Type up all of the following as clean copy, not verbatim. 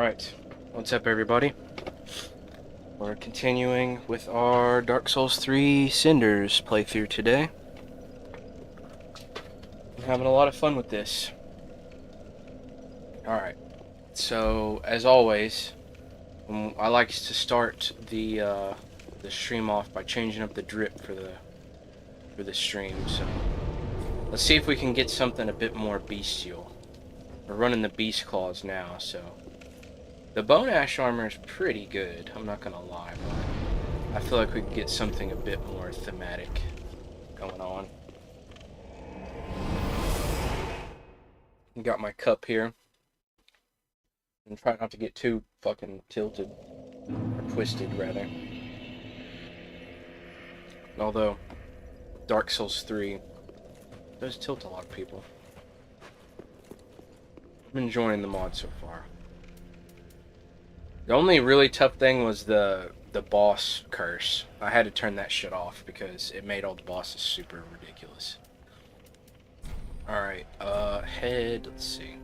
Alright, what's up everybody? We're continuing with our Dark Souls 3 Cinders playthrough today. I'm having a lot of fun with this. Alright, so as always, I like to start the stream off by changing up the drip for the stream, so let's see if we can get something a bit more bestial. We're running the beast claws now, so the bone ash armor is pretty good, I'm not gonna lie, but I feel like we could get something a bit more thematic going on. Got my cup here. And try not to get too fucking tilted. Or twisted, rather. Although, Dark Souls 3 does tilt a lot of people. I'm enjoying the mod so far. The only really tough thing was the boss curse. I had to turn that shit off because it made all the bosses super ridiculous. Alright, head, let's see.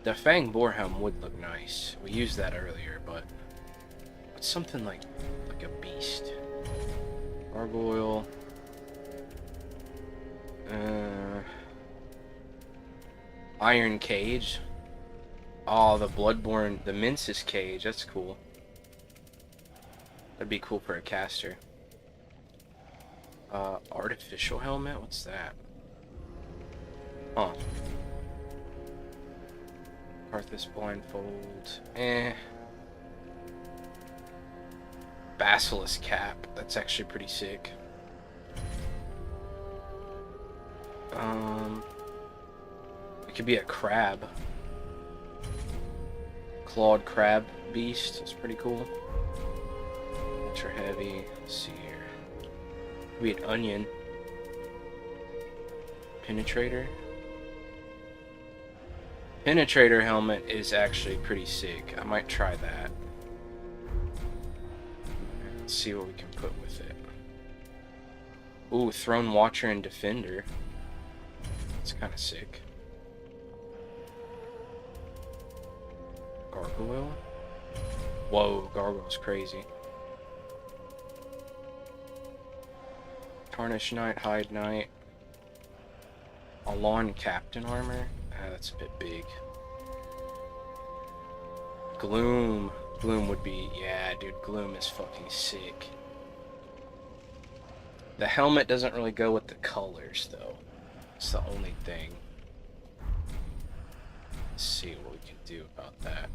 The Fang Boar Helm would look nice. We used that earlier, but it's something like a beast. Gargoyle. Iron Cage. Oh, the Bloodborne, the Mensis Cage, that's cool. That'd be cool for a caster. Artificial helmet? What's that? Huh. Arthas blindfold. Basilisk cap. That's actually pretty sick. It could be a crab. Clawed crab beast. That's pretty cool. Ultra heavy. Let's see here. Could be an onion. Penetrator. Penetrator helmet is actually pretty sick. I might try that. Let's see what we can put with it. Ooh, Throne Watcher and Defender. That's kind of sick. Gargoyle? Whoa, Gargoyle's crazy. Tarnished Knight, Hide Knight. A Lawn Captain armor? Ah, that's a bit big. Gloom. Gloom would be... Yeah, dude, Gloom is fucking sick. The helmet doesn't really go with the colors, though. It's the only thing. Let's see what we can do about that.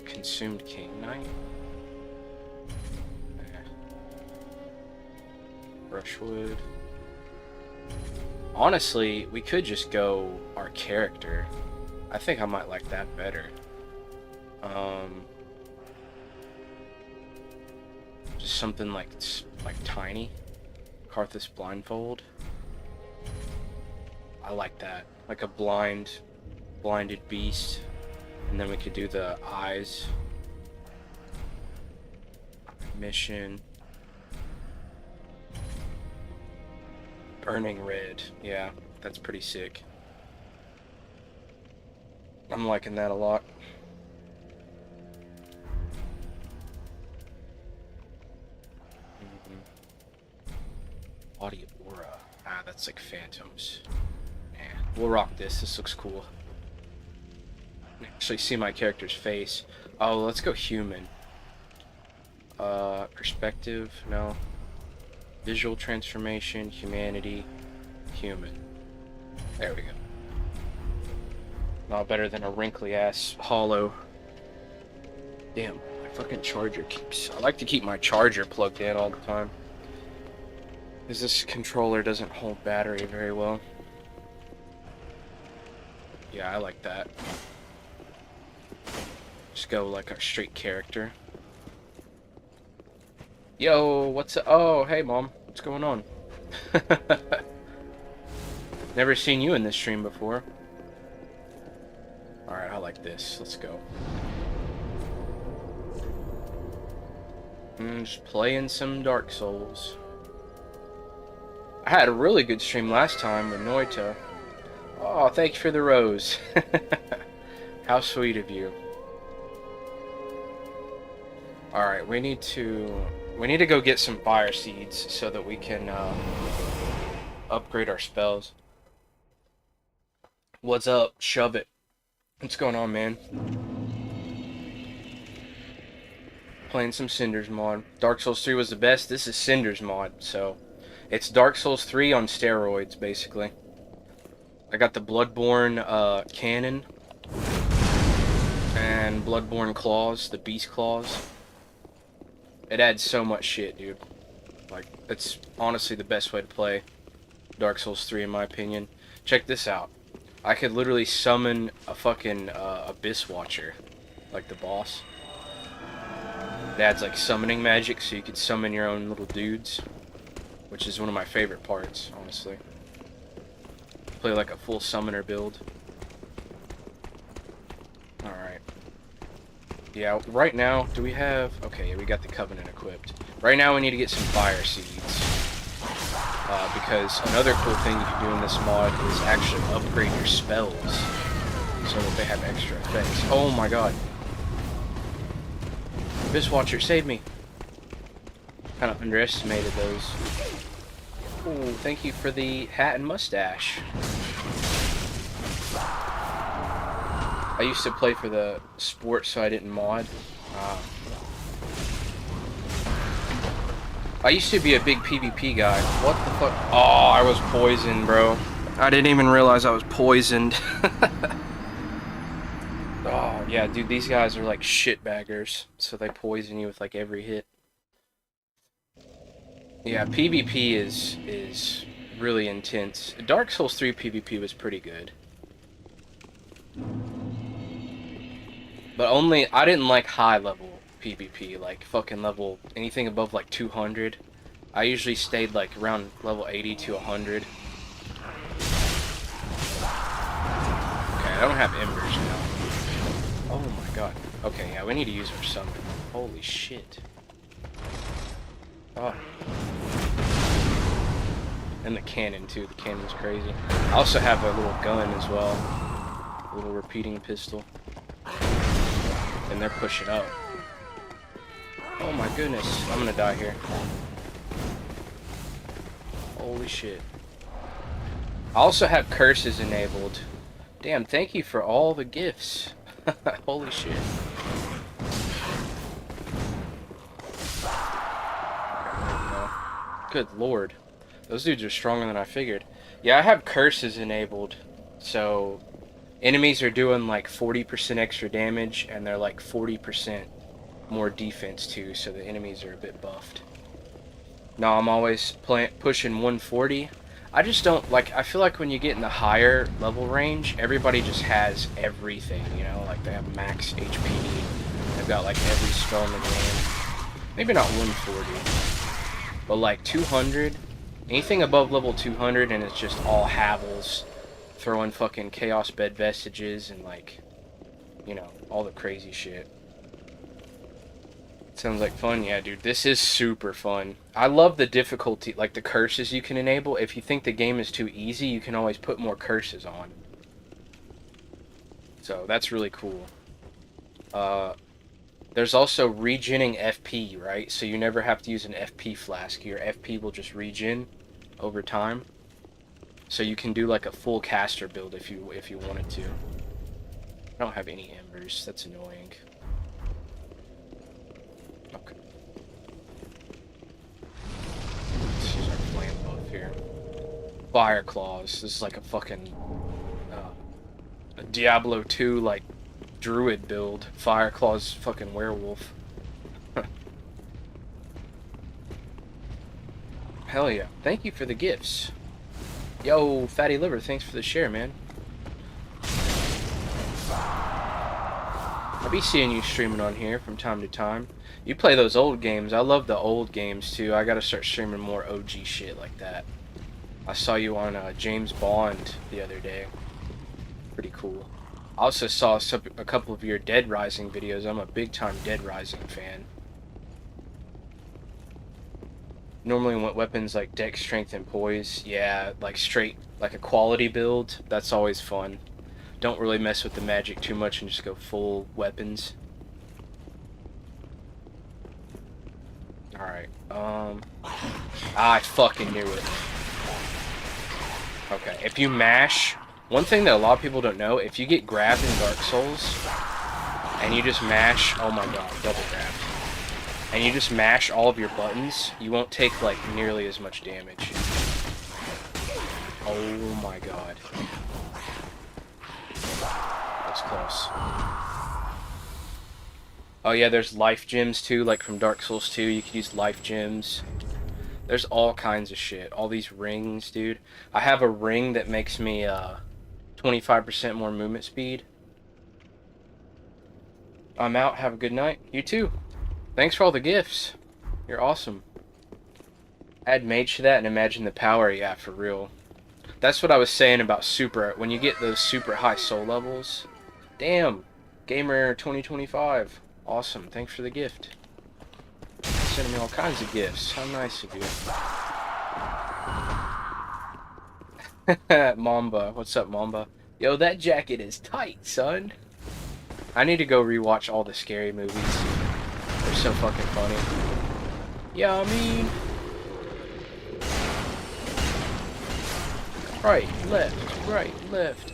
Consumed King Knight. Brushwood. Honestly, we could just go our character. I think I might like that better. Just something like tiny. Karthus blindfold. I like that. Like a blinded beast. And then we could do the eyes. Mission. Burning red. Yeah, that's pretty sick. I'm liking that a lot. Body aura. Ah, that's like phantoms. Yeah, we'll rock this. This looks cool. Actually see my character's face. Oh, let's go human. Perspective, no. Visual transformation, humanity, human. There we go. Not better than a wrinkly ass hollow. Damn, my fucking charger keeps... I like to keep my charger plugged in all the time. Because this controller doesn't hold battery very well. Yeah, I like that. Just go like a straight character. Yo, what's up? Oh, hey mom. What's going on? Never seen you in this stream before. Alright, I like this. Let's go. Just playing some Dark Souls. I had a really good stream last time with Noita. Oh, thank you for the rose. How sweet of you. Alright, we need to go get some fire seeds so that we can upgrade our spells. What's up? Shove it. What's going on, man? Playing some Cinders mod. Dark Souls 3 was the best. This is Cinders mod, so it's Dark Souls 3 on steroids, basically. I got the Bloodborne cannon and Bloodborne claws, the beast claws. It adds so much shit, dude. Like, it's honestly the best way to play Dark Souls 3 in my opinion. Check this out. I could literally summon a fucking Abyss Watcher, like the boss. It adds like summoning magic, so you could summon your own little dudes, which is one of my favorite parts, honestly. Play like a full summoner build. Alright. Yeah, right now, do we have... Okay, we got the Covenant equipped. Right now we need to get some fire seeds. Because another cool thing you can do in this mod is actually upgrade your spells so that they have extra effects. Oh my god. Abyss Watcher, save me. Kind of underestimated those. Ooh, thank you for the hat and mustache. I used to play for the sport, so I didn't mod. I used to be a big PvP guy. What the fuck? Oh, I was poisoned, bro. I didn't even realize I was poisoned. Oh, yeah, dude, these guys are like shitbaggers. So they poison you with like every hit. Yeah, PvP is really intense. Dark Souls 3 PvP was pretty good. But only, I didn't like high level PvP, like fucking level, anything above like 200. I usually stayed like around level 80 to 100. Okay, I don't have embers now. Oh my god. Okay, yeah, we need to use our summon. Holy shit. Oh. And the cannon too, the cannon's crazy. I also have a little gun as well. A little repeating pistol. And they're pushing up. Oh my goodness, I'm gonna die here. Holy shit. I also have curses enabled. Damn, thank you for all the gifts. Holy shit. Good lord. Those dudes are stronger than I figured. Yeah, I have curses enabled. So, enemies are doing like 40% extra damage, and they're like 40% more defense too, so the enemies are a bit buffed. No, I'm always pushing 140. I just don't, like, I feel like when you get in the higher level range, everybody just has everything, you know? Like, they have max HP. They've got like every spell in the game. Maybe not 140. But like 200, anything above level 200 and it's just all Havels throwing fucking Chaos Bed Vestiges and like, you know, all the crazy shit. Sounds like fun. Yeah, dude, this is super fun. I love the difficulty, like the curses you can enable. If you think the game is too easy, you can always put more curses on. So that's really cool. There's also regenning FP, right? So you never have to use an FP flask. Your FP will just regen over time. So you can do like a full caster build if you wanted to. I don't have any embers. That's annoying. Okay. Let's use our flame buff here. Fire claws. This is like a fucking a Diablo 2 like druid build. Fire claws fucking werewolf. Hell yeah. Thank you for the gifts. Yo, Fatty Liver, thanks for the share, man. I'll be seeing you streaming on here from time to time. You play those old games. I love the old games too. I gotta start streaming more OG shit like that. I saw you on James Bond the other day. Pretty cool. I also saw a couple of your Dead Rising videos. I'm a big time Dead Rising fan. Normally with weapons like dex, strength, and poise, yeah, like straight, like a quality build, that's always fun. Don't really mess with the magic too much and just go full weapons. Alright, I fucking knew it. Okay, if you mash, one thing that a lot of people don't know, if you get grabbed in Dark Souls, and you just mash, oh my god, double grabbed, and you just mash all of your buttons, you won't take, like, nearly as much damage. Oh my god. That's close. Oh yeah, there's life gems too, like from Dark Souls 2, you could use life gems. There's all kinds of shit. All these rings, dude. I have a ring that makes me 25% more movement speed. I'm out. Have a good night. You too. Thanks for all the gifts. You're awesome. Add mage to that and imagine the power. Yeah, for real. That's what I was saying about super. When you get those super high soul levels. Damn. Gamer 2025. Awesome. Thanks for the gift. Sending me all kinds of gifts. How nice of you. Mamba. What's up, Mamba? Yo, that jacket is tight, son. I need to go rewatch all the scary movies. They're so fucking funny. Yeah, I mean... Right, left.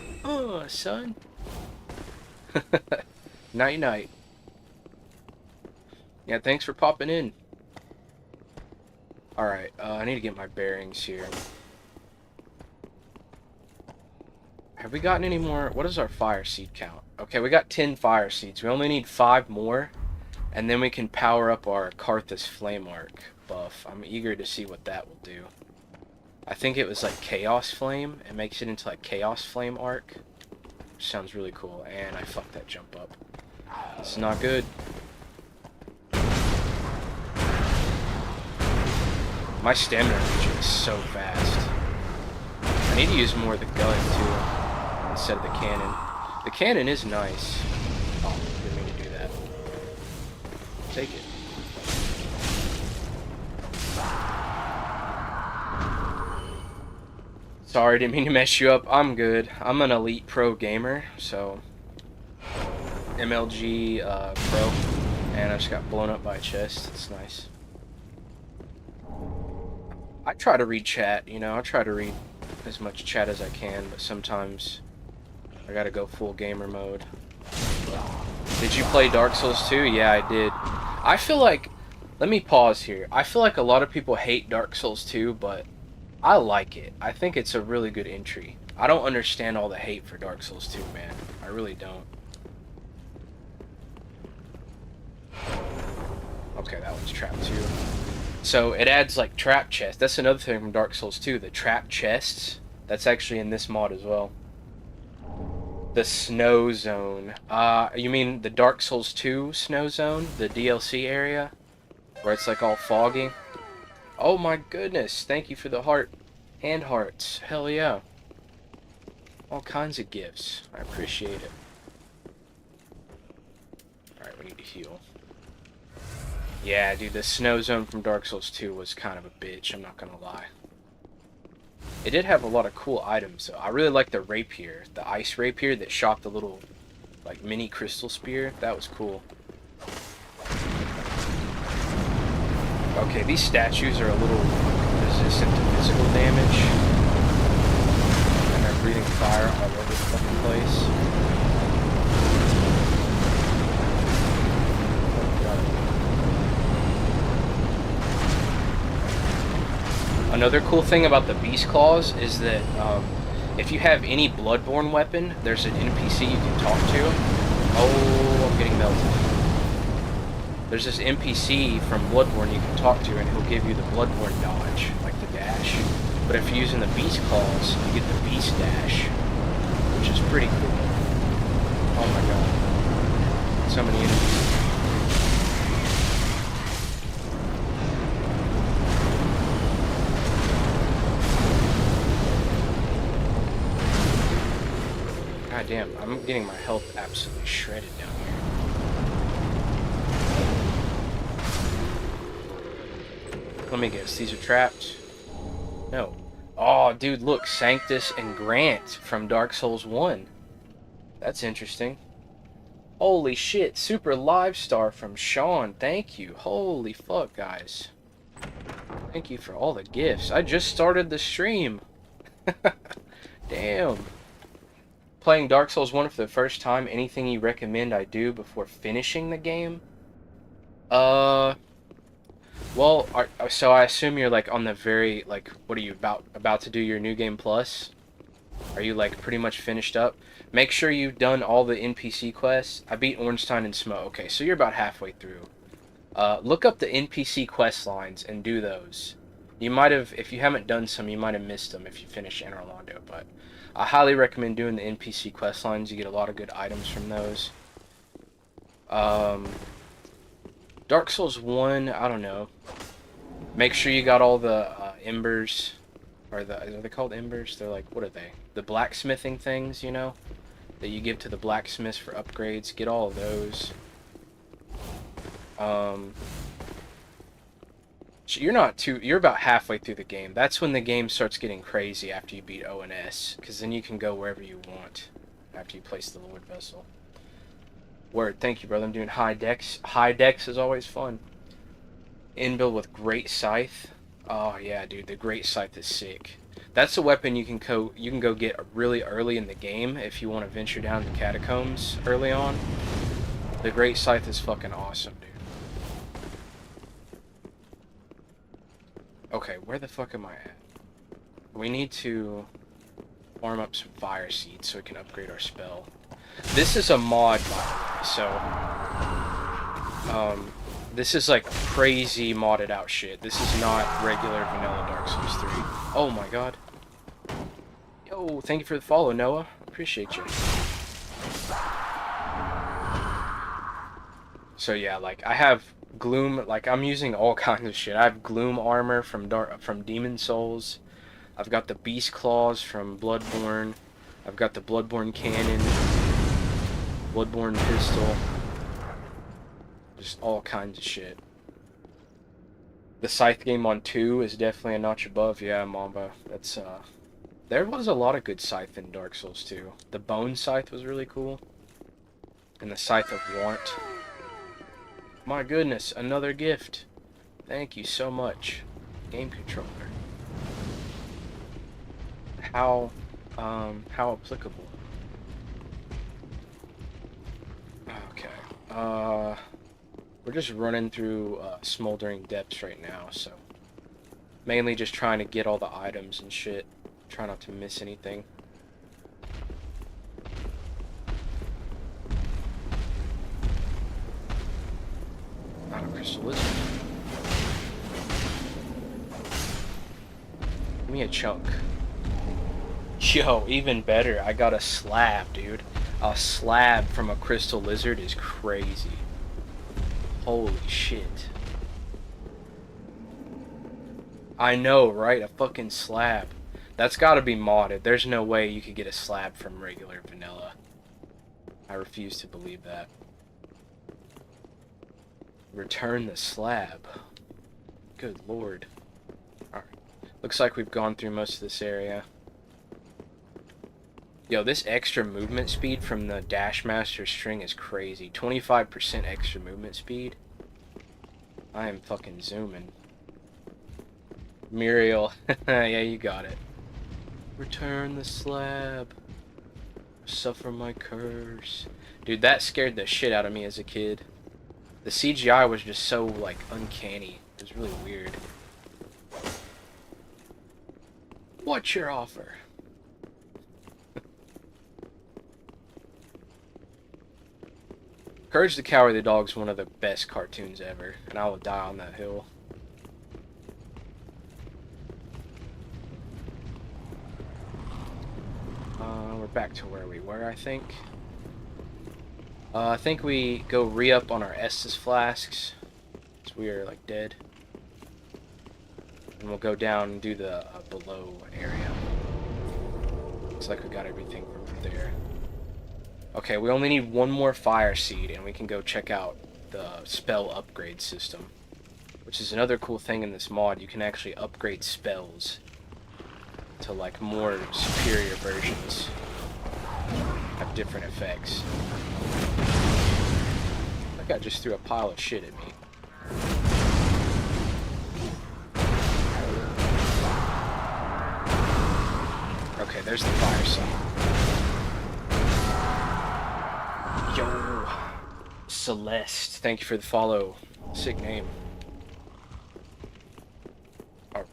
Son. Night-night. Yeah, thanks for popping in. Alright, I need to get my bearings here. Have we gotten any more? What is our fire seed count? Okay, we got 10 fire seeds. We only need 5 more, and then we can power up our Karthus Flame Arc buff. I'm eager to see what that will do. I think it was like Chaos Flame. It makes it into like Chaos Flame Arc. Which sounds really cool. And I fucked that jump up. This is not good. My stamina regen is so fast. I need to use more of the gun too, instead of the cannon. The cannon is nice. Oh, didn't mean to do that. Take it. Sorry, didn't mean to mess you up. I'm good. I'm an elite pro gamer, so MLG pro, and I just got blown up by a chest. It's nice. I try to read chat, you know, I try to read as much chat as I can, but sometimes I gotta go full gamer mode. Did you play Dark Souls 2? Yeah, I did. I feel like, let me pause here. I feel like a lot of people hate Dark Souls 2, but I like it. I think it's a really good entry. I don't understand all the hate for Dark Souls 2, man. I really don't. Okay, that one's trapped too. So it adds like trap chests. That's another thing from Dark Souls 2. The trap chests. That's actually in this mod as well. The snow zone. You mean the Dark Souls 2 snow zone? The DLC area? Where it's like all foggy? Oh my goodness. Thank you for the heart. Hand hearts. Hell yeah. All kinds of gifts. I appreciate it. Alright, we need to heal. Yeah, dude, the snow zone from Dark Souls 2 was kind of a bitch, I'm not gonna lie. It did have a lot of cool items, though. I really like the rapier, the ice rapier that shot the little, like, mini crystal spear. That was cool. Okay, these statues are a little resistant to physical damage. And they're breathing fire all over the fucking place. Another cool thing about the Beast Claws is that if you have any Bloodborne weapon, there's an NPC you can talk to. Oh, I'm getting melted. There's this NPC from Bloodborne you can talk to, and he'll give you the Bloodborne dodge, like the dash. But if you're using the Beast Claws, you get the Beast Dash, which is pretty cool. Oh my god. So many enemies. God damn, I'm getting my health absolutely shredded down here. Let me guess. These are trapped? No. Oh, dude, look. Sanctus and Grant from Dark Souls 1. That's interesting. Holy shit. Super Live Star from Sean. Thank you. Holy fuck, guys. Thank you for all the gifts. I just started the stream. Damn. Playing Dark Souls 1 for the first time. Anything you recommend I do before finishing the game? Well, so I assume you're like on the very, like, what are you about to do your new game plus? Are you like pretty much finished up? Make sure you've done all the NPC quests. I beat Ornstein and Smo. Okay, so you're about halfway through. Look up the NPC quest lines and do those. You might have, if you haven't done some, you might have missed them if you finish Anor Londo, but I highly recommend doing the NPC quest lines. You get a lot of good items from those. Dark Souls 1, I don't know. Make sure you got all the embers, or are they called embers? They're like, what are they? The blacksmithing things, you know, that you give to the blacksmiths for upgrades. Get all of those. You're about halfway through the game. That's when the game starts getting crazy after you beat O and S, because then you can go wherever you want after you place the Lord Vessel. Word, thank you, brother. I'm doing high decks. High decks is always fun. Inbuild with Great Scythe. Oh yeah, dude, the Great Scythe is sick. That's a weapon you can go get really early in the game if you want to venture down the catacombs early on. The Great Scythe is fucking awesome, dude. Okay, where the fuck am I at? We need to farm up some fire seeds so we can upgrade our spell. This is a mod, by the way, so this is like crazy modded out shit. This is not regular vanilla Dark Souls 3. Oh my god. Yo, thank you for the follow, Noah. Appreciate you. So yeah, like I have gloom, like I'm using all kinds of shit. I have gloom armor from Demon Souls. I've got the beast claws from Bloodborne. I've got the Bloodborne cannon. Bloodborne pistol. Just all kinds of shit. The Scythe game on 2 is definitely a notch above. Yeah, Mamba. That's, there was a lot of good Scythe in Dark Souls 2. The Bone Scythe was really cool. And the Scythe of Want. My goodness, another gift. Thank you so much. Game controller. How applicable. Okay. We're just running through Smoldering Depths right now, so mainly just trying to get all the items and shit. Try not to miss anything. Not a crystal lizard. Give me a chunk. Yo, even better. I got a slab, dude. A slab from a crystal lizard is crazy. Holy shit. I know, right? A fucking slab. That's gotta be modded. There's no way you could get a slab from regular vanilla. I refuse to believe that. Return the slab. Good lord. Alright. Looks like we've gone through most of this area. Yo, this extra movement speed from the Dash Master string is crazy. 25% extra movement speed. I am fucking zooming. Muriel. Yeah, you got it. Return the slab. Suffer my curse. Dude, that scared the shit out of me as a kid. The CGI was just so, like, uncanny. It was really weird. What's your offer? Courage the Cowardly Dog is one of the best cartoons ever, and I will die on that hill. We're back to where we were, I think. I think we go re-up on our Estus flasks, because we are, like, dead. And we'll go down and do the below area. Looks like we got everything from there. Okay, we only need one more fire seed, and we can go check out the spell upgrade system. which is another cool thing in this mod. You can actually upgrade spells to like more superior versions. Have different effects. That guy just threw a pile of shit at me. Okay, there's the fire sign. Yo, Celeste, thank you for the follow. Sick name. Alrighty,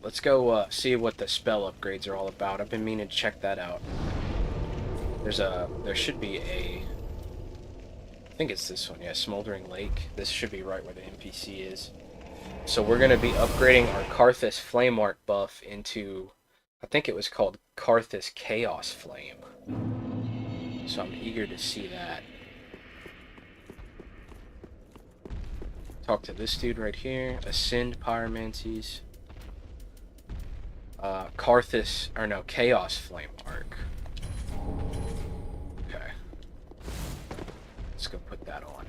let's go see what the spell upgrades are all about. I've been meaning to check that out. There should be a, I think it's this one, yeah, Smoldering Lake. This should be right where the NPC is. So we're going to be upgrading our Karthus Flame Arc buff into, I think it was called Karthus Chaos Flame. So I'm eager to see that. Talk to this dude right here. Ascend Pyromancies. Karthus, or no, Chaos Flame Arc. Okay. Let's go put that on.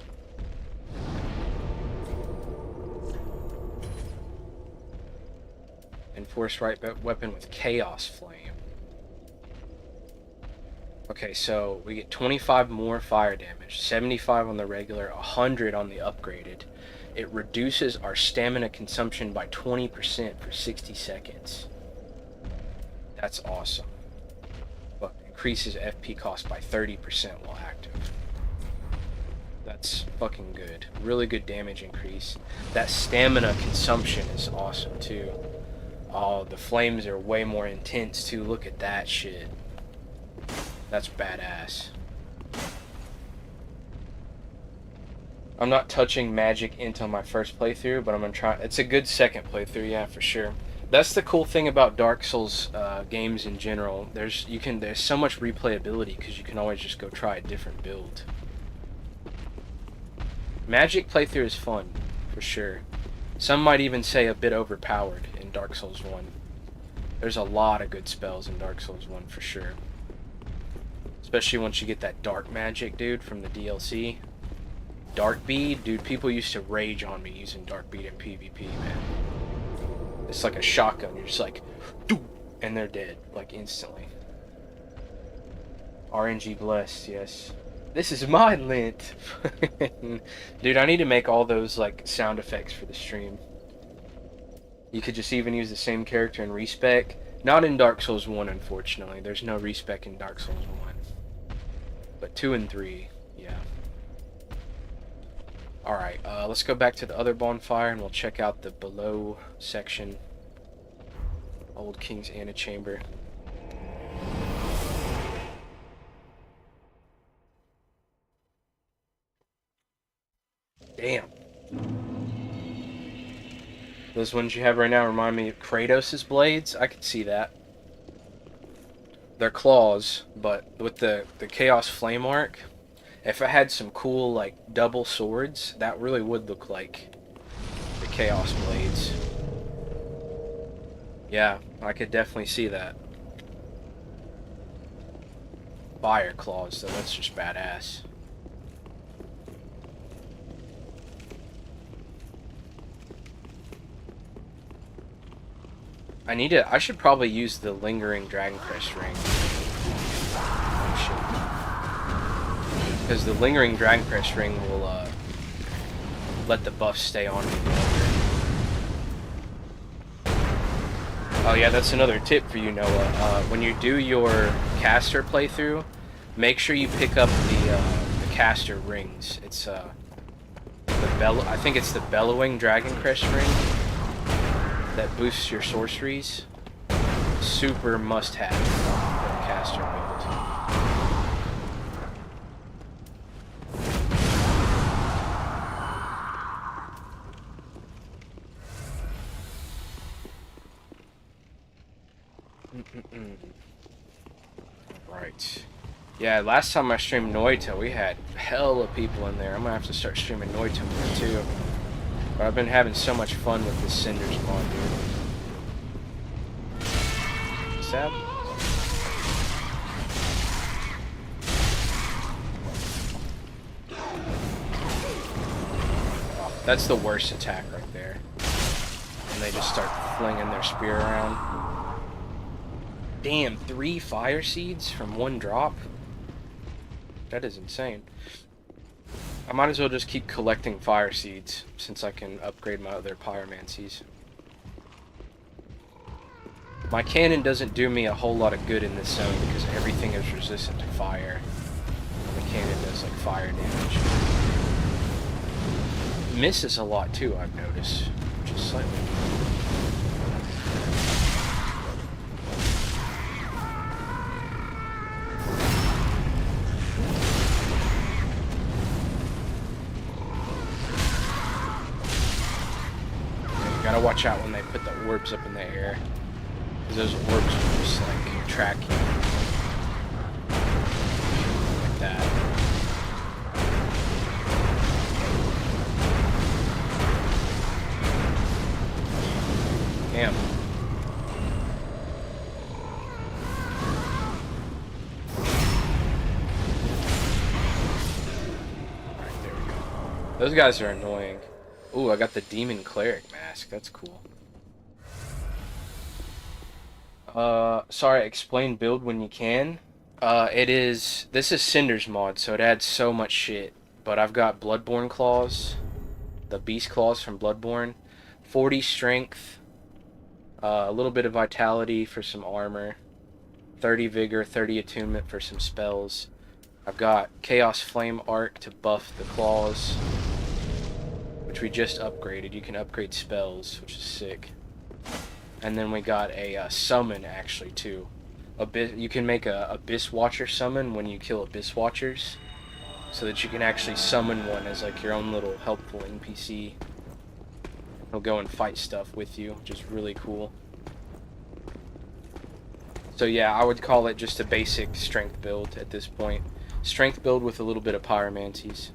Enforced right weapon with Chaos Flame. Okay, so we get 25 more fire damage, 75 on the regular, 100 on the upgraded. It reduces our stamina consumption by 20% for 60 seconds. That's awesome. But increases FP cost by 30% while active. That's fucking good. Really good damage increase. That stamina consumption is awesome too. Oh, the flames are way more intense too. Look at that shit. That's badass. I'm not touching magic until my first playthrough, but I'm gonna try. It's a good second playthrough, yeah, for sure. That's the cool thing about Dark Souls games in general. There's so much replayability because you can always just go try a different build. Magic playthrough is fun, for sure. Some might even say a bit overpowered in Dark Souls 1. There's a lot of good spells in Dark Souls 1 for sure. Especially once you get that dark magic, dude, from the DLC. Dark Bead, dude, people used to rage on me using Dark Bead in PvP, man. It's like a shotgun, you're just like, doo, and they're dead, like instantly. RNG blessed, yes. This is my lint. Dude, I need to make all those like sound effects for the stream. You could just even use the same character in respec. Not in Dark Souls 1, unfortunately. There's no respec in Dark Souls 1. But 2 and 3, yeah. Alright, let's go back to the other bonfire and we'll check out the below section. Old King's Antechamber. Damn. Those ones you have right now remind me of Kratos' blades. I could see that. They're claws, but with the Chaos Flame Arc, if I had some cool, like, double swords, that really would look like the Chaos Blades. Yeah, I could definitely see that. Fire claws, though, that's just badass. I should probably use the lingering Dragon Crest ring. Oh shit. Because the lingering Dragon Crest ring will let the buff stay on me longer. Oh yeah, that's another tip for you, Noah. When you do your caster playthrough, make sure you pick up the caster rings. It's I think it's the bellowing Dragon Crest ring that boosts your sorceries. Super must-have for a caster build. Right. Yeah, last time I streamed Noita, we had hella people in there. I'm gonna have to start streaming Noita more too. But I've been having so much fun with this CINDERS mod, dude. Sad? That's the worst attack right there. And they just start flinging their spear around. Damn, 3 fire seeds from 1 drop? That is insane. I might as well just keep collecting fire seeds, since I can upgrade my other pyromancies. My cannon doesn't do me a whole lot of good in this zone because everything is resistant to fire. The cannon does like fire damage. It misses a lot too, I've noticed. Just slightly. You gotta watch out when they put the orbs up in the air. Because those orbs will just like track you. Like that. Damn. Alright, there we go. Those guys are annoying. Ooh, I got the Demon Cleric mask. That's cool. Sorry, explain build when you can. This is CINDERS mod, so it adds so much shit. But I've got Bloodborne Claws, the Beast Claws from Bloodborne, 40 Strength, a little bit of Vitality for some armor, 30 Vigor, 30 Attunement for some spells. I've got Chaos Flame Arc to buff the claws, which we just upgraded. You can upgrade spells, which is sick. And then we got a summon, actually, too. You can make a Abyss Watcher summon when you kill Abyss Watchers, so that you can actually summon one as like your own little helpful NPC. He'll go and fight stuff with you, which is really cool. So yeah, I would call it just a basic strength build at this point. Strength build with a little bit of pyromancies.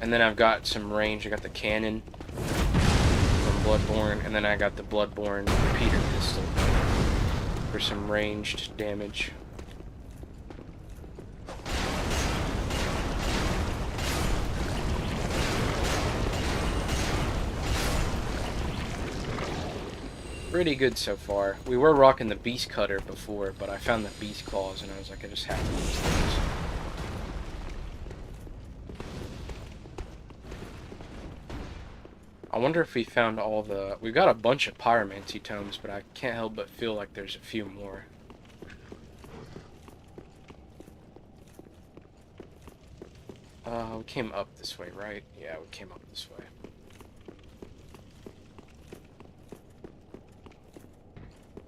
And then I've got some range. I got the cannon from Bloodborne, and then I got the Bloodborne repeater pistol for some ranged damage. Pretty good so far. We were rocking the Beast Cutter before, but I found the Beast Claws and I was like, I just have to use those. I wonder if we found all the... We've got a bunch of Pyromancy tomes, but I can't help but feel like there's a few more. We came up this way, right? Yeah, we came up this way.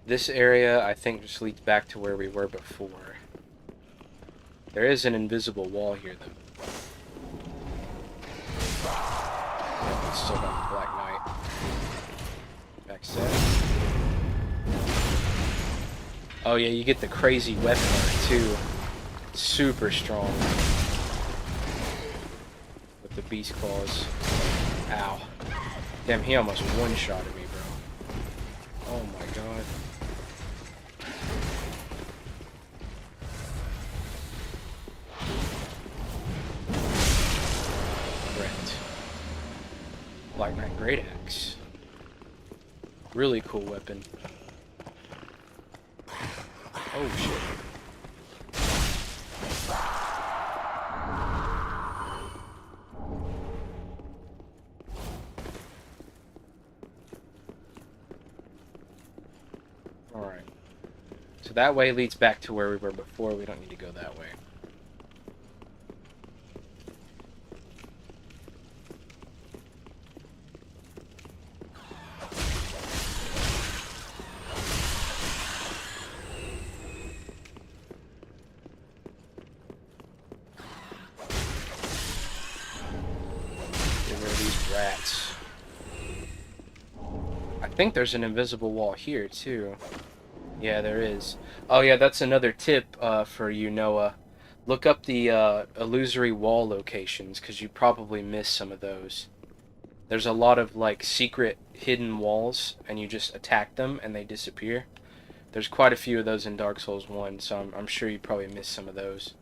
This area, I think, just leads back to where we were before. There is an invisible wall here, though. Yeah, it's still got the Black Knight. Back set. Oh yeah, you get the crazy weapon on it, too. It's super strong. With the Beast Claws. Ow. Damn, he almost one-shotted me, bro. Oh my god. Black Knight Great Axe. Really cool weapon. Oh shit. Alright. So that way leads back to where we were before. We don't need to go that way. Rats. I think there's an invisible wall here too. Yeah, there is. Oh yeah, that's another tip for you, Noah. Look up the illusory wall locations, because you probably missed some of those. There's a lot of like secret hidden walls, and you just attack them and they disappear. There's quite a few of those in Dark Souls 1, so I'm sure you probably missed some of those.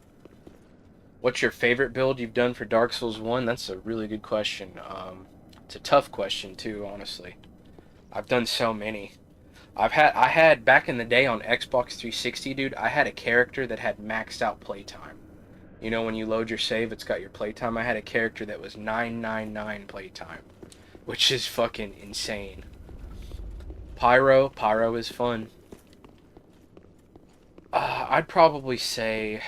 What's your favorite build you've done for Dark Souls 1? That's a really good question. It's a tough question too, honestly. I've done so many. I had back in the day on Xbox 360, dude, I had a character that had maxed out playtime. You know when you load your save, it's got your playtime. I had a character that was 999 playtime, which is fucking insane. Pyro is fun. I'd probably say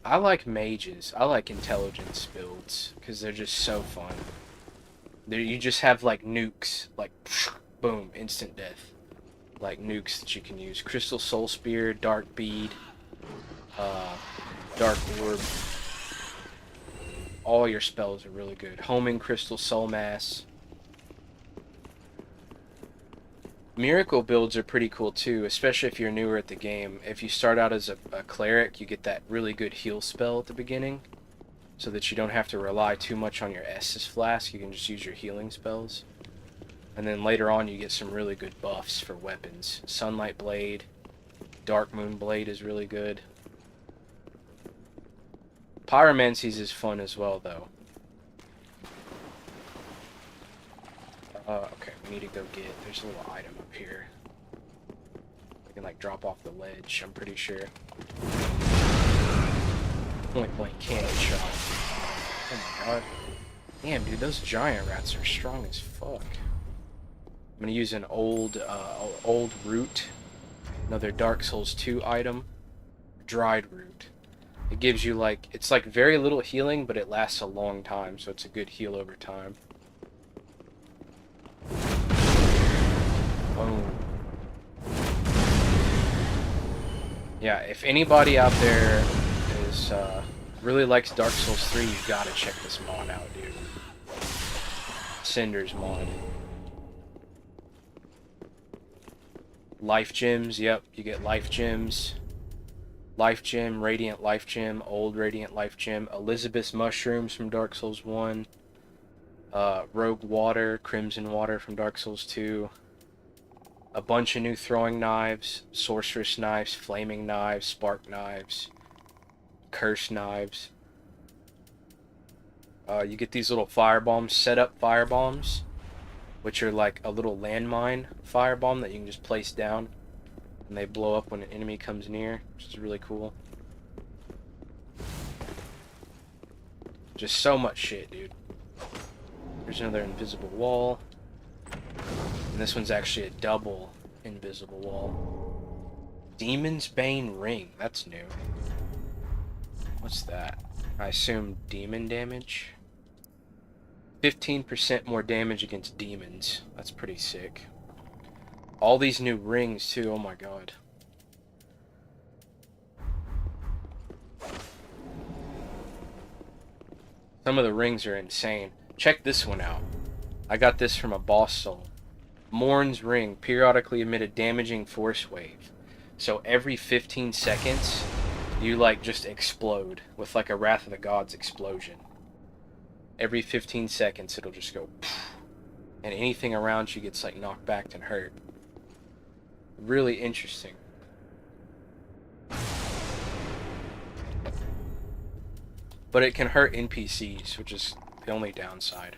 I like mages. I like intelligence builds because they're just so fun. You just have like nukes, like boom, instant death, like nukes that you can use. Crystal Soul Spear, Dark Bead, Dark Orb. All your spells are really good. Homing Crystal Soul Mass. Miracle builds are pretty cool too, especially if you're newer at the game. If you start out as a cleric, you get that really good heal spell at the beginning, so that you don't have to rely too much on your Estus Flask. You can just use your healing spells. And then later on you get some really good buffs for weapons. Sunlight Blade, Dark Moon Blade is really good. Pyromancies is fun as well though. Okay, we need to go get... There's a little item up here. We can, like, drop off the ledge, I'm pretty sure. Point blank cannon shot. Oh my god. Damn, dude, those giant rats are strong as fuck. I'm gonna use an old root. Another Dark Souls 2 item. Dried root. It gives you, like... It's, like, very little healing, but it lasts a long time, so it's a good heal over time. Boom. Yeah, if anybody out there is really likes Dark Souls 3, you gotta check this mod out, dude. CINDERS mod. Life gems, yep, you get life gems. Life gem, radiant life gem, old radiant life gem, Elizabeth's mushrooms from Dark Souls 1. Rogue water, crimson water from Dark Souls 2. A bunch of new throwing knives, sorceress knives, flaming knives, spark knives, curse knives. You get these little firebombs, setup firebombs, which are like a little landmine firebomb that you can just place down, and they blow up when an enemy comes near, which is really cool. Just so much shit, dude. There's another invisible wall. And this one's actually a double invisible wall. Demon's Bane Ring. That's new. What's that? I assume demon damage? 15% more damage against demons. That's pretty sick. All these new rings, too. Oh my god. Some of the rings are insane. Check this one out. I got this from a boss soul. Morn's Ring periodically emit a damaging force wave. So every 15 seconds, you like just explode with like a Wrath of the Gods explosion. Every 15 seconds it'll just go and anything around you gets like knocked back and hurt. Really interesting. But it can hurt NPCs, which is the only downside.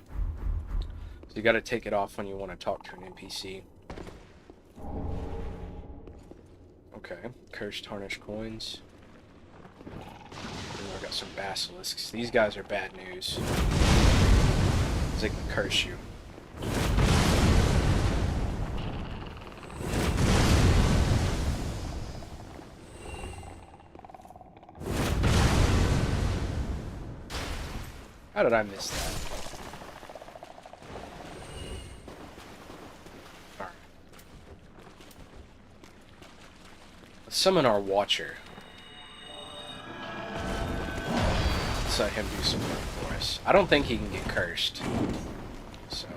So you gotta take it off when you want to talk to an NPC. Okay, cursed tarnished coins. Ooh, I got some basilisks. These guys are bad news. They can curse you. How did I miss that? Alright. Let's summon our Watcher. Let's let him do some work for us. I don't think he can get cursed. So.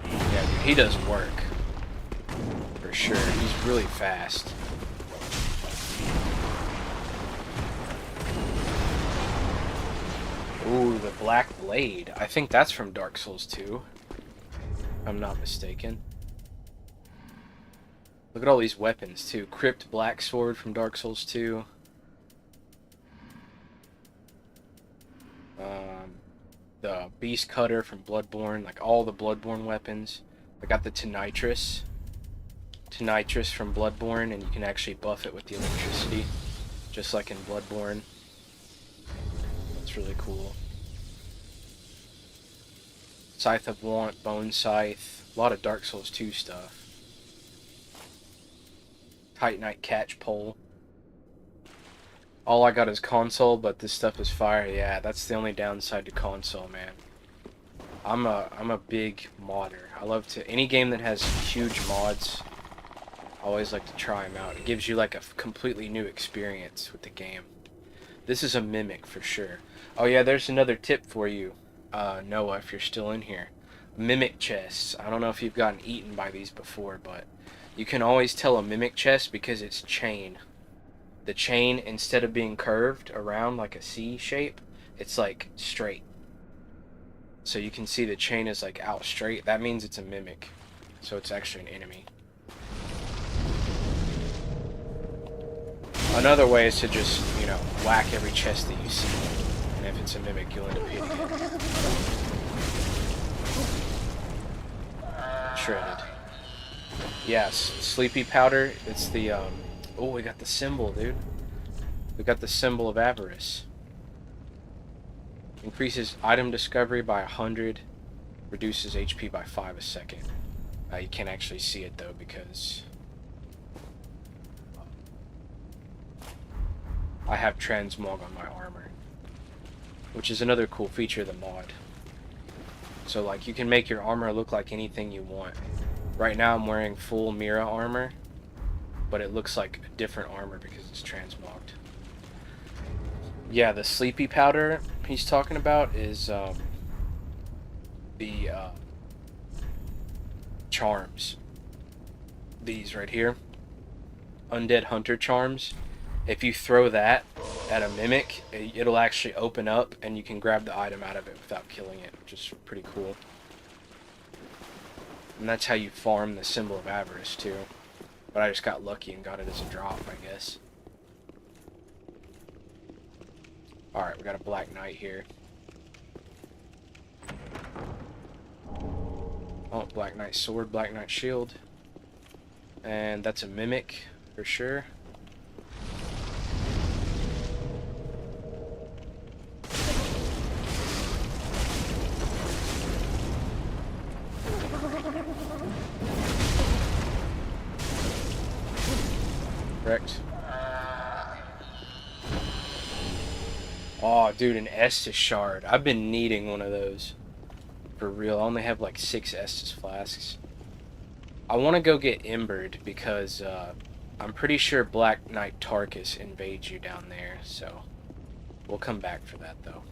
Yeah, dude, he does work. For sure. He's really fast. Ooh, the Black Blade. I think that's from Dark Souls 2, if I'm not mistaken. Look at all these weapons, too. Crypt Black Sword from Dark Souls 2. The Beast Cutter from Bloodborne. Like, all the Bloodborne weapons. I got the Tinnitrus. Tinnitrus from Bloodborne, and you can actually buff it with the electricity. Just like in Bloodborne. That's really cool. Scythe of Want, Bone Scythe. A lot of Dark Souls 2 stuff. Titanite Catch Pole. All I got is console, but this stuff is fire. Yeah, that's the only downside to console, man. I'm a big modder. I love to... Any game that has huge mods, I always like to try them out. It gives you like a completely new experience with the game. This is a Mimic for sure. Oh yeah, there's another tip for you, Noah, if you're still in here. Mimic chests. I don't know if you've gotten eaten by these before, but you can always tell a Mimic chest because it's chain. The chain, instead of being curved around like a C shape, it's like straight. So you can see the chain is like out straight. That means it's a Mimic. So it's actually an enemy. Another way is to just, you know, whack every chest that you see. And if it's a Mimic, you'll end up hitting it. Shredded. Yes, Sleepy Powder. It's the, oh, we got the symbol, dude. We got the symbol of avarice. Increases item discovery by 100. Reduces HP by 5 a second. You can't actually see it, though, because I have transmog on my armor, which is another cool feature of the mod. So, like, you can make your armor look like anything you want. Right now I'm wearing full Mira armor, but it looks like a different armor because it's transmogged. Yeah, the Sleepy Powder he's talking about is the charms. These right here. Undead Hunter charms. If you throw that at a Mimic, it'll actually open up and you can grab the item out of it without killing it, which is pretty cool. And that's how you farm the symbol of avarice too. But I just got lucky and got it as a drop, I guess. Alright, we got a Black Knight here. Oh, Black Knight sword, Black Knight shield. And that's a Mimic, for sure. Correct. Oh, dude, an Estus shard. I've been needing one of those. For real. I only have like 6 Estus flasks. I want to go get Embered because I'm pretty sure Black Knight Tarkus invades you down there. So we'll come back for that, though.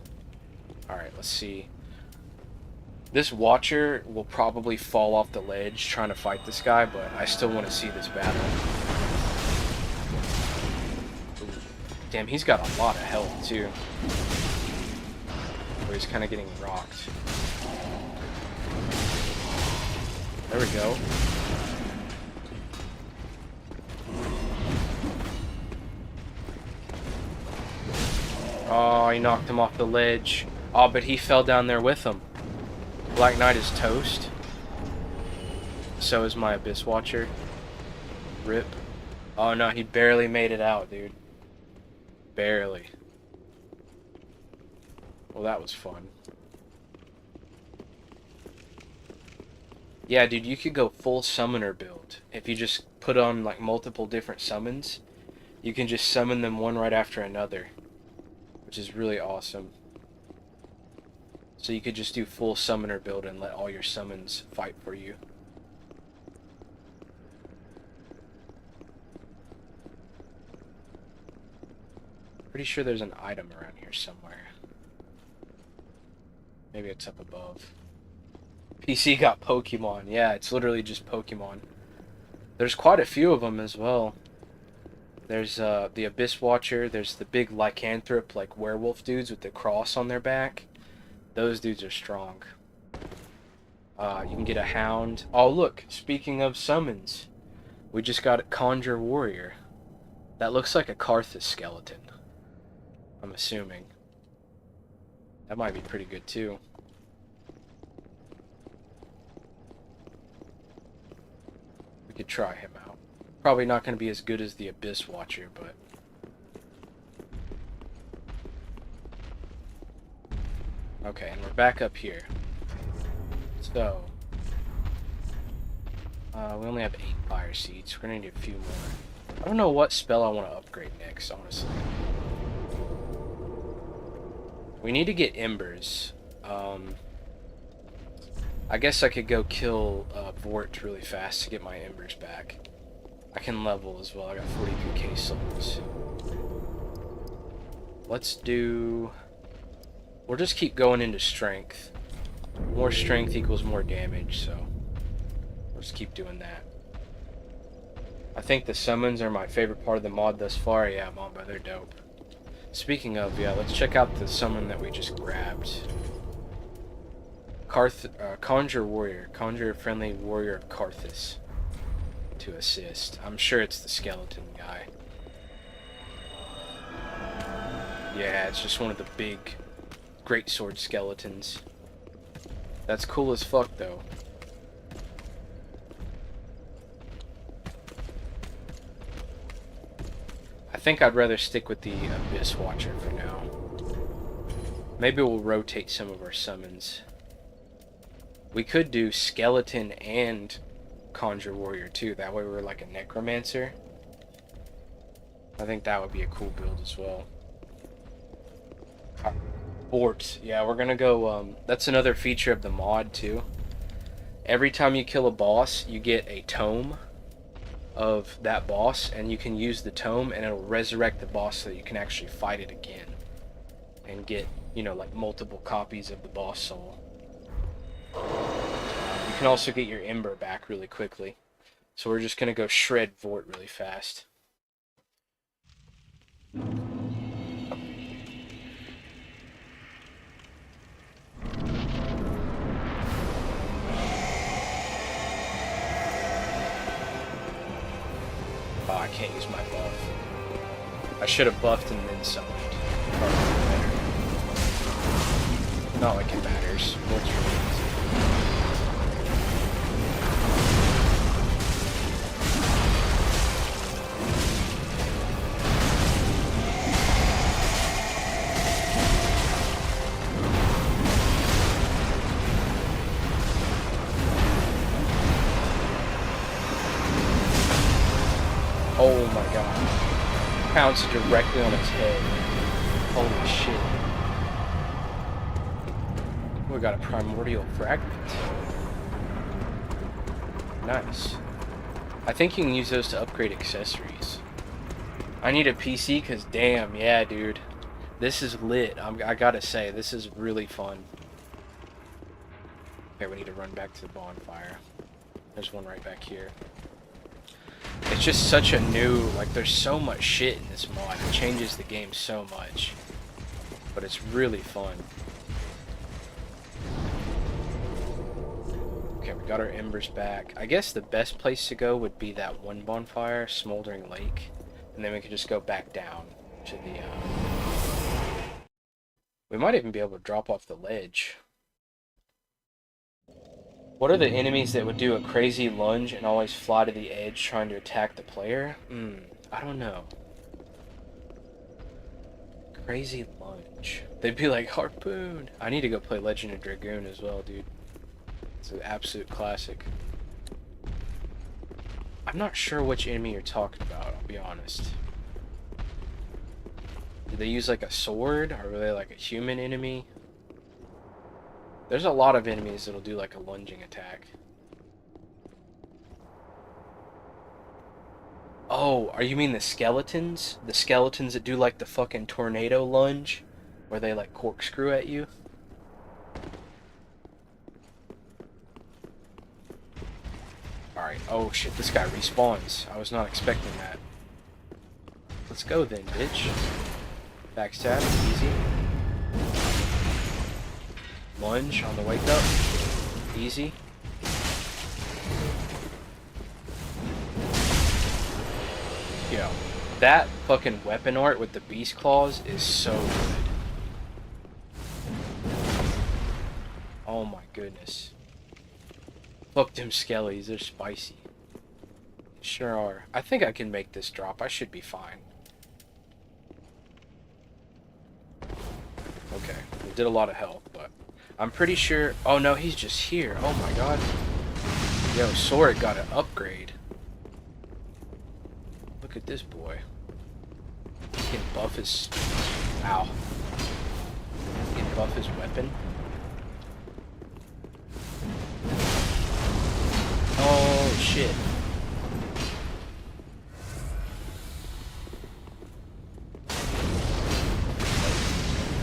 Alright, let's see. This Watcher will probably fall off the ledge trying to fight this guy, but I still want to see this battle. Damn, he's got a lot of health, too. Where he's kind of getting rocked. There we go. Oh, he knocked him off the ledge. Oh, but he fell down there with him. Black Knight is toast. So is my Abyss Watcher. Rip. Oh no, he barely made it out, dude. Barely. Well, that was fun. Yeah, dude, you could go full summoner build. If you just put on like multiple different summons, you can just summon them one right after another, which is really awesome. So you could just do full summoner build and let all your summons fight for you. Pretty sure there's an item around here somewhere. Maybe it's up above. PC got Pokemon. Yeah, it's literally just Pokemon. There's quite a few of them as well. There's the Abyss Watcher. There's the big lycanthrope, like werewolf dudes with the cross on their back. Those dudes are strong. You can get a hound. Oh, look, speaking of summons, we just got a Conjure Warrior. That looks like a Karthus skeleton, I'm assuming. That might be pretty good, too. We could try him out. Probably not going to be as good as the Abyss Watcher, but... Okay, and we're back up here. So... we only have 8 fire seeds. We're going to need a few more. I don't know what spell I want to upgrade next, honestly. We need to get embers. I guess I could go kill Vort really fast to get my embers back. I can level as well. I got 43k souls. Let's do... We'll just keep going into strength. More strength equals more damage, so... We'll just keep doing that. I think the summons are my favorite part of the mod thus far. Yeah, Mamba, they're dope. Speaking of, yeah, let's check out the summon that we just grabbed. Conjure Warrior. Conjure Friendly Warrior of Karthus. To assist. I'm sure it's the skeleton guy. Yeah, it's just one of the big greatsword skeletons. That's cool as fuck, though. I think I'd rather stick with the Abyss Watcher for now. Maybe we'll rotate some of our summons. We could do Skeleton and Conjure Warrior too. That way we're like a Necromancer. I think that would be a cool build as well. Fort. Yeah, we're gonna go... that's another feature of the mod too. Every time you kill a boss, you get a tome of that boss, and you can use the tome and it'll resurrect the boss so that you can actually fight it again and get, you know, like multiple copies of the boss soul. You can also get your ember back really quickly, so we're just gonna go shred Vort really fast. Oh, I can't use my buff. I should have buffed and then summoned. Not like it matters. Vort's really easy. Oh my god. Pounced directly on its head. Holy shit. We got a primordial fragment. Nice. I think you can use those to upgrade accessories. I need a PC because damn, yeah dude. This is lit. I gotta say, this is really fun. Okay, we need to run back to the bonfire. There's one right back here. It's just such a new, like, there's so much shit in this mod. It changes the game so much. But it's really fun. Okay, we got our embers back. I guess the best place to go would be that one bonfire, Smoldering Lake. And then we could just go back down to the, we might even be able to drop off the ledge. What are the enemies that would do a crazy lunge and always fly to the edge trying to attack the player? I don't know. Crazy lunge. They'd be like, Harpoon! I need to go play Legend of Dragoon as well, dude. It's an absolute classic. I'm not sure which enemy you're talking about, I'll be honest. Did they use like a sword? Or were they like a human enemy? There's a lot of enemies that'll do like a lunging attack. Oh, are you mean the skeletons? The skeletons that do like the fucking tornado lunge? Where they like corkscrew at you? Alright, oh shit, this guy respawns. I was not expecting that. Let's go then, bitch. Backstab, easy. Lunge on the wake up, easy. Yo, that fucking weapon art with the beast claws is so good. Oh my goodness. Fuck them skellies, they're spicy. Sure are. I think I can make this drop. I should be fine. Okay, we did a lot of health, but I'm pretty sure... Oh no, he's just here. Oh my god. Yo, Sora got an upgrade. Look at this boy. He can buff his... Ow. He can buff his weapon. Oh shit.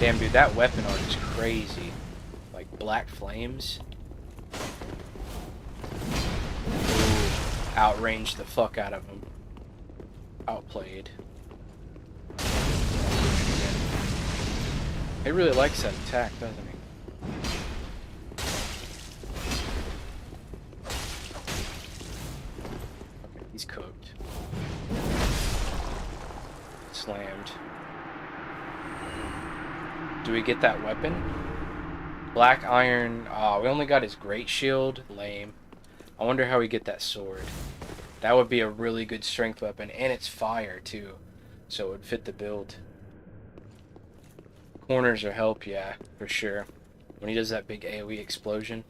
Damn, dude, that weapon art is crazy. Like, black flames. Ooh, outranged the fuck out of him. Outplayed. He really likes that attack, doesn't he? Okay, he's cooked. Slammed. Do we get that weapon? Black iron. Oh, we only got his great shield. Lame. I wonder how we get that sword. That would be a really good strength weapon, and it's fire too, so it would fit the build. Corners are help, yeah, for sure. When he does that big AoE explosion.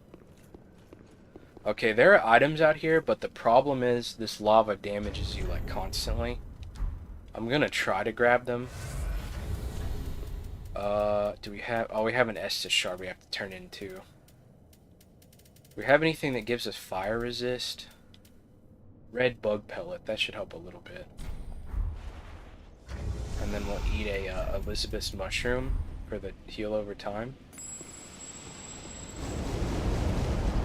Okay, there are items out here, but the problem is this lava damages you like constantly. I'm gonna try to grab them. Do we have... Oh, we have an Estus shard we have to turn into. Do we have anything that gives us fire resist? Red bug pellet. That should help a little bit. And then we'll eat a Elizabeth's mushroom for the heal over time.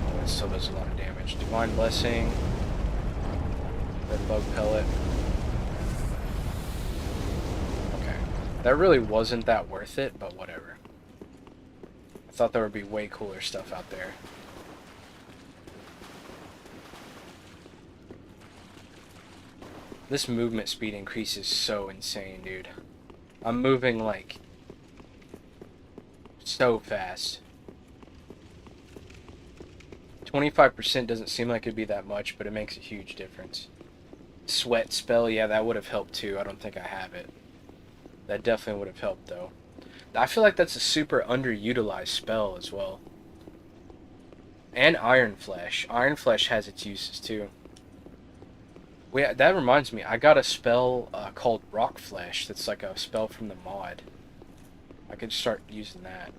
Oh, it still does a lot of damage. Divine Blessing. Red bug pellet. That really wasn't that worth it, but whatever. I thought there would be way cooler stuff out there. This movement speed increase is so insane, dude. I'm moving, like, so fast. 25% doesn't seem like it'd be that much, but it makes a huge difference. Sweat spell, yeah, that would have helped too. I don't think I have it. That definitely would have helped, though. I feel like that's a super underutilized spell as well. And Iron Flesh. Iron Flesh has its uses, too. That reminds me, I got a spell called Rock Flesh that's like a spell from the mod. I could start using that.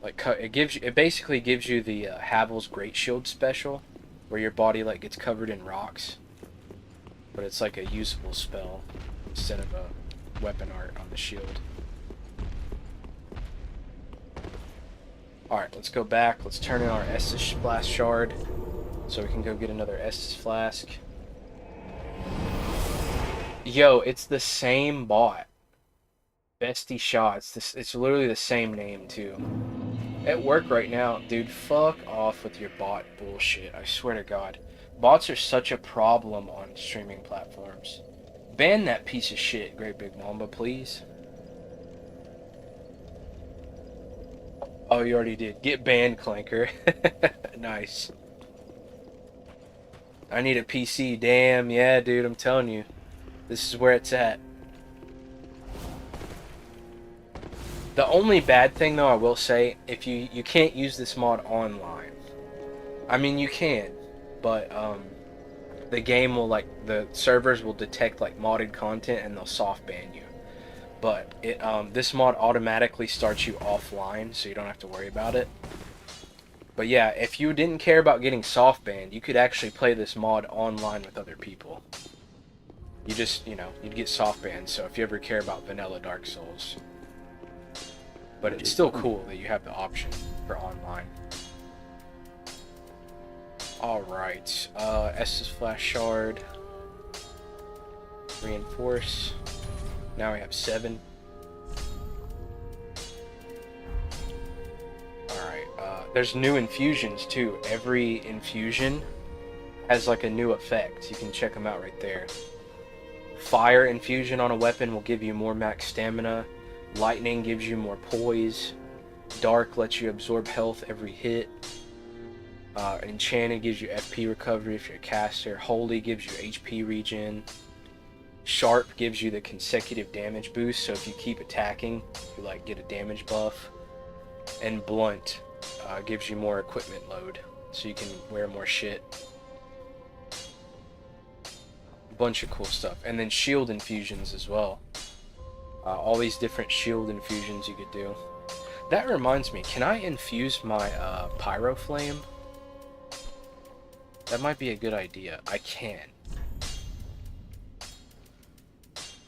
Like, it basically gives you the Havel's Great Shield special, where your body like gets covered in rocks. But it's like a usable spell instead of a weapon art on the shield. Alright, let's go back. Let's turn in our Estus Blast Shard so we can go get another Estus Flask. Yo, it's the same bot. Bestie Shots. It's literally the same name, too. At work right now, dude, fuck off with your bot bullshit. I swear to God. Bots are such a problem on streaming platforms. Ban that piece of shit, Great Big Mamba, please. Oh, you already did. Get banned, Clanker. Nice. I need a PC. Damn, yeah, dude, I'm telling you. This is where it's at. The only bad thing, though, I will say, if you can't use this mod online. I mean, you can, but, the game will, like, the servers will detect, like, modded content and they'll soft ban you. But this mod automatically starts you offline, so you don't have to worry about it. But yeah, if you didn't care about getting soft banned, you could actually play this mod online with other people. You just, you know, you'd get soft banned, so if you ever care about vanilla Dark Souls. But it's still cool that you have the option for online. Alright, Estus Flash Shard. Reinforce. Now we have 7. Alright, there's new infusions too. Every infusion has like a new effect. You can check them out right there. Fire infusion on a weapon will give you more max stamina. Lightning gives you more poise. Dark lets you absorb health every hit. Enchanted gives you FP recovery if you're a caster. Holy gives you HP regen. Sharp gives you the consecutive damage boost, so if you keep attacking, you like get a damage buff. And Blunt gives you more equipment load, so you can wear more shit. A bunch of cool stuff. And then shield infusions as well. All these different shield infusions you could do. That reminds me, can I infuse my Pyro Flame? That might be a good idea. I can.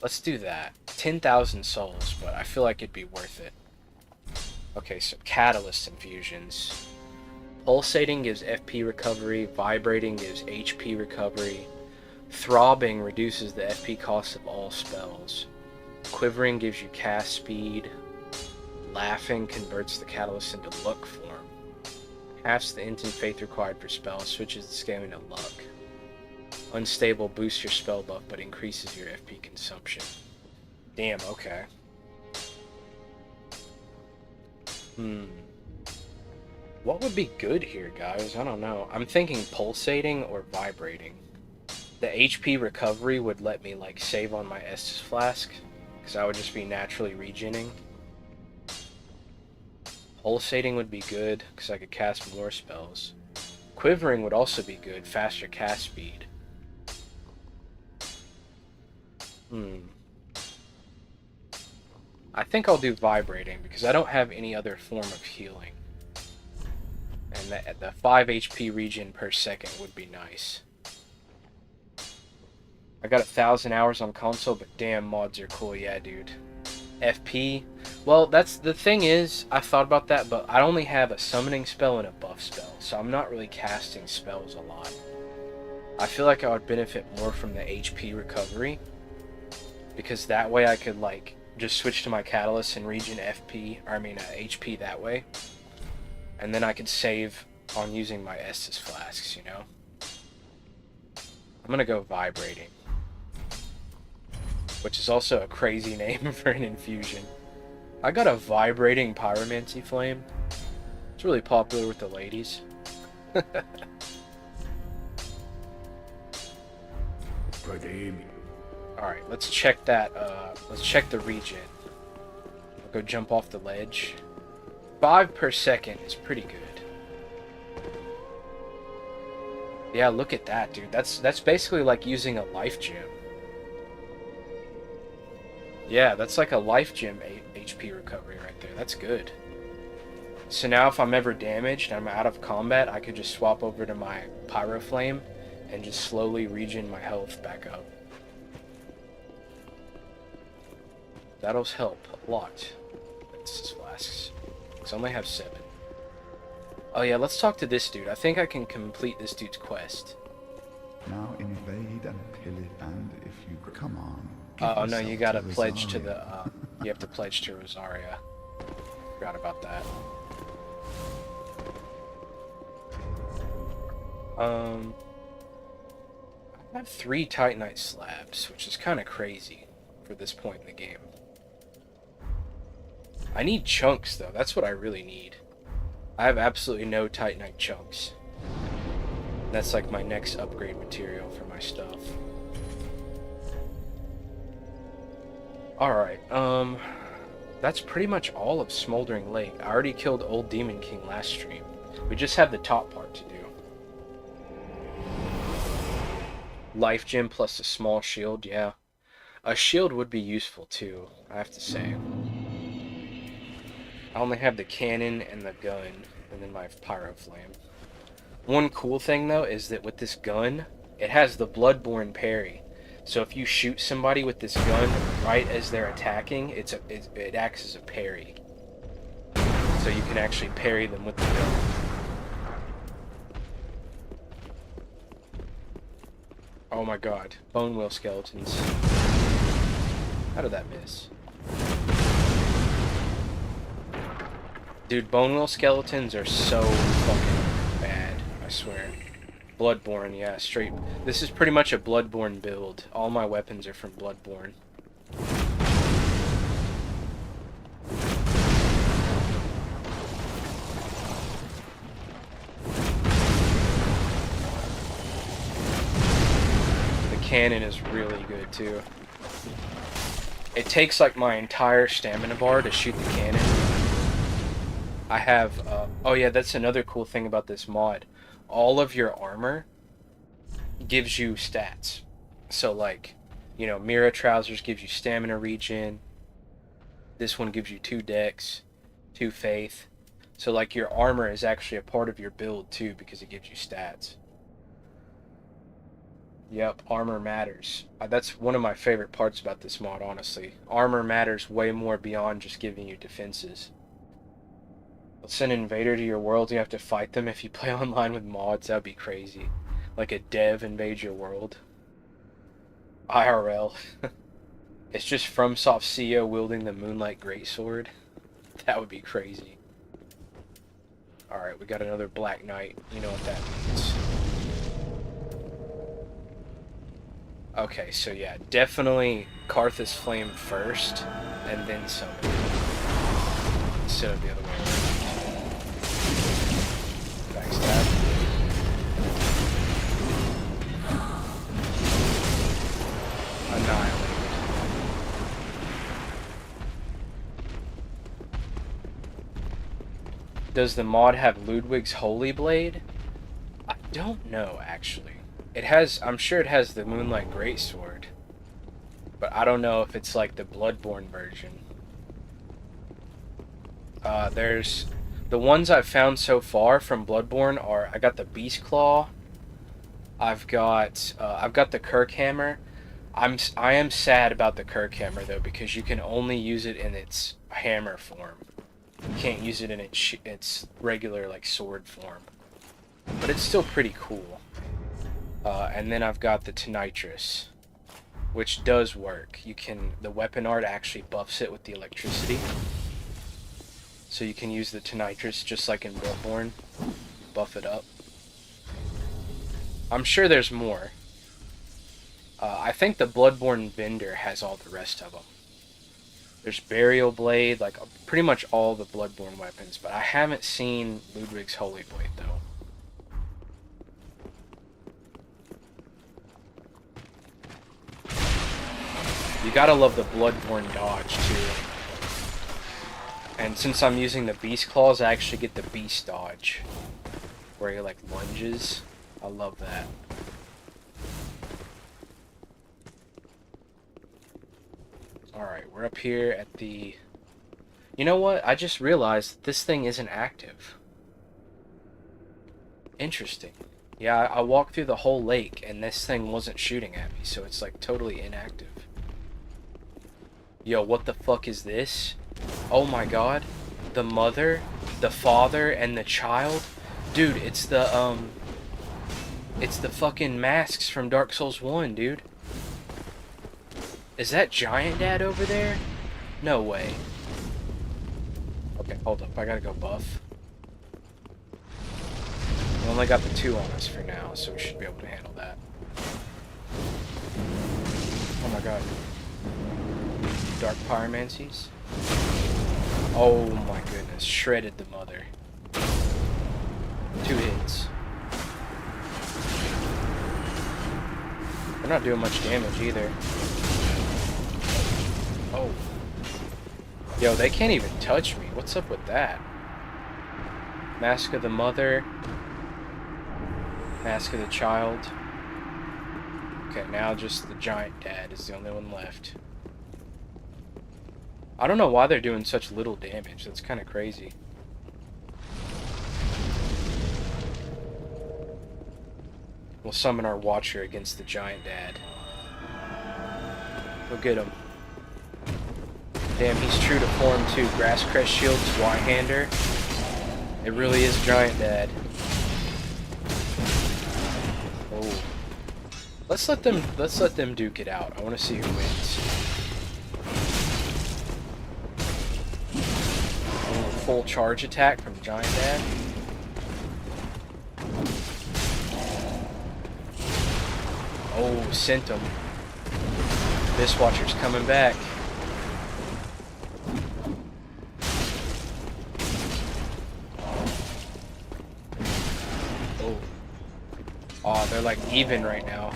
Let's do that. 10,000 souls, but I feel like it'd be worth it. Okay, so Catalyst infusions. Pulsating gives FP recovery. Vibrating gives HP recovery. Throbbing reduces the FP cost of all spells. Quivering gives you cast speed. Laughing converts the Catalyst into luck form. Halves the instant faith required for spells, switches the scaling to luck. Unstable boosts your spell buff, but increases your FP consumption. Damn, okay. What would be good here, guys? I don't know. I'm thinking pulsating or vibrating. The HP recovery would let me, like, save on my Estus Flask, because I would just be naturally regening. Pulsating would be good, because I could cast more spells. Quivering would also be good, faster cast speed. I think I'll do vibrating, because I don't have any other form of healing. And the 5 HP regen per second would be nice. I got 1,000 hours on console, but damn, mods are cool, yeah, dude. FP. Well, that's the thing is, I thought about that, but I only have a summoning spell and a buff spell, so I'm not really casting spells a lot. I feel like I would benefit more from the HP recovery, because that way I could, like, just switch to my Catalyst and regen HP that way, and then I could save on using my Estus Flasks, you know? I'm gonna go vibrating, which is also a crazy name for an infusion. I got a vibrating pyromancy flame. It's really popular with the ladies. Alright, let's check that, let's check the regen. I'll go jump off the ledge. 5 per second is pretty good. Yeah, look at that, dude. That's basically like using a life gem. Yeah, that's like a life gem HP recovery right there. That's good. So now if I'm ever damaged and I'm out of combat, I could just swap over to my Pyro Flame and just slowly regen my health back up. That'll help a lot. It's flasks. Because I only have 7. Oh yeah, let's talk to this dude. I think I can complete this dude's quest. Now invade and pillage, and if you come on. Oh no, you gotta pledge to the. You have to pledge to Rosaria. Forgot about that. I have 3 Titanite slabs, which is kind of crazy for this point in the game. I need chunks though. That's what I really need. I have absolutely no Titanite chunks. That's like my next upgrade material for my stuff. Alright, that's pretty much all of Smoldering Lake. I already killed Old Demon King last stream. We just have the top part to do. Life gem plus a small shield, yeah. A shield would be useful too, I have to say. I only have the cannon and the gun, and then my Pyro Flame. One cool thing though is that with this gun, it has the Bloodborne parry. So if you shoot somebody with this gun right as they're attacking, it acts as a parry. So you can actually parry them with the gun. Oh my god, bone wheel skeletons. How did that miss? Dude, bone wheel skeletons are so fucking bad, I swear. Bloodborne, yeah, straight. This is pretty much a Bloodborne build. All my weapons are from Bloodborne. The cannon is really good, too. It takes, like, my entire stamina bar to shoot the cannon. I have, oh yeah, that's another cool thing about this mod. All of your armor gives you stats. So, like, you know, Mira Trousers gives you stamina regen. This one gives you 2 dex, 2 faith. So, like, your armor is actually a part of your build, too, because it gives you stats. Yep, armor matters. That's one of my favorite parts about this mod, honestly. Armor matters way more beyond just giving you defenses. Let's send an invader to your world, you have to fight them. If you play online with mods, that'd be crazy. Like a dev invade your world. IRL. It's just FromSoft CEO wielding the Moonlight Greatsword. That would be crazy. Alright, we got another Black Knight. You know what that means. Okay, so yeah, definitely Karthus Flame first, and then Summon. Instead of the other way around. Backstab. Annihilated. Does the mod have Ludwig's Holy Blade? I don't know, actually. It has, I'm sure it has the Moonlight Greatsword, but I don't know if it's like the Bloodborne version. There's the ones I've found so far from Bloodborne are, I got the Beast Claw, I've got the Kirk Hammer. I am sad about the Kirk Hammer though, because you can only use it in its hammer form. You can't use it in its regular like sword form, but it's still pretty cool. And then I've got the Tonitrus, which does work. The weapon art actually buffs it with the electricity. So you can use the Tonitrus just like in Bloodborne. Buff it up. I'm sure there's more. I think the Bloodborne vendor has all the rest of them. There's Burial Blade, like pretty much all the Bloodborne weapons, but I haven't seen Ludwig's Holy Blade though. You gotta love the Bloodborne dodge, too. And since I'm using the Beast Claws, I actually get the Beast dodge. Where he, like, lunges. I love that. Alright, we're up here at the... You know what? I just realized this thing isn't active. Interesting. Yeah, I walked through the whole lake, and this thing wasn't shooting at me, so it's, like, totally inactive. Yo, what the fuck is this? Oh my god. The mother, the father, and the child? Dude, it's the fucking masks from Dark Souls 1, dude. Is that Giant Dad over there? No way. Okay, hold up. I gotta go buff. We only got the 2 on us for now, so we should be able to handle that. Oh my god. Dark Pyromancies. Oh my goodness, shredded the mother. 2 hits. They're not doing much damage either. Oh. Yo, they can't even touch me. What's up with that? Mask of the mother. Mask of the child. Okay, now just the Giant Dad is the only one left. I don't know why they're doing such little damage. That's kind of crazy. We'll summon our Watcher against the Giant Dad. Go get him. Damn, he's true to form too. Grass Crest Shield, Zweihander. It really is Giant Dad. Oh. Let's let them duke it out. I want to see who wins. full charge attack from Giant Dad. Oh, sent him. This Watcher's coming back. Oh. Oh, they're like even right now.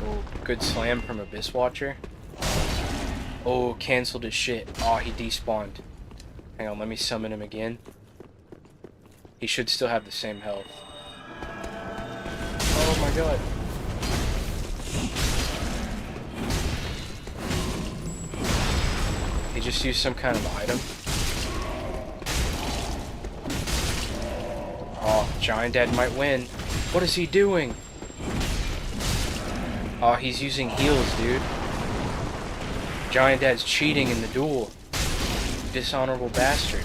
Oh, good slam from Abyss Watcher. Oh, canceled his shit. Oh, he despawned. Hang on, let me summon him again. He should still have the same health. Oh my god. He just used some kind of item. Oh, Giant Dad might win. What is he doing? Oh, he's using heals, dude. Giant Dad's cheating in the duel. Dishonorable bastard.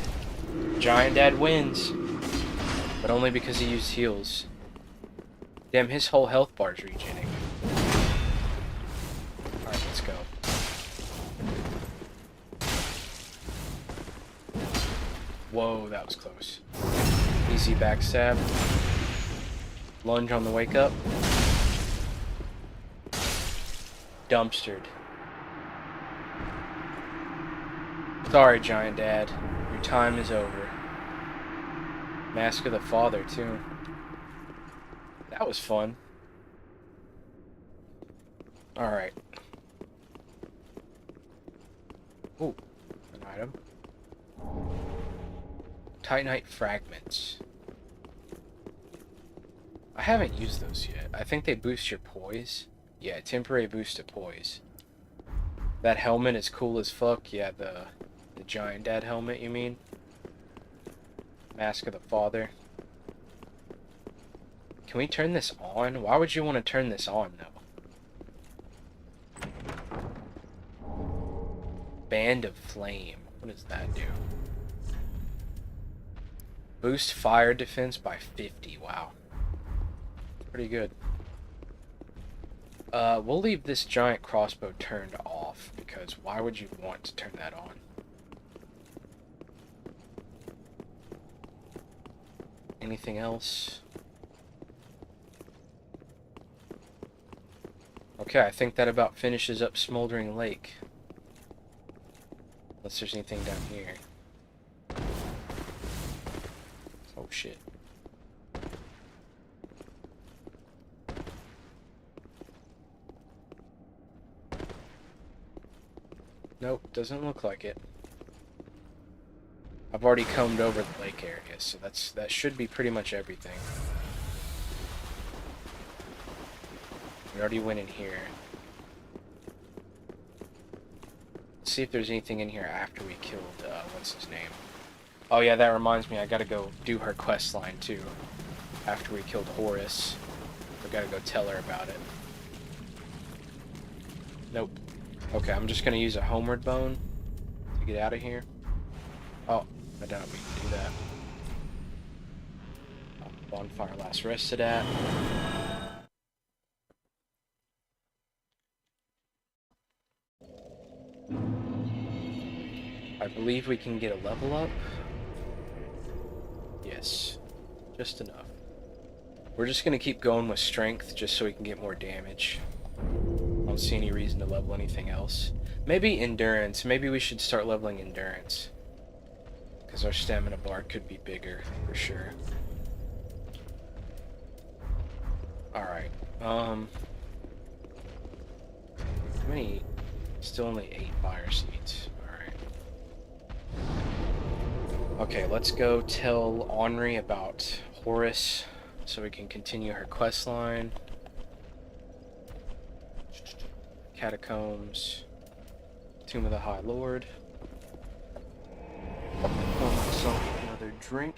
Giant Dad wins. But only because he used heals. Damn, his whole health bar's regenerating. Alright, let's go. Whoa, that was close. Easy backstab. Lunge on the wake up. Dumpstered. Sorry, Giant Dad. Your time is over. Mask of the Father, too. That was fun. Alright. Ooh, an item. Titanite fragments. I haven't used those yet. I think they boost your poise. Yeah, temporary boost to poise. That helmet is cool as fuck. Yeah, the Giant Dad helmet, you mean? Mask of the Father. Can we turn this on? Why would you want to turn this on, though? Band of Flame. What does that do? Boost fire defense by 50. Wow. Pretty good. We'll leave this giant crossbow turned off, because why would you want to turn that on? Anything else? Okay, I think that about finishes up Smoldering Lake. Unless there's anything down here. Oh shit. Nope, doesn't look like it. I've already combed over the lake area, so that should be pretty much everything. We already went in here. Let's see if there's anything in here after we killed, what's his name? Oh yeah, that reminds me, I gotta go do her quest line too. After we killed Horus. I gotta go tell her about it. Nope. Okay, I'm just gonna use a homeward bone to get out of here. Oh, I doubt we can do that. Bonfire lasts rested at. I believe we can get a level up. Yes, just enough. We're just gonna keep going with strength just so we can get more damage. I don't see any reason to level anything else. Maybe endurance. Maybe we should start leveling endurance. Because our stamina bar could be bigger, for sure. Alright, how many? Still only 8 fire seeds. Alright. Okay, let's go tell Henri about Horus so we can continue her quest line. Catacombs. Tomb of the High Lord. Pour myself another drink.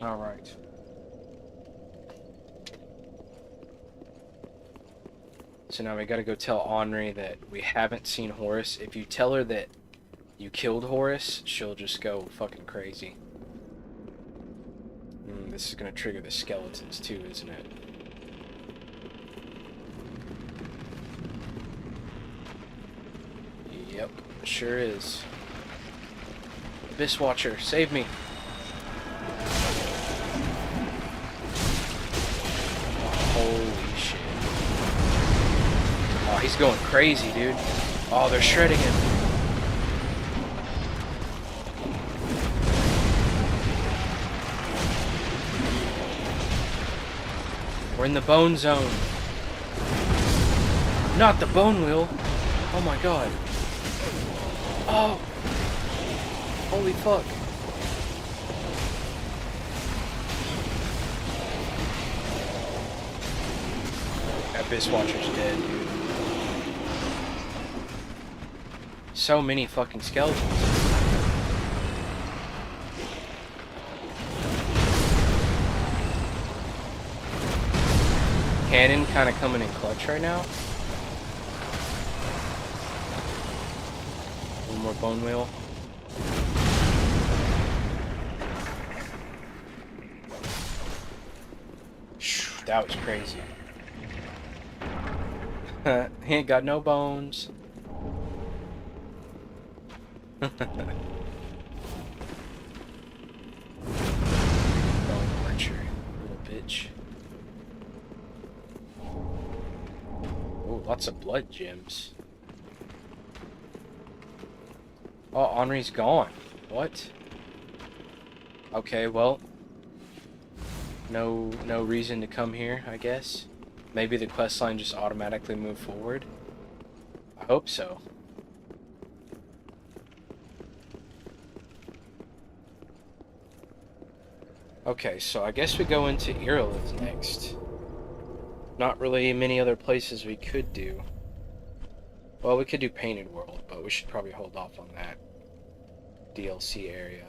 All right. So now we gotta go tell Henri that we haven't seen Horace. If you tell her that you killed Horace, she'll just go fucking crazy. This is gonna trigger the skeletons too, isn't it? Yep, sure is. Abyss Watcher, save me! Holy shit. Oh, he's going crazy, dude. Oh, they're shredding him. We're in the bone zone. Not the bone wheel. Oh my god. Oh. Holy fuck. Abyss Watcher's dead, dude. So many fucking skeletons. Cannon kind of coming in clutch right now. One more bone wheel. That was crazy. He ain't got no bones. Bone archer, little bitch. Oh, lots of blood gems. Oh, Henri's gone. What? Okay, well, no reason to come here, I guess. Maybe the questline just automatically moved forward. I hope so. Okay, so I guess we go into Irilith next. Not really many other places we could do. Well, we could do Painted World, but we should probably hold off on that DLC area.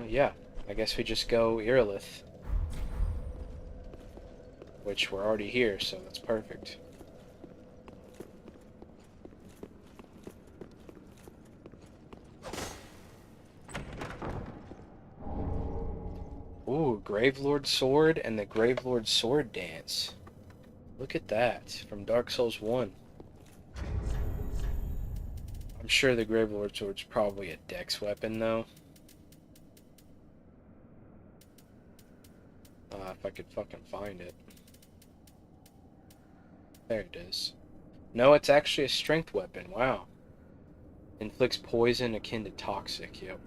Yeah. I guess we just go Irilith. Which we're already here, so that's perfect. Ooh, Gravelord Sword and the Gravelord Sword Dance. Look at that, from Dark Souls 1. I'm sure the Gravelord Sword's probably a dex weapon, though. If I could fucking find it. There it is. No, it's actually a strength weapon, wow. Inflicts poison akin to toxic, yep.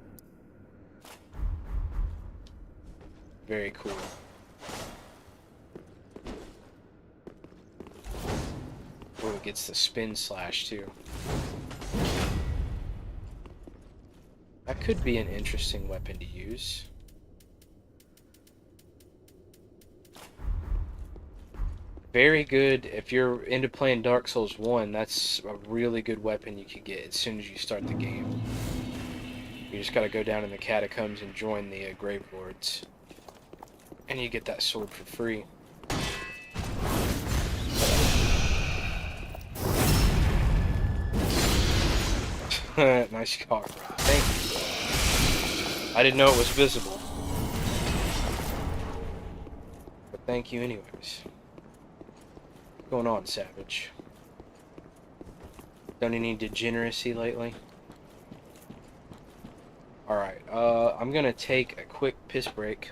Very cool. Oh, it gets the spin slash too. That could be an interesting weapon to use. Very good. If you're into playing Dark Souls 1, that's a really good weapon you can get as soon as you start the game. You just gotta go down in the catacombs and join the Grave Lords. And you get that sword for free. Nice car. Thank you. I didn't know it was visible. But thank you anyways. What's going on, Savage? Done any degeneracy lately? Alright, I'm gonna take a quick piss break.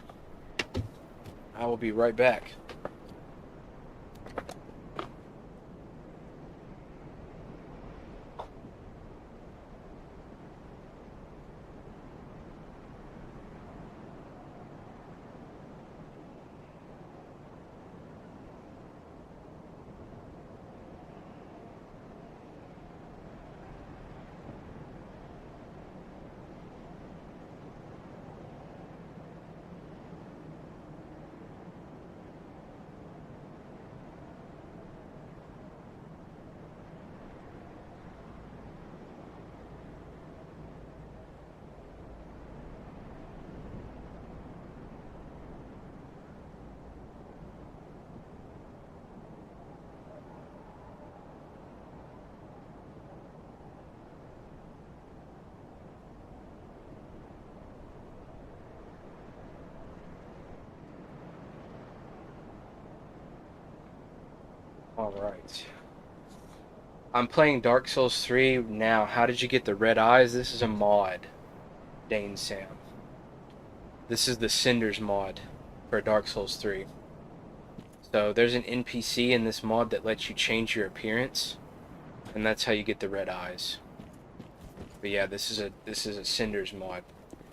I will be right back. Alright. I'm playing Dark Souls 3 now. How did you get the red eyes? This is a mod, Dane Sam. This is the CINDERS mod for Dark Souls 3. So there's an NPC in this mod that lets you change your appearance, and that's how you get the red eyes. But yeah, this is a CINDERS mod.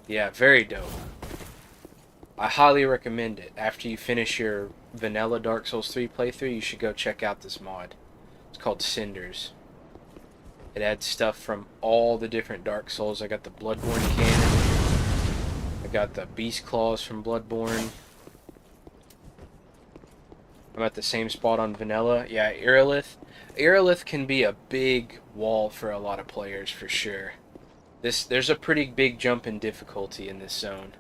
Yeah, very dope. I highly recommend it. After you finish your vanilla Dark Souls 3 playthrough, you should go check out this mod. It's called CINDERS. It adds stuff from all the different Dark Souls. I got the Bloodborne canon. I got the Beast Claws from Bloodborne. I'm at the same spot on vanilla. Yeah, Irilith. Irilith can be a big wall for a lot of players for sure. There's a pretty big jump in difficulty in this zone.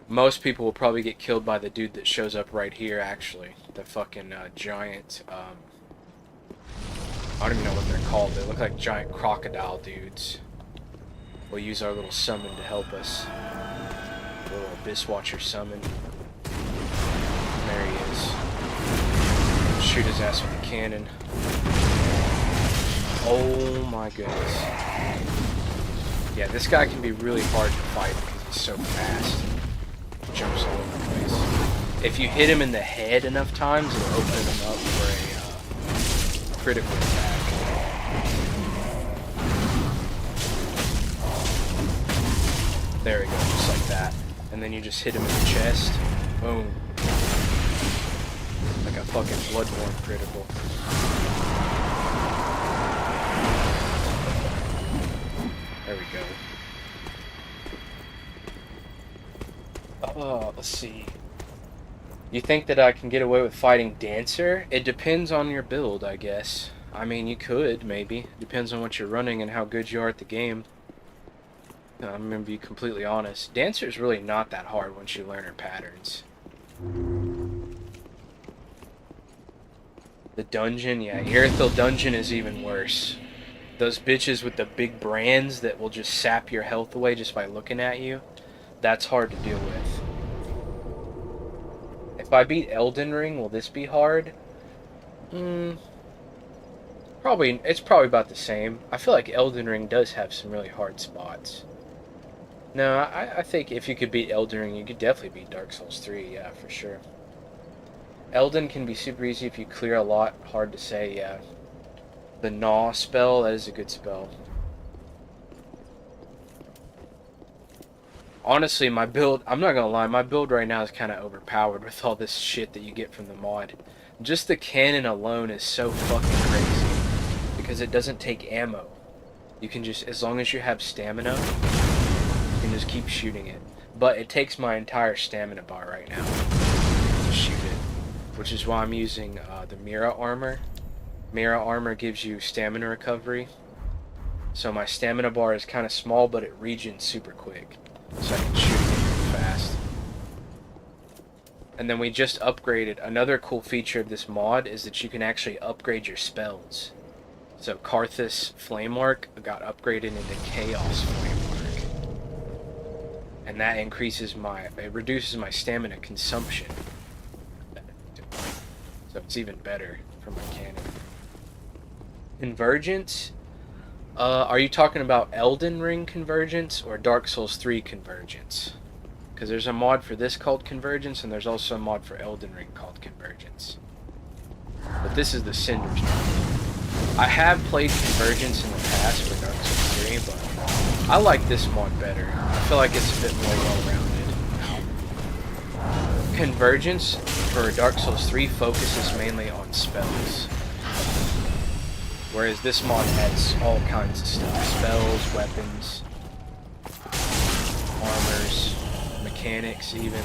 Most people will probably get killed by the dude that shows up right here, actually. The fucking giant, I don't even know what they're called. They look like giant crocodile dudes. We'll use our little summon to help us. A little Abyss Watcher summon. There he is. Shoot his ass with a cannon. Oh my goodness. Yeah, this guy can be really hard to fight because he's so fast. Jumps all over the place. If you hit him in the head enough times, it'll open him up for a critical attack. There we go, just like that. And then you just hit him in the chest. Boom. Like a fucking Bloodborne critical. There we go. Let's see. You think that I can get away with fighting Dancer? It depends on your build, I guess. I mean, you could, maybe. Depends on what you're running and how good you are at the game. I'm gonna be completely honest. Dancer's really not that hard once you learn her patterns. The dungeon, yeah, Irithyll dungeon is even worse. Those bitches with the big brands that will just sap your health away just by looking at you. That's hard to deal with. If I beat Elden Ring, will this be hard? Probably. It's probably about the same. I feel like Elden Ring does have some really hard spots. No, I think if you could beat Elden Ring, you could definitely beat Dark Souls 3, yeah, for sure. Elden can be super easy if you clear a lot. Hard to say, yeah. The Gnaw spell, that is a good spell. Honestly, my build, I'm not gonna lie, my build right now is kind of overpowered with all this shit that you get from the mod. Just the cannon alone is so fucking crazy. Because it doesn't take ammo. You can just, as long as you have stamina, you can just keep shooting it. But it takes my entire stamina bar right now to shoot it. Which is why I'm using the Mira armor. Mira armor gives you stamina recovery. So my stamina bar is kind of small, but it regens super quick. So I can shoot it really fast. And then we just upgraded. Another cool feature of this mod is that you can actually upgrade your spells. So Karthus Flamework got upgraded into Chaos Flamework. And that increases it reduces my stamina consumption. So it's even better for my cannon. Convergence? Are you talking about Elden Ring Convergence or Dark Souls 3 Convergence? Because there's a mod for this called Convergence, and there's also a mod for Elden Ring called Convergence. But this is the CINDERS mod. I have played Convergence in the past for Dark Souls 3, but I like this mod better. I feel like it's a bit more well-rounded. Convergence for Dark Souls 3 focuses mainly on spells. Whereas this mod adds all kinds of stuff. Spells, weapons, armors, mechanics even.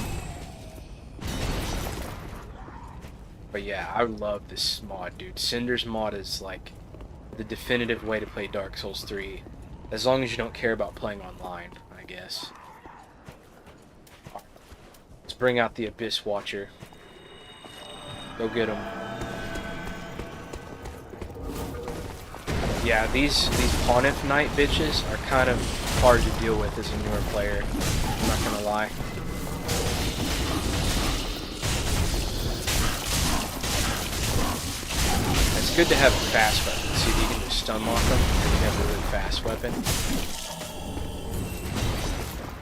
But yeah, I love this mod, dude. CINDERS mod is like the definitive way to play Dark Souls 3. As long as you don't care about playing online, I guess. Right. Let's bring out the Abyss Watcher. Go get him. Yeah, these Pontiff Knight bitches are kind of hard to deal with as a newer player. I'm not gonna lie. good to have a fast weapon. See if you can just stun lock them and you have a really fast weapon.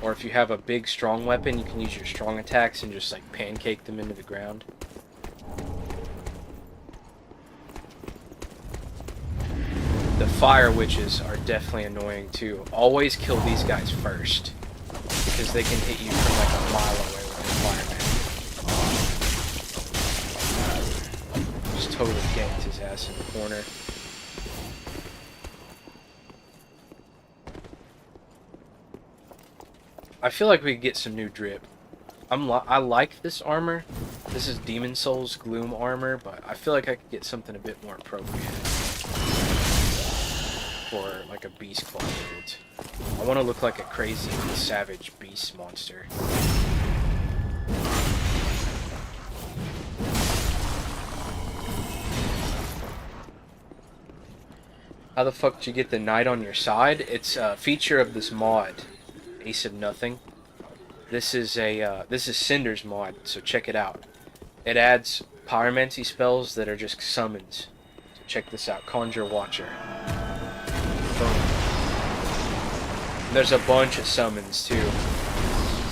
Or if you have a big strong weapon, you can use your strong attacks and just like pancake them into the ground. The fire witches are definitely annoying too. Always kill these guys first, because they can hit you from like a mile away with their fireman. Just totally ganked his ass in the corner. I feel like we could get some new drip. I like this armor. This is Demon Souls Gloom armor, but I feel like I could get something a bit more appropriate for like a beast claw build. I want to look like a crazy savage beast monster. How the fuck did you get the knight on your side? It's a feature of this mod, Ace of Nothing. This is CINDERS mod, so check it out. It adds pyromancy spells that are just summons. So check this out, Conjure Watcher. Boom. There's a bunch of summons too.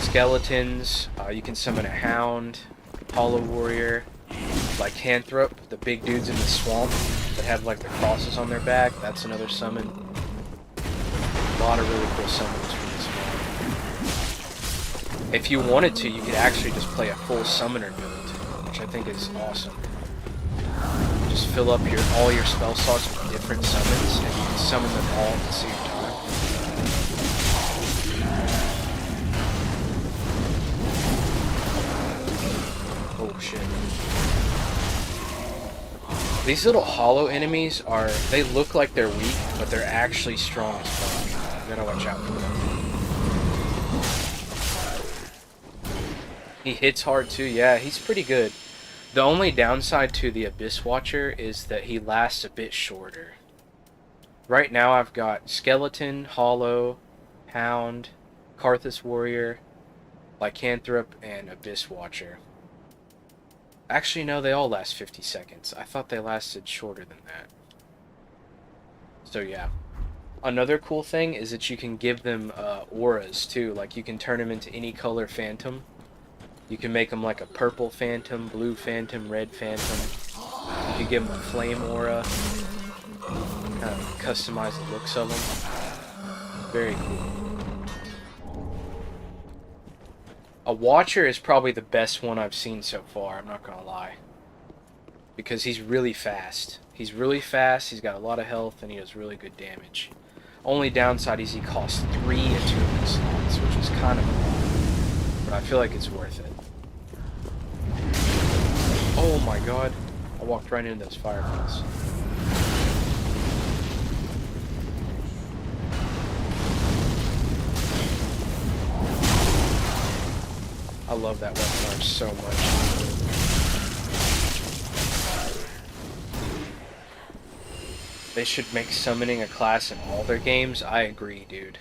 Skeletons, you can summon a hound, hollow warrior, lycanthrope, the big dudes in the swamp that have like the crosses on their back, that's another summon. A lot of really cool summons from this mod. If you wanted to, you could actually just play a full summoner build, which I think is awesome. Just fill up all your spell slots with different summons, and you can summon them all at the same time. Oh shit. These little hollow enemies they look like they're weak, but they're actually strong as fuck. You gotta watch out for them. He hits hard too, yeah, he's pretty good. The only downside to the Abyss Watcher is that he lasts a bit shorter. Right now I've got Skeleton, Hollow, Hound, Karthus Warrior, Lycanthrope, and Abyss Watcher. Actually, no, they all last 50 seconds. I thought they lasted shorter than that. So yeah. Another cool thing is that you can give them auras too. Like you can turn them into any color phantom. You can make them like a purple phantom, blue phantom, red phantom. You can give them a flame aura. Kind of customize the looks of them. Very cool. A Watcher is probably the best one I've seen so far, I'm not gonna lie. Because he's really fast. He's really fast, he's got a lot of health, and he does really good damage. Only downside is he costs 3 attunement slots, which is kind of a lot. But I feel like it's worth it. Oh my god. I walked right into those fireballs. I love that weapon art so much. They should make summoning a class in all their games. I agree, dude.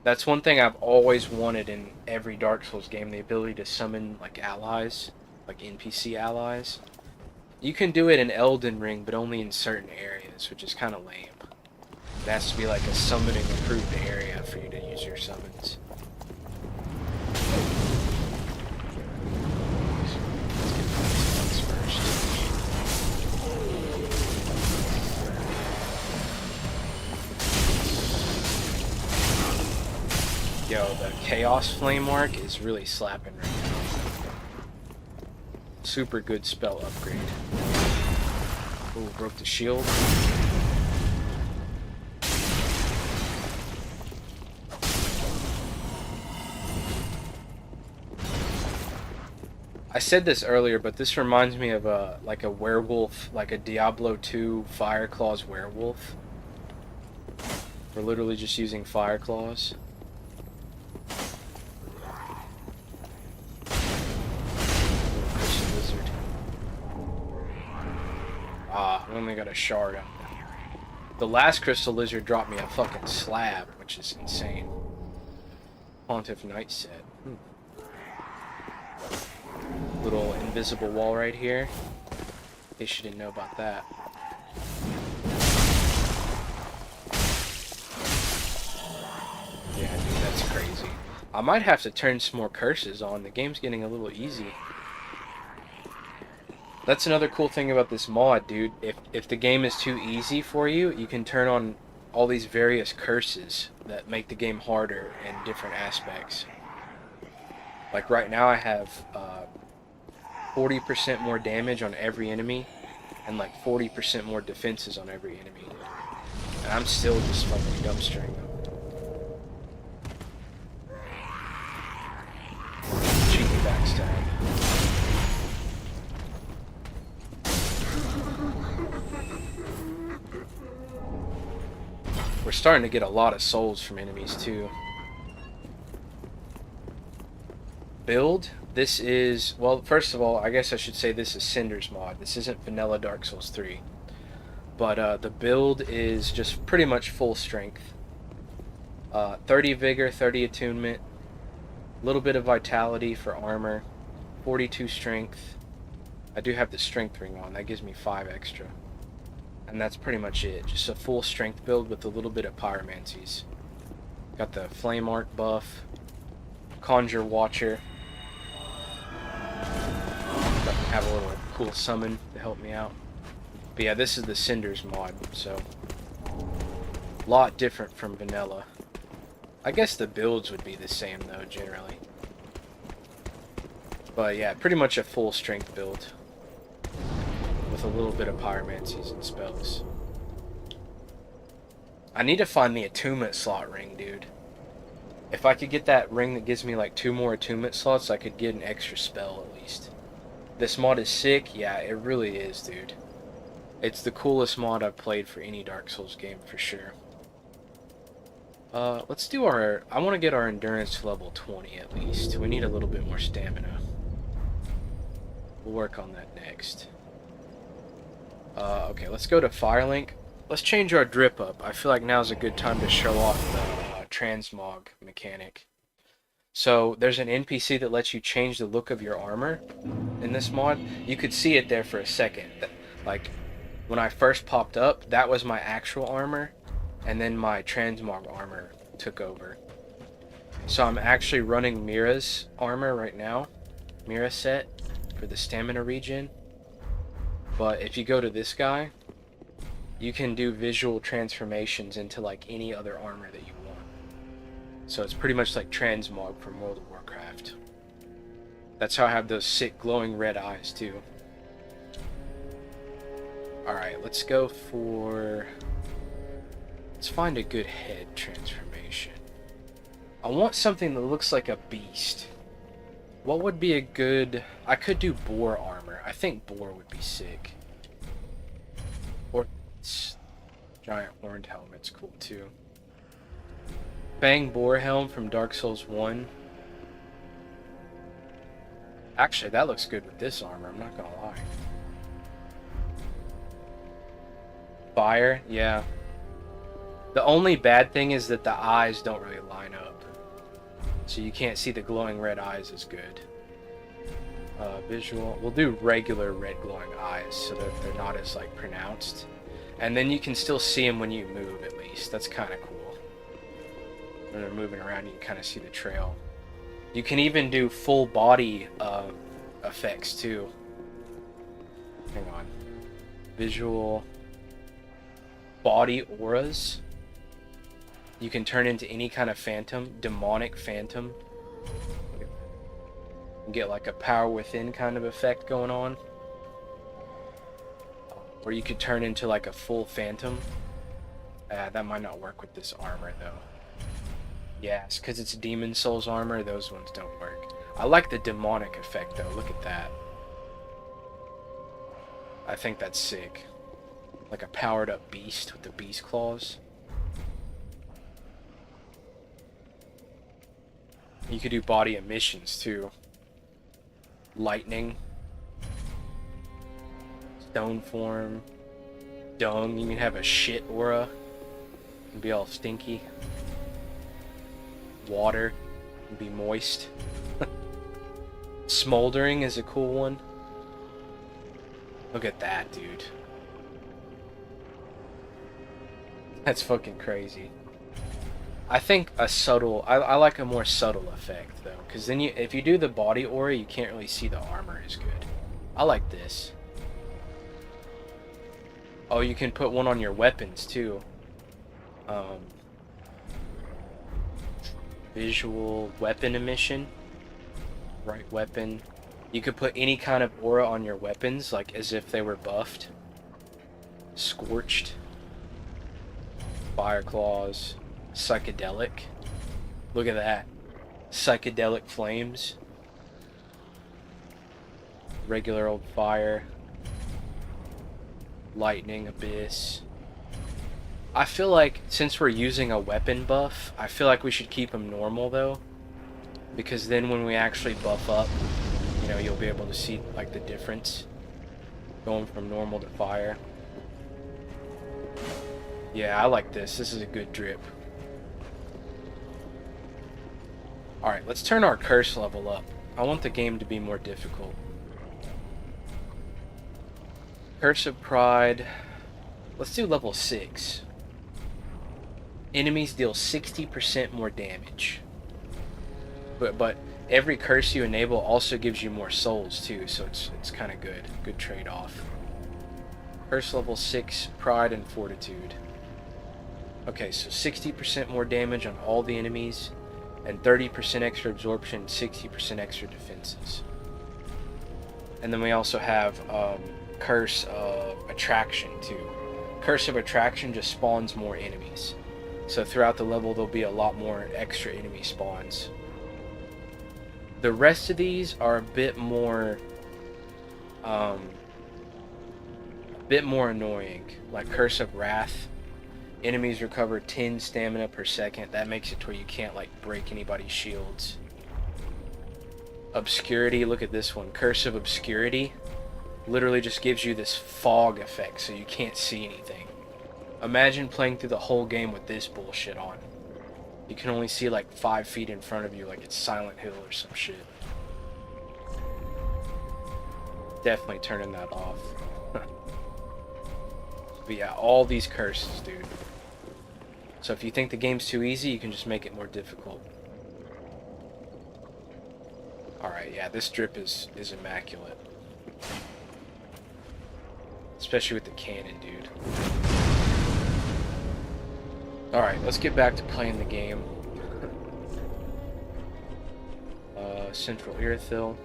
That's one thing I've always wanted in every Dark Souls game, the ability to summon like allies, like NPC allies. You can do it in Elden Ring, but only in certain areas, which is kind of lame. It has to be like a summoning approved area for you to use your summons. Yo, the Chaos Flame Arc is really slapping right now. Super good spell upgrade. Ooh, broke the shield. I said this earlier, but this reminds me of a werewolf, like a Diablo 2 Fire Claws werewolf. We're literally just using Fire Claws. Ah, I only got a shard out. The last Crystal Lizard dropped me a fucking slab, which is insane. Pontiff Knight set. Little invisible wall right here. In case you didn't know about that. Yeah, dude, that's crazy. I might have to turn some more curses on. The game's getting a little easy. That's another cool thing about this mod, dude. If the game is too easy for you, you can turn on all these various curses that make the game harder in different aspects. Like right now I have 40% more damage on every enemy and like 40% more defenses on every enemy. And I'm still just fucking dumpstering them. Cheeky backstab. We're starting to get a lot of souls from enemies too. Build. This is, well, first of all, I guess I should say this is CINDERS mod. This isn't vanilla Dark Souls 3. But the build is just pretty much full strength. 30 vigor, 30 attunement, a little bit of vitality for armor, 42 strength. I do have the strength ring on. That gives me 5 extra. And that's pretty much it. Just a full strength build with a little bit of pyromancies. Got the flame arc buff, conjure watcher. Have a little cool summon to help me out. But yeah, this is the CINDERS mod, so a lot different from vanilla. I guess the builds would be the same though, generally. But yeah, pretty much a full strength build with a little bit of pyromancies and spells. I need to find the attunement slot ring, dude. If I could get that ring that gives me like 2 more attunement slots, I could get an extra spell at least. This mod is sick. Yeah, it really is, dude. It's the coolest mod I've played for any Dark Souls game for sure. Let's do our... I want to get our endurance to level 20 at least. We need a little bit more stamina. We'll work on that next. Okay, let's go to Firelink. Let's change our drip up. I feel like now's a good time to show off the transmog mechanic. So there's an NPC that lets you change the look of your armor in this mod. You could see it there for a second. Like when I first popped up, that was my actual armor, and then my transmog armor took over. So I'm actually running Mira's armor right now, Mira set for the stamina regen. But if you go to this guy, you can do visual transformations into like any other armor that you want. So it's pretty much like transmog from World of Warcraft. That's how I have those sick glowing red eyes too. Alright, let's go for... Let's find a good head transformation. I want something that looks like a beast. What would be a good... I could do boar armor. I think boar would be sick. Or giant horned helmet's cool too. Fang boar helm from Dark Souls 1. Actually, that looks good with this armor, I'm not gonna lie. Fire, yeah. The only bad thing is that the eyes don't really line up. So you can't see the glowing red eyes as good. Visual. We'll do regular red glowing eyes so that they're not as like pronounced. And then you can still see them when you move at least. That's kind of cool. When they're moving around, you can kind of see the trail. You can even do full body effects too. Hang on. Visual. Body auras. You can turn into any kind of phantom, demonic phantom. You get like a power within kind of effect going on. Or you could turn into like a full phantom. That might not work with this armor though. Yes, because it's Demon Souls armor, those ones don't work. I like the demonic effect though, look at that. I think that's sick. Like a powered up beast with the beast claws. You could do body emissions too. Lightning. Stone form. Dung, you can have a shit aura. And be all stinky. Water. And be moist. Smoldering is a cool one. Look at that, dude. That's fucking crazy. I think a subtle. I like a more subtle effect though, because then if you do the body aura, you can't really see the armor as good. I like this. Oh, you can put one on your weapons too. Um, visual weapon emission. Right weapon. You could put any kind of aura on your weapons, like as if they were buffed. Scorched. Fire claws. Psychedelic. Look at that. Psychedelic flames. Regular old fire. Lightning abyss. I feel like since we're using a weapon buff, I feel like we should keep them normal though. Because then when we actually buff up, you know, you'll be able to see like the difference. Going from normal to fire. Yeah, I like this. This is a good drip. Alright, let's turn our curse level up. I want the game to be more difficult. Curse of Pride. Let's do level 6. Enemies deal 60% more damage. But every curse you enable also gives you more souls too, so it's kind of good. Good trade-off. Curse level 6, Pride and Fortitude. Okay, so 60% more damage on all the enemies, and 30% extra absorption, 60% extra defenses. And then we also have Curse of Attraction too. Curse of Attraction just spawns more enemies. So throughout the level there'll be a lot more extra enemy spawns. The rest of these are a bit more annoying. Like Curse of Wrath. Enemies recover 10 stamina per second. That makes it to where you can't like break anybody's shields. Obscurity, look at this one. Curse of Obscurity literally just gives you this fog effect so you can't see anything. Imagine playing through the whole game with this bullshit on. You can only see like 5 feet in front of you like it's Silent Hill or some shit. Definitely turning that off. But yeah, all these curses, dude. So if you think the game's too easy, you can just make it more difficult. Alright, yeah, this drip is immaculate. Especially with the cannon, dude. Alright, let's get back to playing the game. Central Irithyll.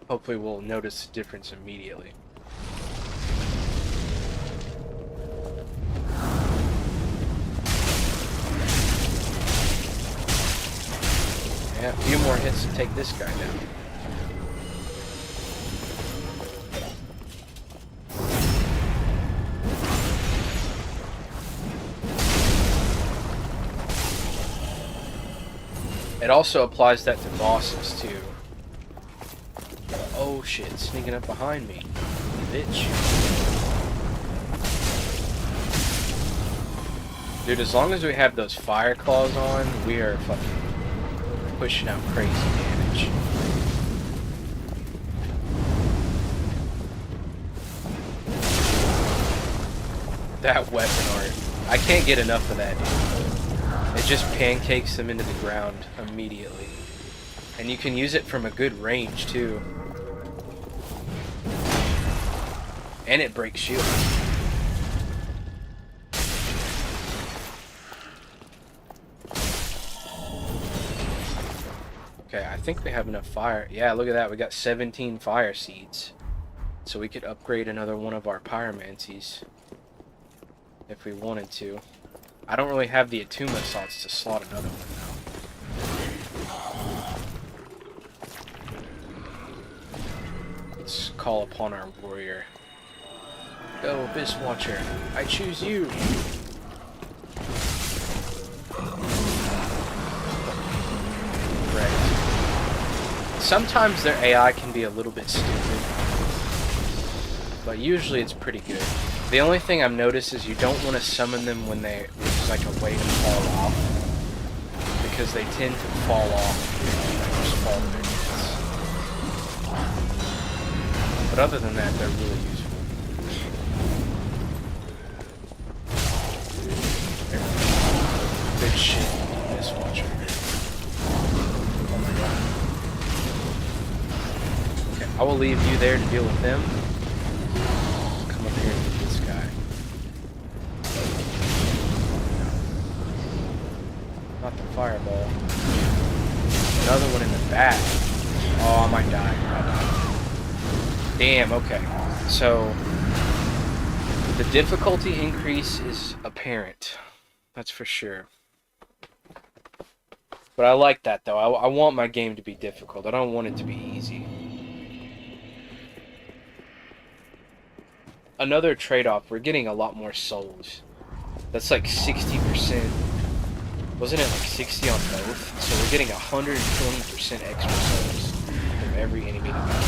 Hopefully we'll notice the difference immediately. Yeah, a few more hits to take this guy down. It also applies that to bosses too. Oh shit, sneaking up behind me. Bitch. Dude, as long as we have those fire claws on, we are fucking pushing out crazy damage. That weapon art. I can't get enough of that, dude. It just pancakes them into the ground immediately. And you can use it from a good range, too. And it breaks shields. Okay, I think we have enough fire. Yeah, look at that. We got 17 fire seeds. So we could upgrade another one of our pyromancies. If we wanted to. I don't really have the Attuma slots to slot another one now. Let's call upon our warrior. Go, Abyss Watcher. I choose you. Right. Sometimes their AI can be a little bit stupid, but usually it's pretty good. The only thing I've noticed is you don't want to summon them when there's like a way to fall off, because they tend to fall off if they just fall to their deaths. But other than that, they're really useful. Good shit. This watcher. Oh my god. Okay, I will leave you there to deal with them. Come up here and get this guy. Not the fireball. Another one in the back. Oh, I might die. Damn, okay. So, the difficulty increase is apparent. That's for sure. But I like that, though. I want my game to be difficult. I don't want it to be easy. Another trade-off, we're getting a lot more souls. That's like 60%. Wasn't it like 60 on both? So we're getting 120% extra souls from every enemy that we kill.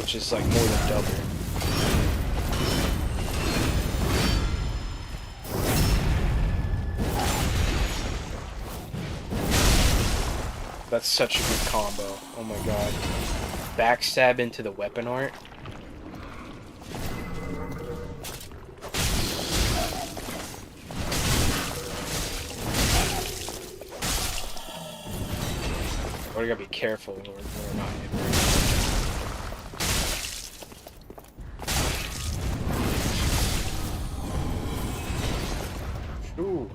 Which is like more than double. That's such a good combo. Oh my god. Backstab into the weapon art. We gotta be careful when we're not hit. Ooh.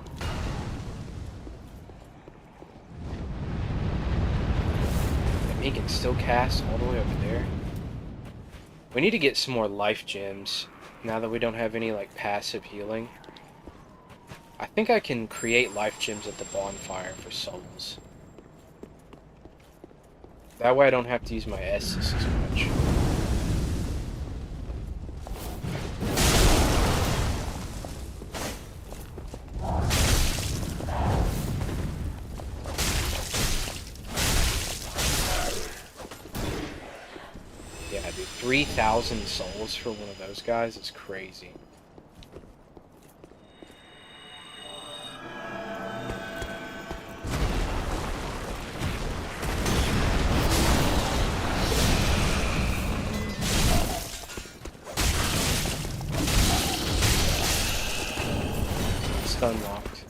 And he can still cast all the way over there. We need to get some more life gems now that we don't have any like passive healing. I think I can create life gems at the bonfire for souls. That way I don't have to use my S's as much. Yeah, dude, 3,000 souls for one of those guys is crazy. Unlocked.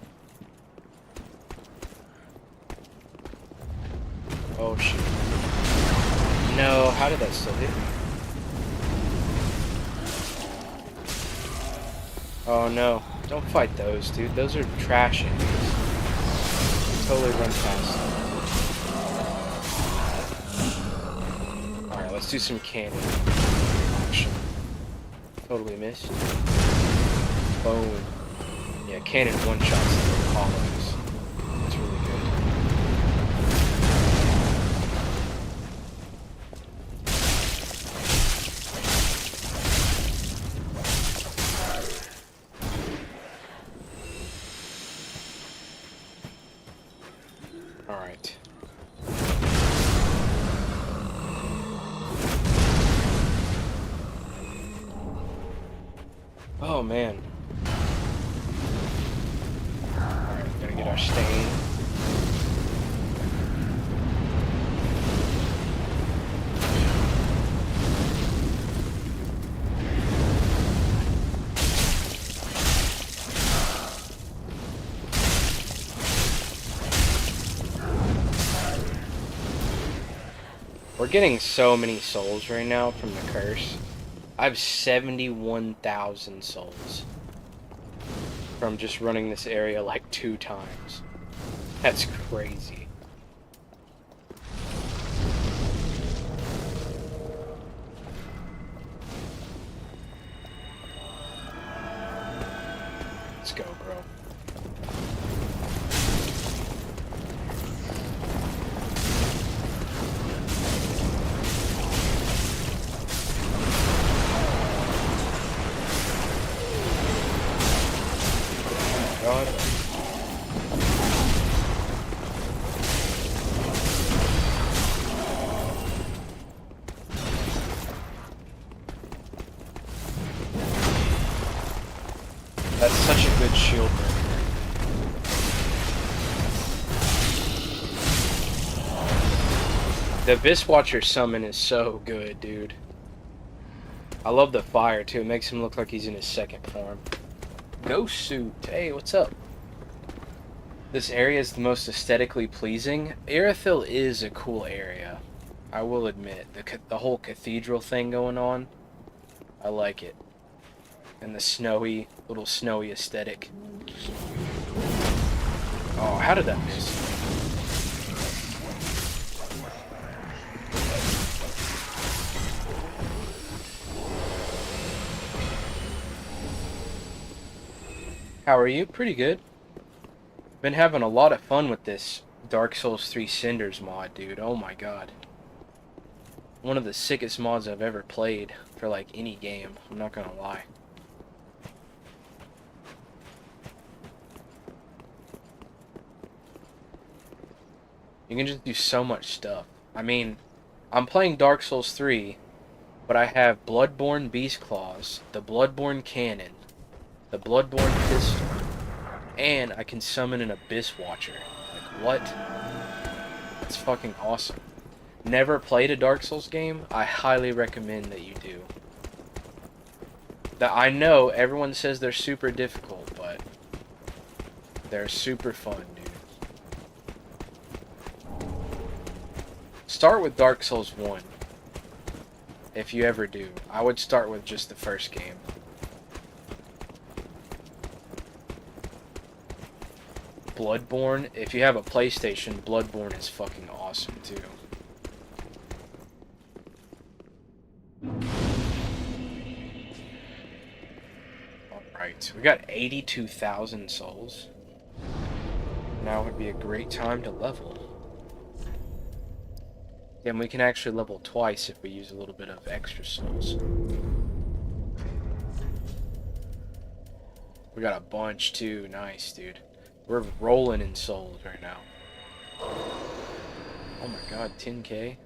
Oh shit. No, how did that still hit me? Oh no, don't fight those, dude. Those are trash enemies. Totally run past them. Alright, let's do some cannon action. Totally missed. Boom. Yeah, cannon one-shots the hollows. That's really good. Alright. Oh, man. Get our stain. We're getting so many souls right now from the curse. I have 71,000 souls from just running this area like 2 times. That's crazy. Let's go, bro. God. shield breaker. The Abyss Watcher summon is so good, dude. I love the fire, too. It makes him look like he's in his second form. Ghost Suit. Hey, what's up? This area is the most aesthetically pleasing. Irithyll is a cool area. I will admit. The whole cathedral thing going on. I like it. And the snowy, little snowy aesthetic. Oh, how did that miss? How are you? Pretty good. Been having a lot of fun with this Dark Souls 3 Cinders mod, dude. Oh my god. One of the sickest mods I've ever played for like any game. I'm not gonna lie. You can just do so much stuff. I mean, I'm playing Dark Souls 3, but I have Bloodborne Beast Claws, the Bloodborne Cannon, the Bloodborne Pistol, and I can summon an Abyss Watcher. Like, what? That's fucking awesome. Never played a Dark Souls game? I highly recommend that you do. I know everyone says they're super difficult, but they're super fun, dude. Start with Dark Souls 1. If you ever do. I would start with just the first game. Bloodborne, if you have a PlayStation, Bloodborne is fucking awesome too. Alright, we got 82,000 souls. Now would be a great time to level. And we can actually level twice if we use a little bit of extra souls. We got a bunch too. Nice, dude. We're rolling in souls right now. Oh my god, 10k.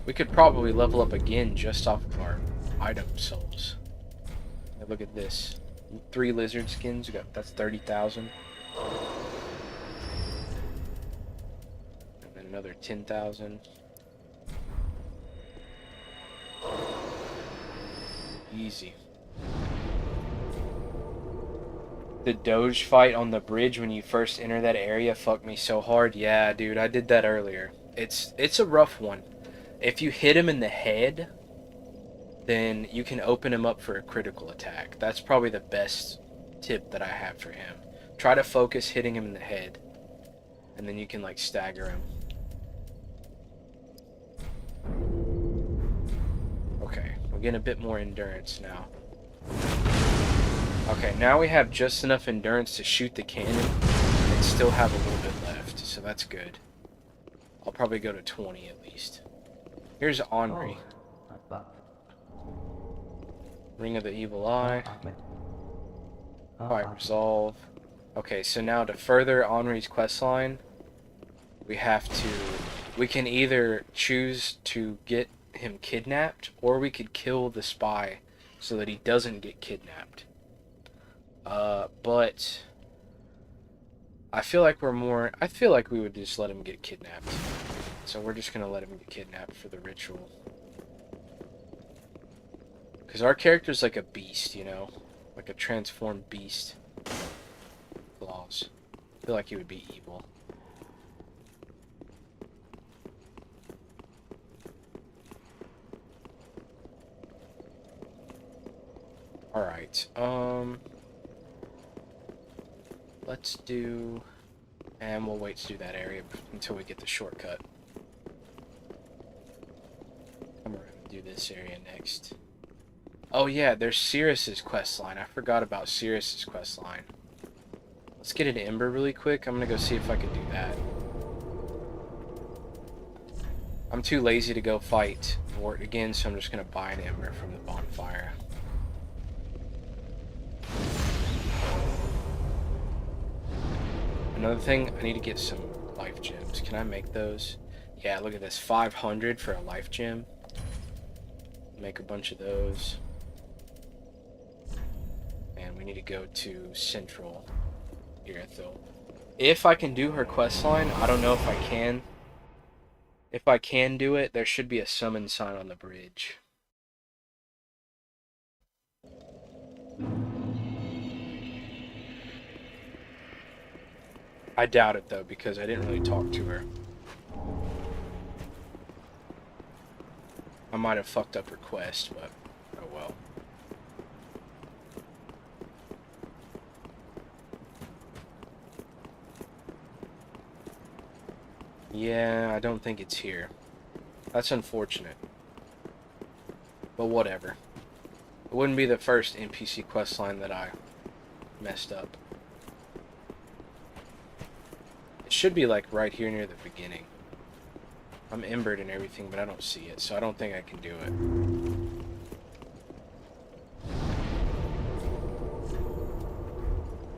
We could probably level up again just off of our item souls. Now look at this. 3 lizard skins, that's 30,000. And then another 10,000. Easy. The Doge fight on the bridge when you first enter that area fucked me so hard. Yeah, dude, I did that earlier. It's a rough one. If you hit him in the head, then you can open him up for a critical attack. That's probably the best tip that I have for him. Try to focus hitting him in the head, and then you can like stagger him. Okay, we're getting a bit more endurance now. Okay, now we have just enough endurance to shoot the cannon and still have a little bit left, so that's good. I'll probably go to 20 at least. Here's Henri. Ring of the Evil Eye. Fight Resolve. Okay, so now to further Henri's questline, we can either choose to get him kidnapped, or we could kill the spy so that he doesn't get kidnapped. But I feel like we would just let him get kidnapped. So we're just gonna let him get kidnapped for the ritual. Because our character's like a beast, you know? Like a transformed beast. Claws. I feel like he would be evil. Alright, let's do... And we'll wait to do that area until we get the shortcut. I'm gonna do this area next. Oh yeah, there's Cirrus's questline. I forgot about Cirrus's questline. Let's get an Ember really quick. I'm gonna go see if I can do that. I'm too lazy to go fight Vort again, so I'm just gonna buy an Ember from the bonfire. Another thing, I need to get some life gems. Can I make those? Yeah, look at this. 500 for a life gem. Make a bunch of those. we need to go to Central Irithyll. If I can do her quest line, I don't know if I can. If I can do it, there should be a summon sign on the bridge. I doubt it though, because I didn't really talk to her. I might have fucked up her quest, but oh well. Yeah, I don't think it's here. That's unfortunate. But whatever. It wouldn't be the first NPC questline that I messed up. It should be like right here near the beginning. I'm embered and everything, but I don't see it, so I don't think I can do it.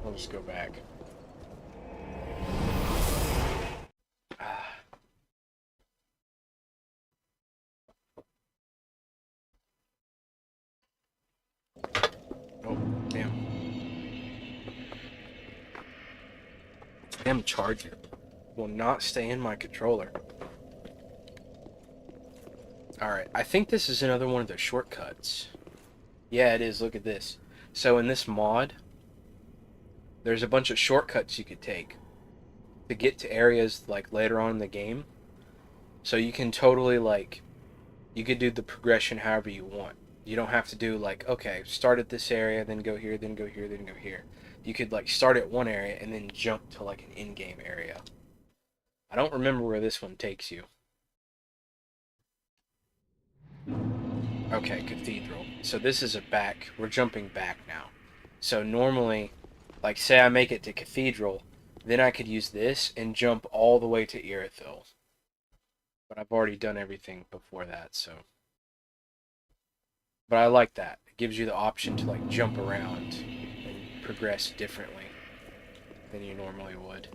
I'll just go back. Oh, damn. Damn charger will not stay in my controller. Alright, I think this is another one of the shortcuts. Yeah, it is. Look at this. So in this mod, there's a bunch of shortcuts you could take to get to areas like later on in the game. So you can totally like, you could do the progression however you want. You don't have to do like, okay, start at this area, then go here, then go here, then go here. You could like start at one area and then jump to like an in-game area. I don't remember where this one takes you. Okay, Cathedral. So this is a back. We're jumping back now. So normally, like say I make it to Cathedral, then I could use this and jump all the way to Irithyll. But I've already done everything before that, so. But I like that. It gives you the option to like jump around and progress differently than you normally would.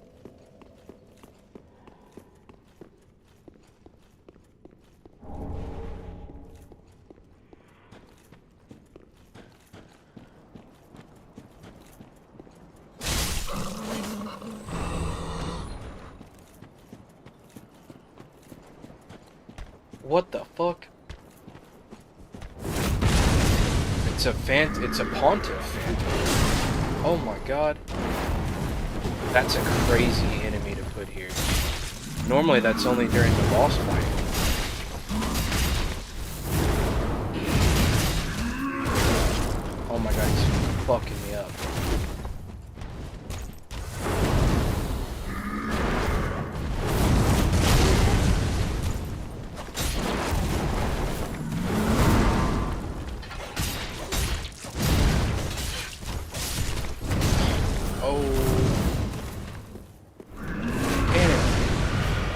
What the fuck? It's a Pontiff Phantom. Oh my god. That's a crazy enemy to put here. Normally that's only during the boss fight. Oh my god, he's fucking me up.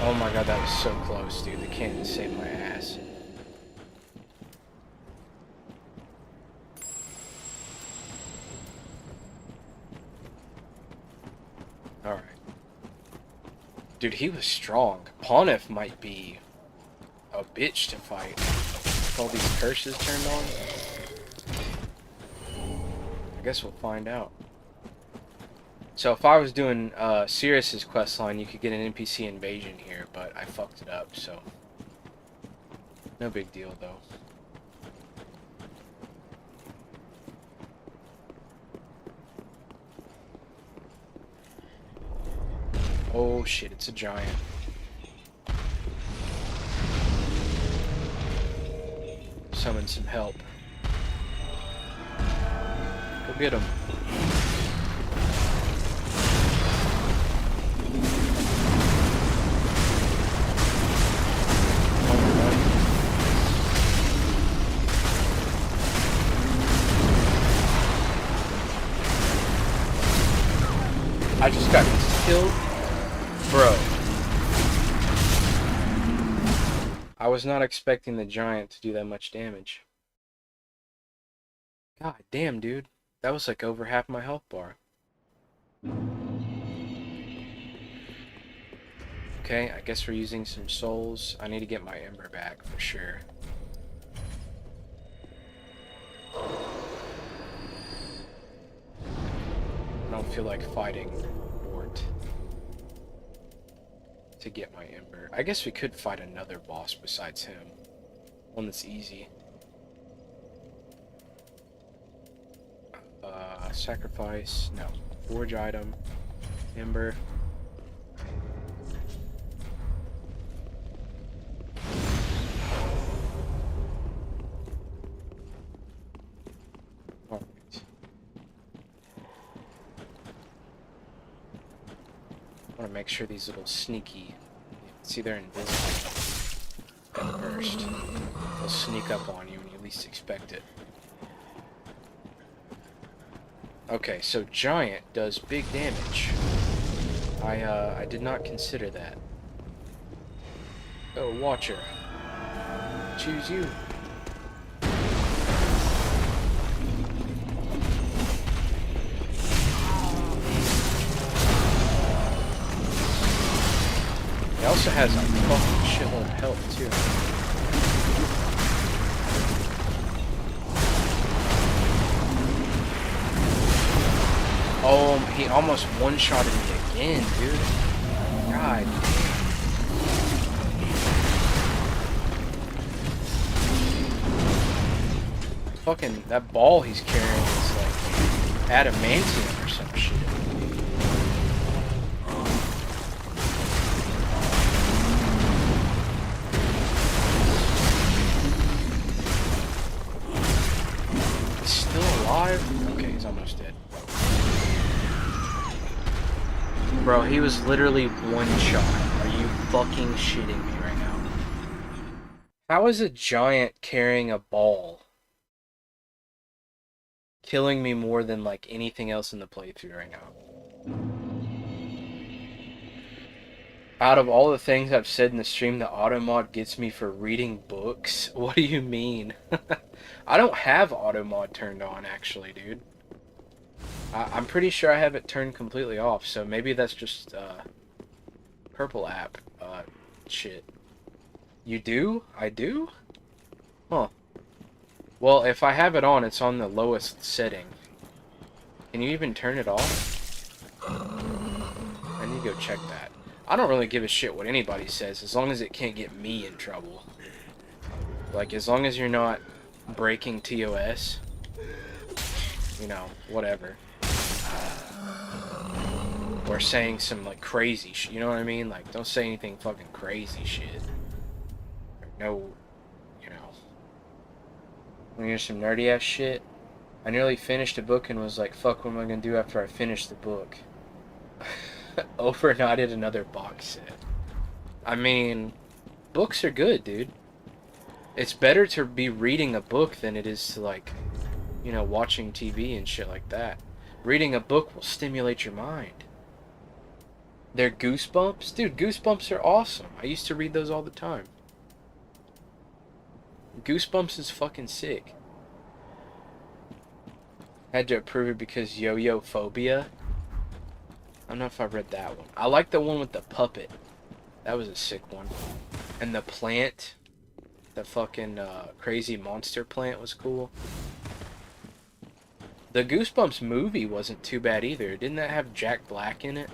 Oh my god, that was so close, dude. The cannon saved my ass. Alright. Dude, he was strong. Pontiff might be a bitch to fight. With all these curses turned on. I guess we'll find out. So if I was doing Sirius's questline, you could get an NPC invasion here, but I fucked it up, so no big deal though. Oh shit, it's a giant. Summon some help. Go get him. I just got killed. Bro. I was not expecting the giant to do that much damage. God damn, dude. That was like over half my health bar. Okay, I guess we're using some souls. I need to get my ember back for sure. feel like fighting Mort to get my Ember. I guess we could fight another boss besides him. One that's easy. Sacrifice. No. Forge item. Ember. Alright. I want to make sure these little sneaky... See, they're invisible at first. They'll sneak up on you when you least expect it. Okay, so Giant does big damage. I did not consider that. Oh, Watcher. Choose you. He also has a fucking shitload of health, too. Oh, he almost one-shotted me again, dude. God damn. Fucking, that ball he's carrying is like adamantium or some shit. He's still alive? Okay, he's almost dead. Bro, he was literally one shot. Are you fucking shitting me right now? How is a giant carrying a ball killing me more than like anything else in the playthrough right now? Out of all the things I've said in the stream, the auto mod gets me for reading books. What do you mean? I don't have auto mod turned on, actually, dude. I'm pretty sure I have it turned completely off, so maybe that's just purple app shit. You do? I do? Huh. Well, if I have it on, it's on the lowest setting. Can you even turn it off? I need to go check that. I don't really give a shit what anybody says, as long as it can't get me in trouble. Like, as long as you're not breaking TOS, you know, whatever. Or saying some, like, crazy shit, you know what I mean? Like, don't say anything fucking crazy shit. Or no, you know. When you're some nerdy-ass shit. I nearly finished a book and was like, fuck, what am I gonna do after I finish the book? Overnighted another box set. I mean, books are good, dude. It's better to be reading a book than it is to, like, you know, watching TV and shit like that. Reading a book will stimulate your mind. They're Goosebumps? Dude, Goosebumps are awesome. I used to read those all the time. Goosebumps is fucking sick. Had to approve it because yo-yo phobia. I don't know if I read that one. I like the one with the puppet. That was a sick one. And the plant, the fucking crazy monster plant was cool. The Goosebumps movie wasn't too bad either. Didn't that have Jack Black in it?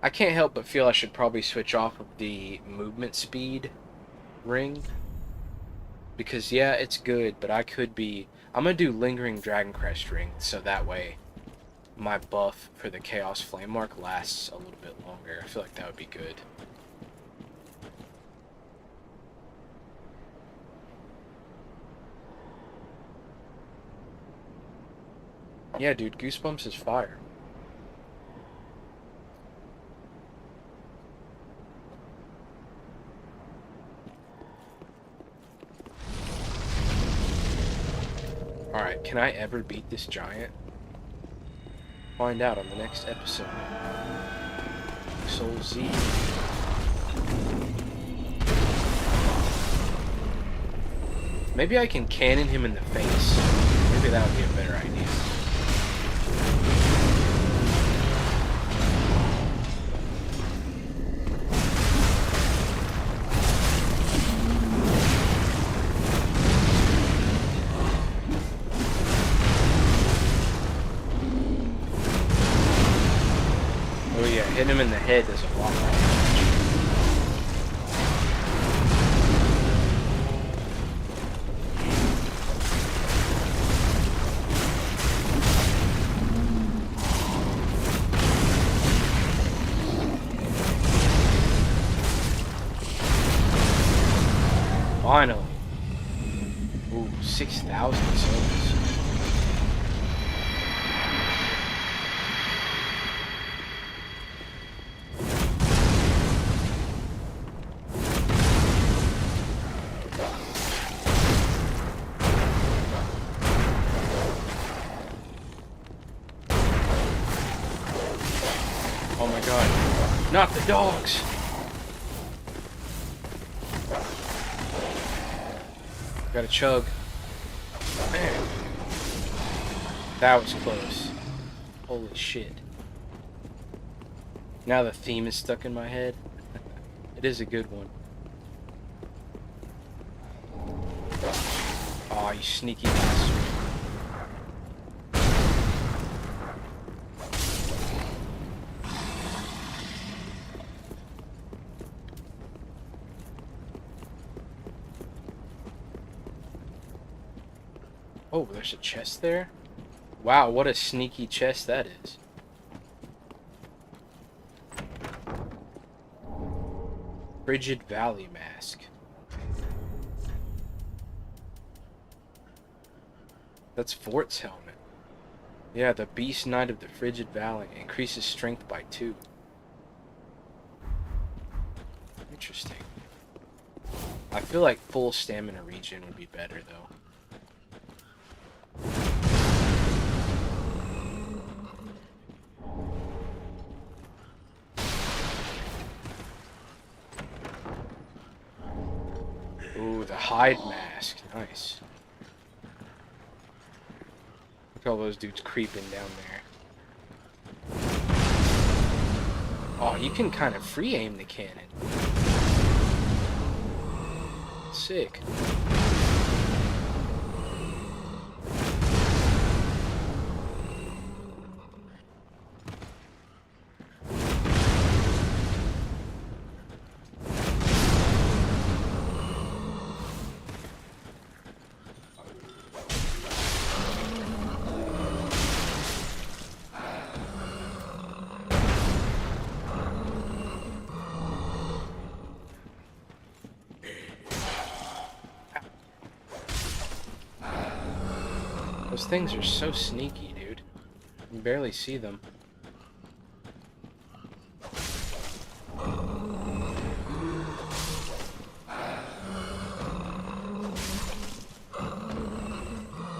I can't help but feel I should probably switch off of the movement speed ring. Because, yeah, it's good, but I could be... I'm going to do Lingering Dragon Crest ring, so that way my buff for the Chaos Flame Mark lasts a little bit longer. I feel like that would be good. Yeah, dude, Goosebumps is fire. Alright, can I ever beat this giant? Find out on the next episode. Soul Z. Maybe I can cannon him in the face. Maybe that would be a better idea. Hitting him in the head does a lot more. Finally. Ooh, 6,000 souls. Oh my god. Not the dogs! Gotta chug. Man. That was close. Holy shit. Now the theme is stuck in my head. It is a good one. Aw, you sneaky bastard. Oh, there's a chest there? Wow, what a sneaky chest that is. Frigid Valley Mask. That's Fort's helmet. Yeah, the Beast Knight of the Frigid Valley. Increases strength by 2. Interesting. I feel like full stamina regen would be better, though. Ooh, the hide mask. Nice. Look at all those dudes creeping down there. Oh, you can kind of free aim the cannon. Sick. Those things are so sneaky, dude. You can barely see them.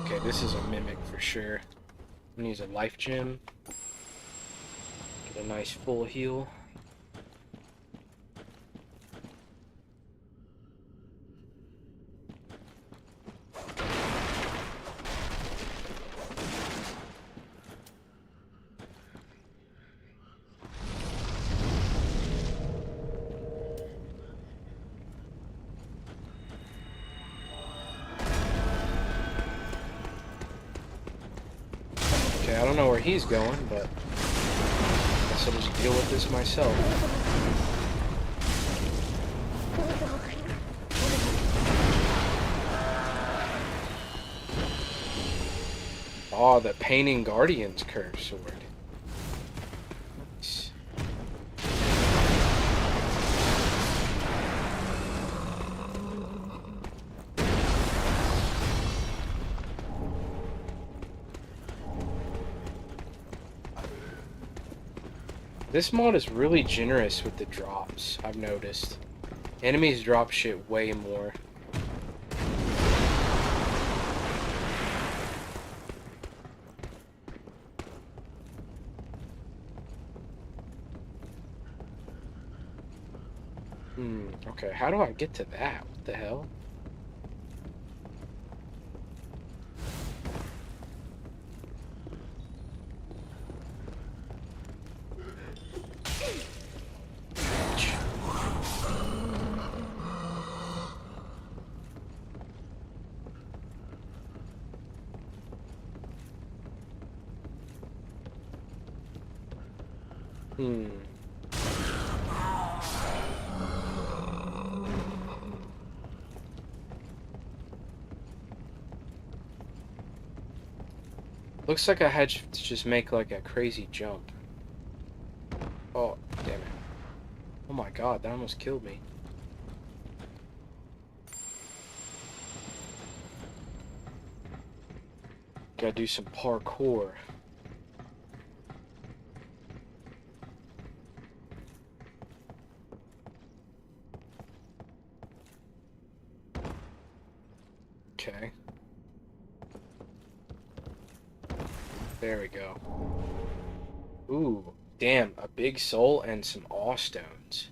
Okay, this is a mimic for sure. I'm gonna use a life gem. Get a nice full heal. Okay, I don't know where he's going, but I guess I'll just deal with this myself. Oh, the Painting Guardian's curved sword. Nice. This mod is really generous with the drops, I've noticed. Enemies drop shit way more. Okay, how do I get to that? What the hell? Looks like I had to just make like a crazy jump. Oh, damn it. Oh my god, that almost killed me. Gotta do some parkour. Okay. There we go. Ooh, damn, a big soul and some awe stones.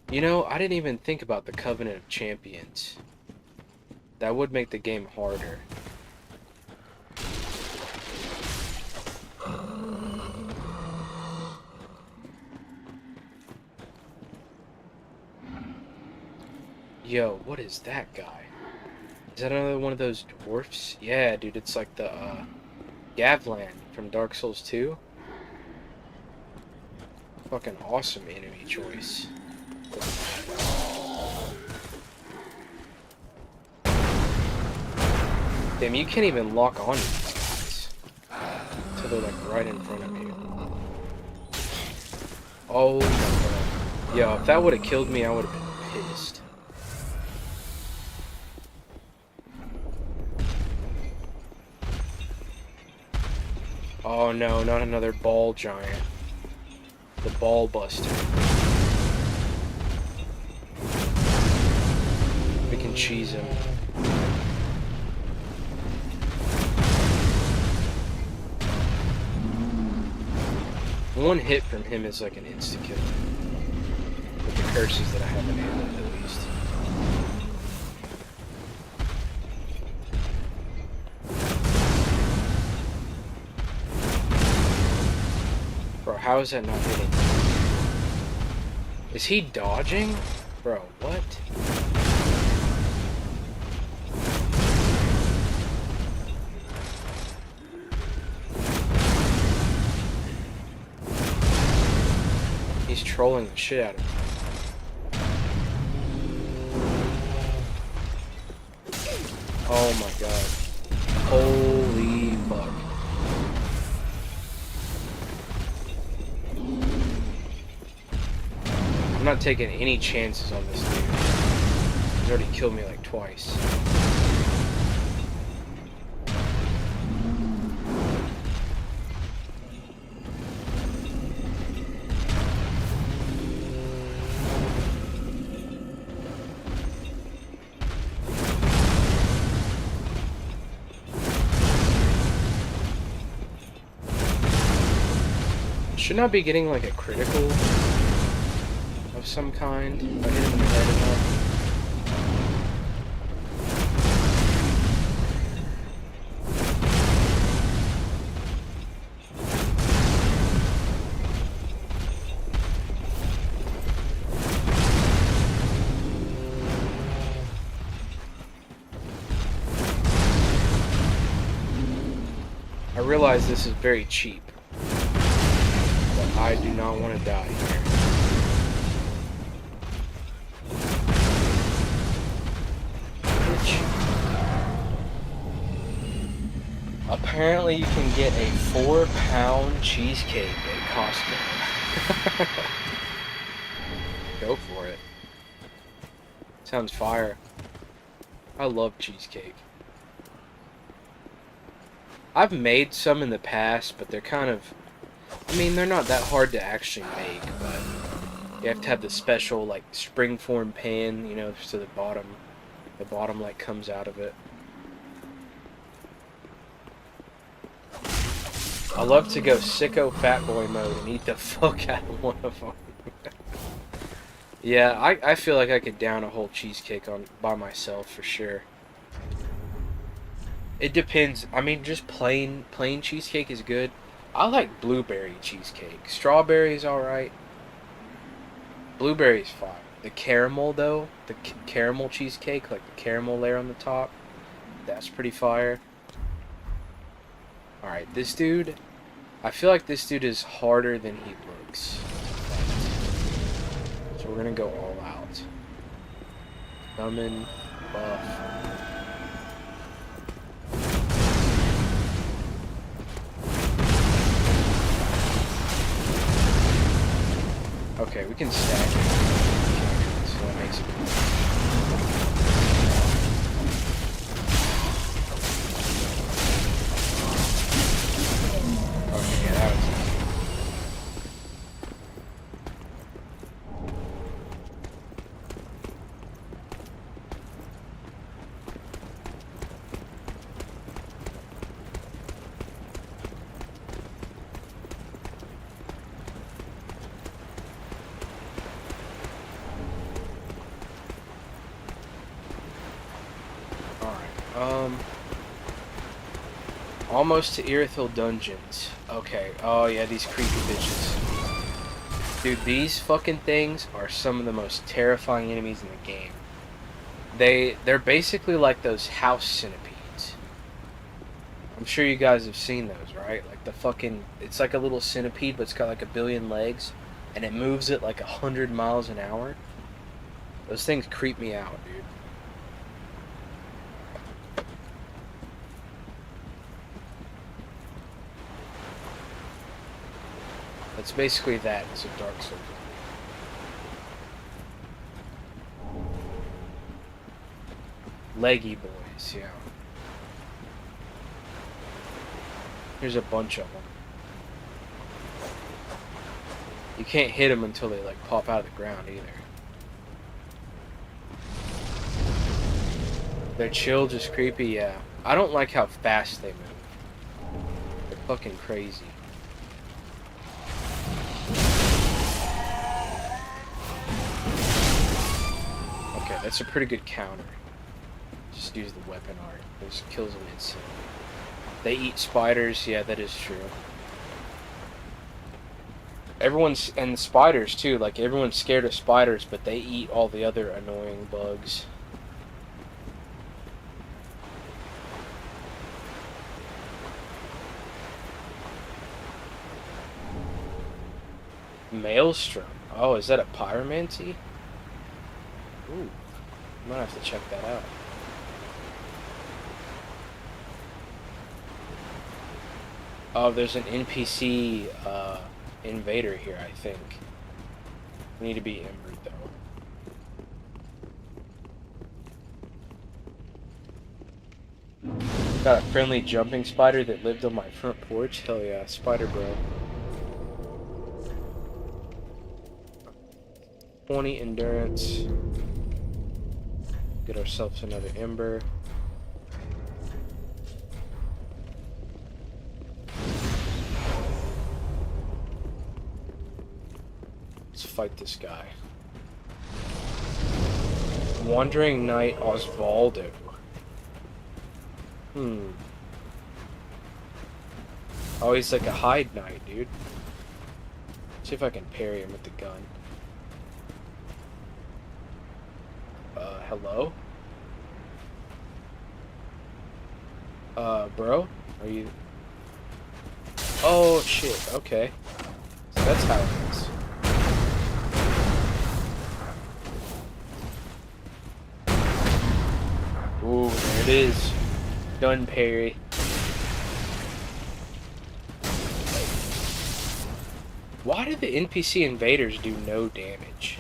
You know, I didn't even think about the Covenant of Champions. That would make the game harder. Yo, what is that guy? Is that another one of those dwarfs? Yeah, dude, it's like the, Gavlan from Dark Souls 2. Fucking awesome enemy choice. Damn, you can't even lock on to these guys. Until they're like right in front of you. Oh my god. Yo, if that would have killed me, I would have been pissed. Oh no, not another ball giant. The ball buster. We can cheese him. One hit from him is like an insta-kill. With the curses that I have enabled, at least. Bro, how is that not hitting? Is he dodging? Bro, what? He's trolling the shit out of me. Oh my god. Holy fuck. I'm not taking any chances on this dude. He's already killed me like twice. Should not be getting like a critical of some kind. If I hit him in the head enough. I realize this is very cheap. I do not want to die here. Apparently you can get a 4-pound cheesecake at Costco. Go for it. Sounds fire. I love cheesecake. I've made some in the past, but they're kind of... I mean, they're not that hard to actually make, but you have to have the special, like, springform pan, you know, so the bottom, like, comes out of it. I love to go sicko fat boy mode and eat the fuck out of one of them. Yeah, I feel like I could down a whole cheesecake by myself for sure. It depends. I mean, just plain cheesecake is good. I like blueberry cheesecake. Strawberry is alright. Blueberry is fine. The caramel, though, the caramel cheesecake, like the caramel layer on the top, that's pretty fire. Alright, this dude, I feel like this dude is harder than he looks. So we're gonna go all out. Summon, buff. Okay, we can stack it. So that makes it cool. Okay, yeah, that was easy. Almost to Irithyll Dungeons. Okay. Oh yeah, these creepy bitches. Dude, these fucking things are some of the most terrifying enemies in the game. They're basically like those house centipedes. I'm sure you guys have seen those, right? Like the fucking, it's like a little centipede, but it's got like a billion legs, and it moves at like 100 miles an hour. Those things creep me out, dude. It's basically that. It's a Dark Souls. Leggy boys, yeah. There's a bunch of them. You can't hit them until they like pop out of the ground either. They're chill, just creepy, yeah. I don't like how fast they move. They're fucking crazy. Okay, that's a pretty good counter. Just use the weapon art. This kills them instantly. They eat spiders, yeah, that is true. Everyone's, and the spiders too, like everyone's scared of spiders, but they eat all the other annoying bugs. Maelstrom. Oh, is that a pyromancy? Ooh, I might have to check that out. Oh, there's an NPC invader here, I think. We need to be embered, though. Got a friendly jumping spider that lived on my front porch. Hell yeah, spider bro. 20 endurance. Get ourselves another ember. Let's fight this guy. Wandering Knight Osvaldo. Oh, he's like a hide knight, dude. See if I can parry him with the gun. Hello? Bro? Are you... Oh, shit, okay. So that's how it is. Ooh, there it is. Gun parry. Why do the NPC invaders do no damage?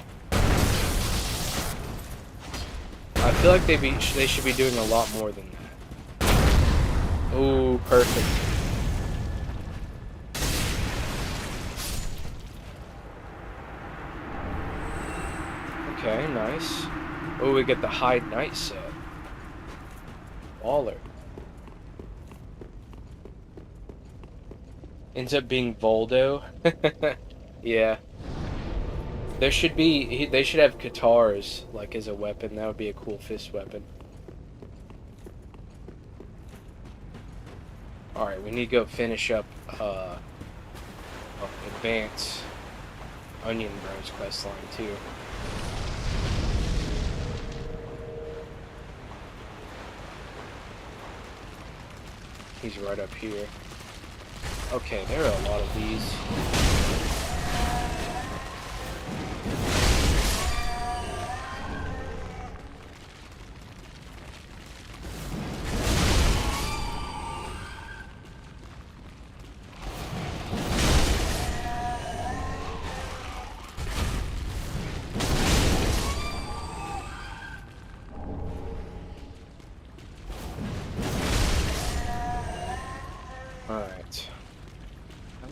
I feel like they should be doing a lot more than that. Ooh, perfect. Okay, nice. Oh, we get the Hide Knight set. Baller. Ends up being Voldo. Yeah. There should be, they should have guitars, like, as a weapon. That would be a cool fist weapon. Alright, we need to go finish up, advance Onion Bros quest line, too. He's right up here. Okay, there are a lot of these.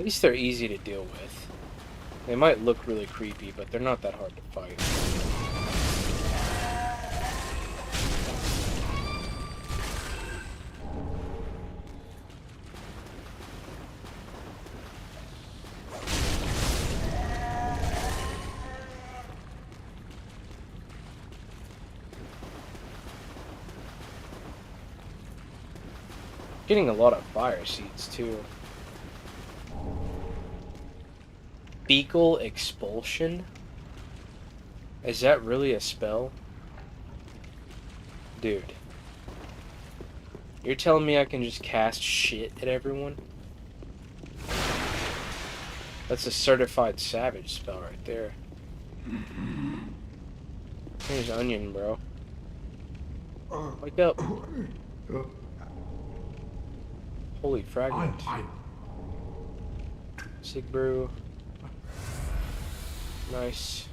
At least they're easy to deal with. They might look really creepy, but they're not that hard to fight. Getting a lot of fire seeds too. Fecal expulsion? Is that really a spell? Dude. You're telling me I can just cast shit at everyone? That's a certified savage spell right there. Here's onion, bro. Wake up. Holy fragment. Sig brew. Nice.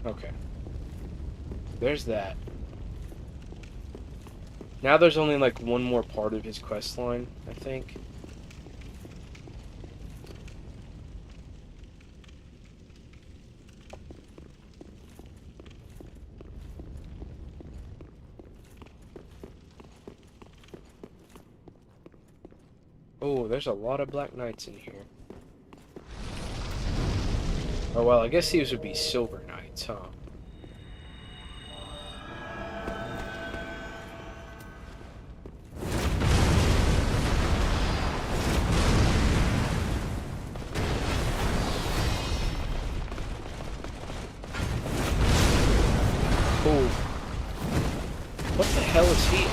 Okay. There's that. Now there's only like one more part of his quest line, I think. Oh, there's a lot of Black Knights in here. Oh well, I guess these would be Silver Knights, huh? Oh. What the hell is he?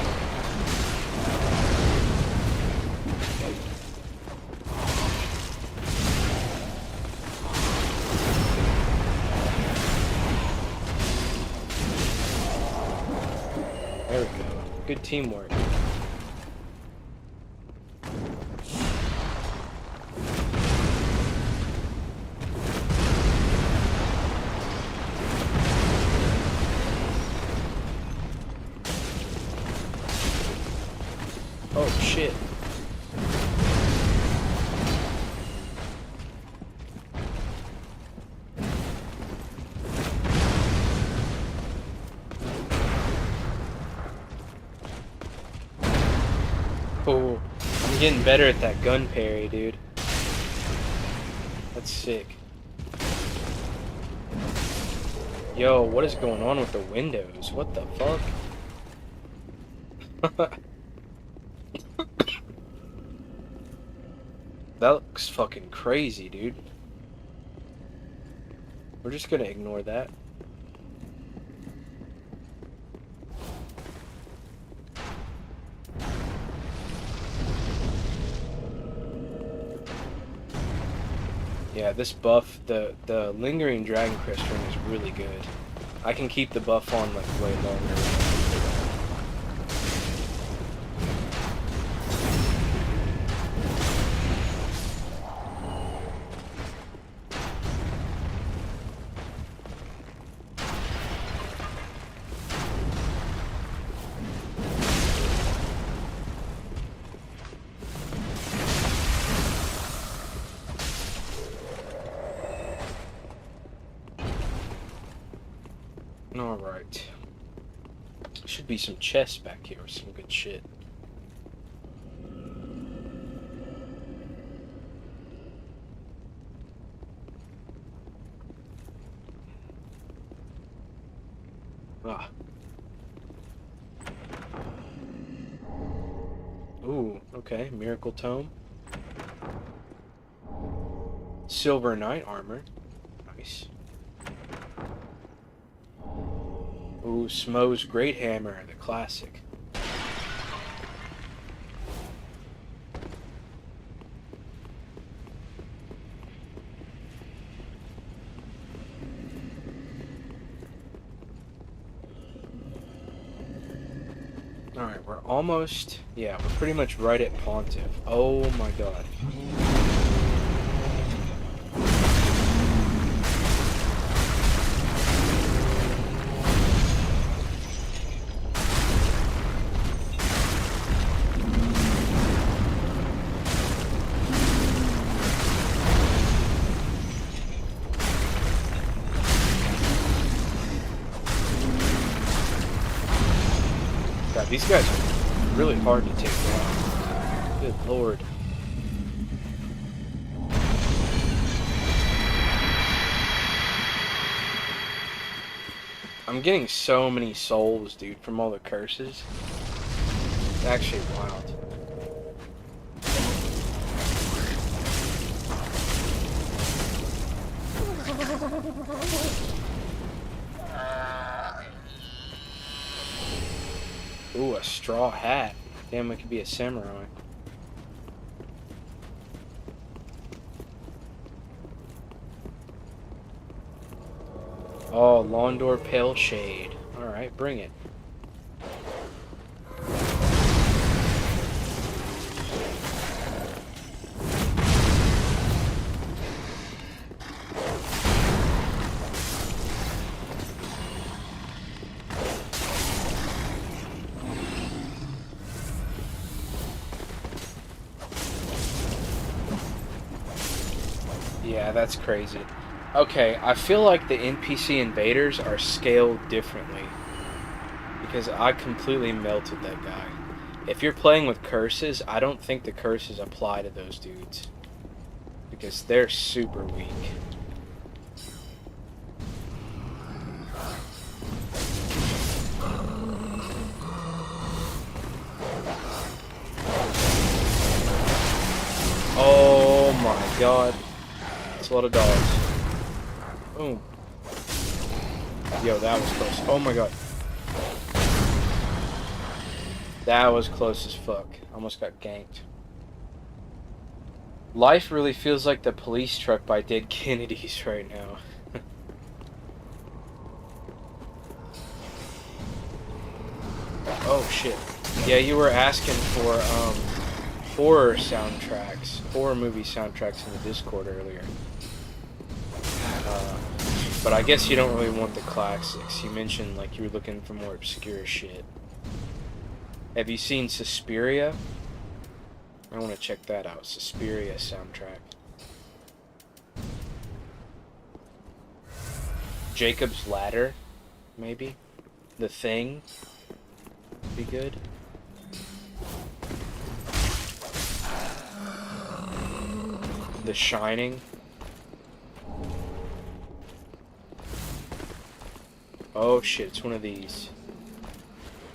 There we go. Good teamwork. Oh shit. Oh, I'm getting better at that gun parry, dude. That's sick. Yo, what is going on with the windows? What the fuck? That looks fucking crazy, dude. We're just gonna ignore that. Yeah, this buff, the lingering dragon crest ring is really good. I can keep the buff on like way longer. Alright. Should be some chests back here with some good shit. Ah. Ooh, okay. Miracle Tome. Silver Knight armor. Nice. Ooh, Smo's Great Hammer, the classic. Alright, we're almost... Yeah, we're pretty much right at Pontiff. Oh my god. These guys are really hard to take down. Good lord. I'm getting so many souls, dude, from all the curses. It's actually wild. Ooh, a straw hat. Damn, it could be a samurai. Oh, Londor Pale Shade. Alright, bring it. Yeah, that's crazy. Okay, I feel like the NPC invaders are scaled differently. Because I completely melted that guy. If you're playing with curses, I don't think the curses apply to those dudes. Because they're super weak. Oh my god. That's a lot of dogs. Boom. Yo, that was close. Oh my god. That was close as fuck. Almost got ganked. Life really feels like the police truck by Dead Kennedys right now. Oh shit. Yeah, you were asking for horror soundtracks, horror movie soundtracks in the Discord earlier. But I guess you don't really want the classics. You mentioned like you were looking for more obscure shit. Have you seen Suspiria? I want to check that out. Suspiria soundtrack. Jacob's Ladder, maybe? The Thing? Be good. The Shining. Oh shit, it's one of these.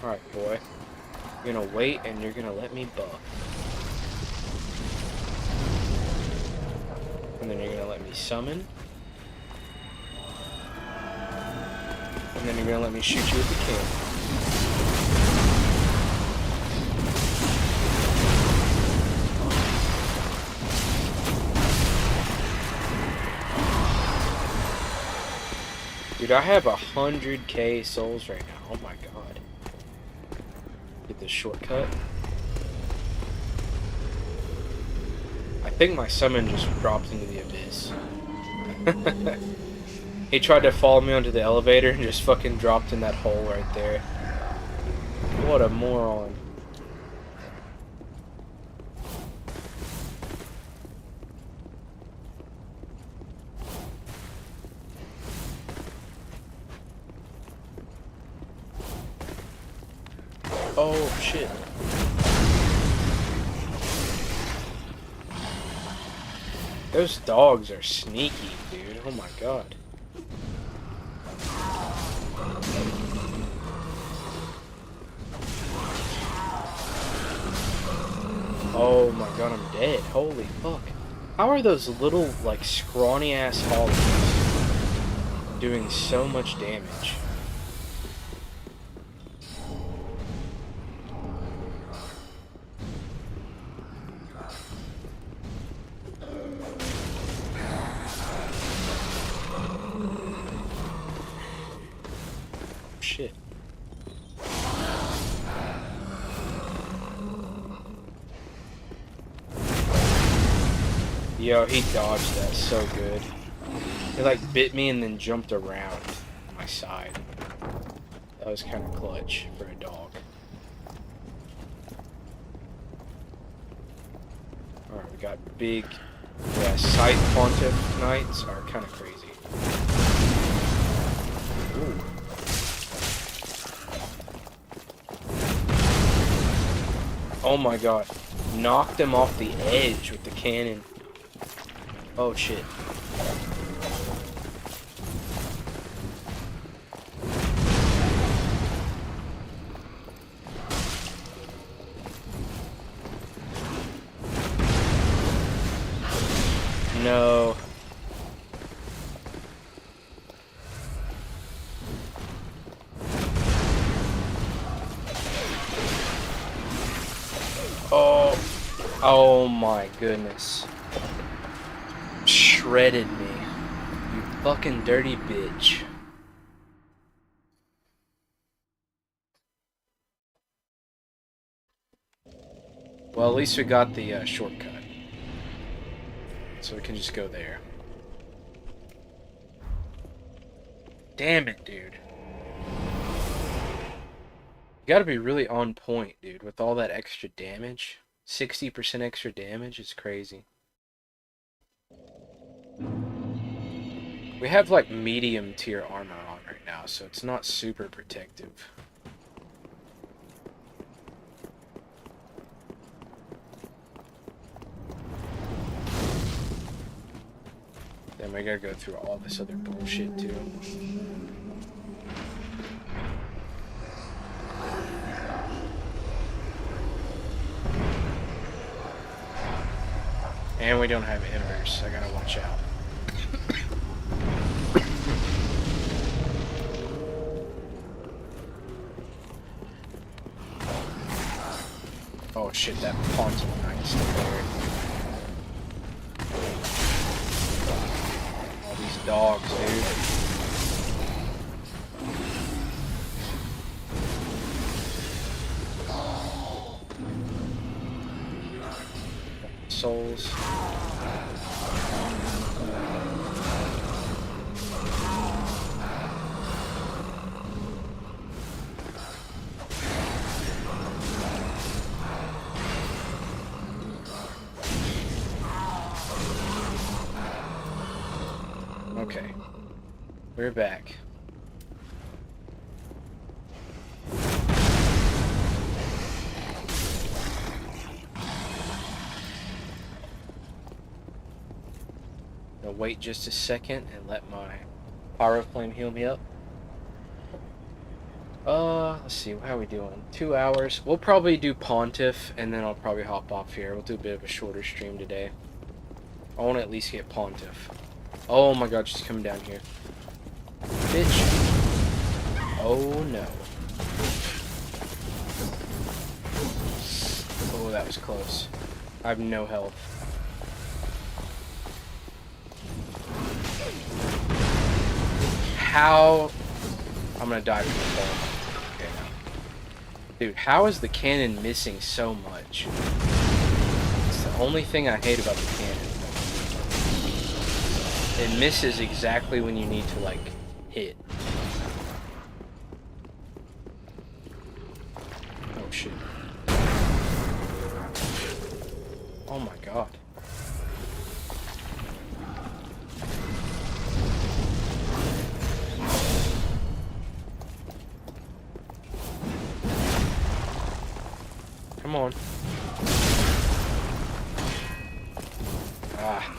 Alright, boy. You're gonna wait and you're gonna let me buff. And then you're gonna let me summon. And then you're gonna let me shoot you with the kill. Dude, I have 100k souls right now. Oh my god. Get this shortcut. I think my summon just dropped into the abyss. He tried to follow me onto the elevator and just fucking dropped in that hole right there. What a moron. Oh shit. Those dogs are sneaky, dude. Oh my god. Oh my god, I'm dead. Holy fuck. How are those little, like, scrawny ass hollows doing so much damage? Shit. Yo, he dodged that so good. He like bit me and then jumped around my side. That was kind of clutch for a dog. Alright, we got big... Yeah, Scythe Pontiff Knights are kind of crazy. Ooh. Oh my god. Knocked him off the edge with the cannon. Oh shit. No. Oh. Oh my goodness. Shredded me. You fucking dirty bitch. Well, at least we got the shortcut. So we can just go there. Damn it, dude. You gotta be really on point, dude, with all that extra damage. 60% extra damage is crazy. We have like medium tier armor on right now, so it's not super protective. Then we gotta go through all this other bullshit too. And we don't have embers, I gotta watch out. Oh shit, that Ponton Knight's still there. All these dogs, dude. Souls. Okay, we're back. I'll wait just a second and let my pyro flame heal me up. Let's see, how are we doing? 2 hours. We'll probably do Pontiff, and then I'll probably hop off here. We'll do a bit of a shorter stream today. I want to at least get Pontiff. Oh my god, she's coming down here. Bitch. Oh no. Oh, that was close. I have no health. How? I'm gonna die from the fall. Okay, now. Dude, how is the cannon missing so much? It's the only thing I hate about the cannon. It misses exactly when you need to, like, hit. Oh, shit. Oh my god. Come on. Ah.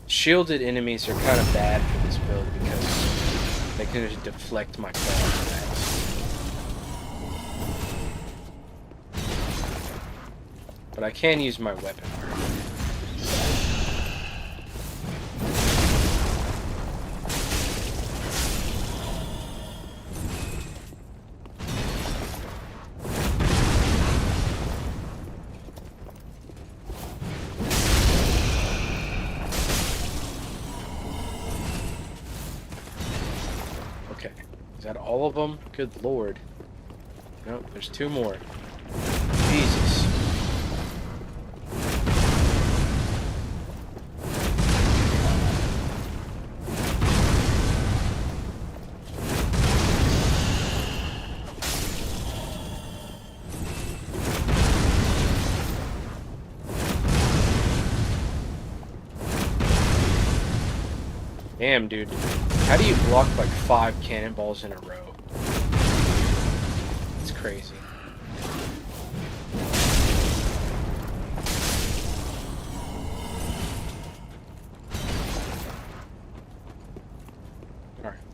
Shielded enemies are kind of bad for this build because they can just deflect my claws attacks. But I can use my weapon. Okay, is that all of them? Good lord. Nope, there's 2 more. Jesus. Damn, dude. How do you block like 5 cannonballs in a row? It's crazy.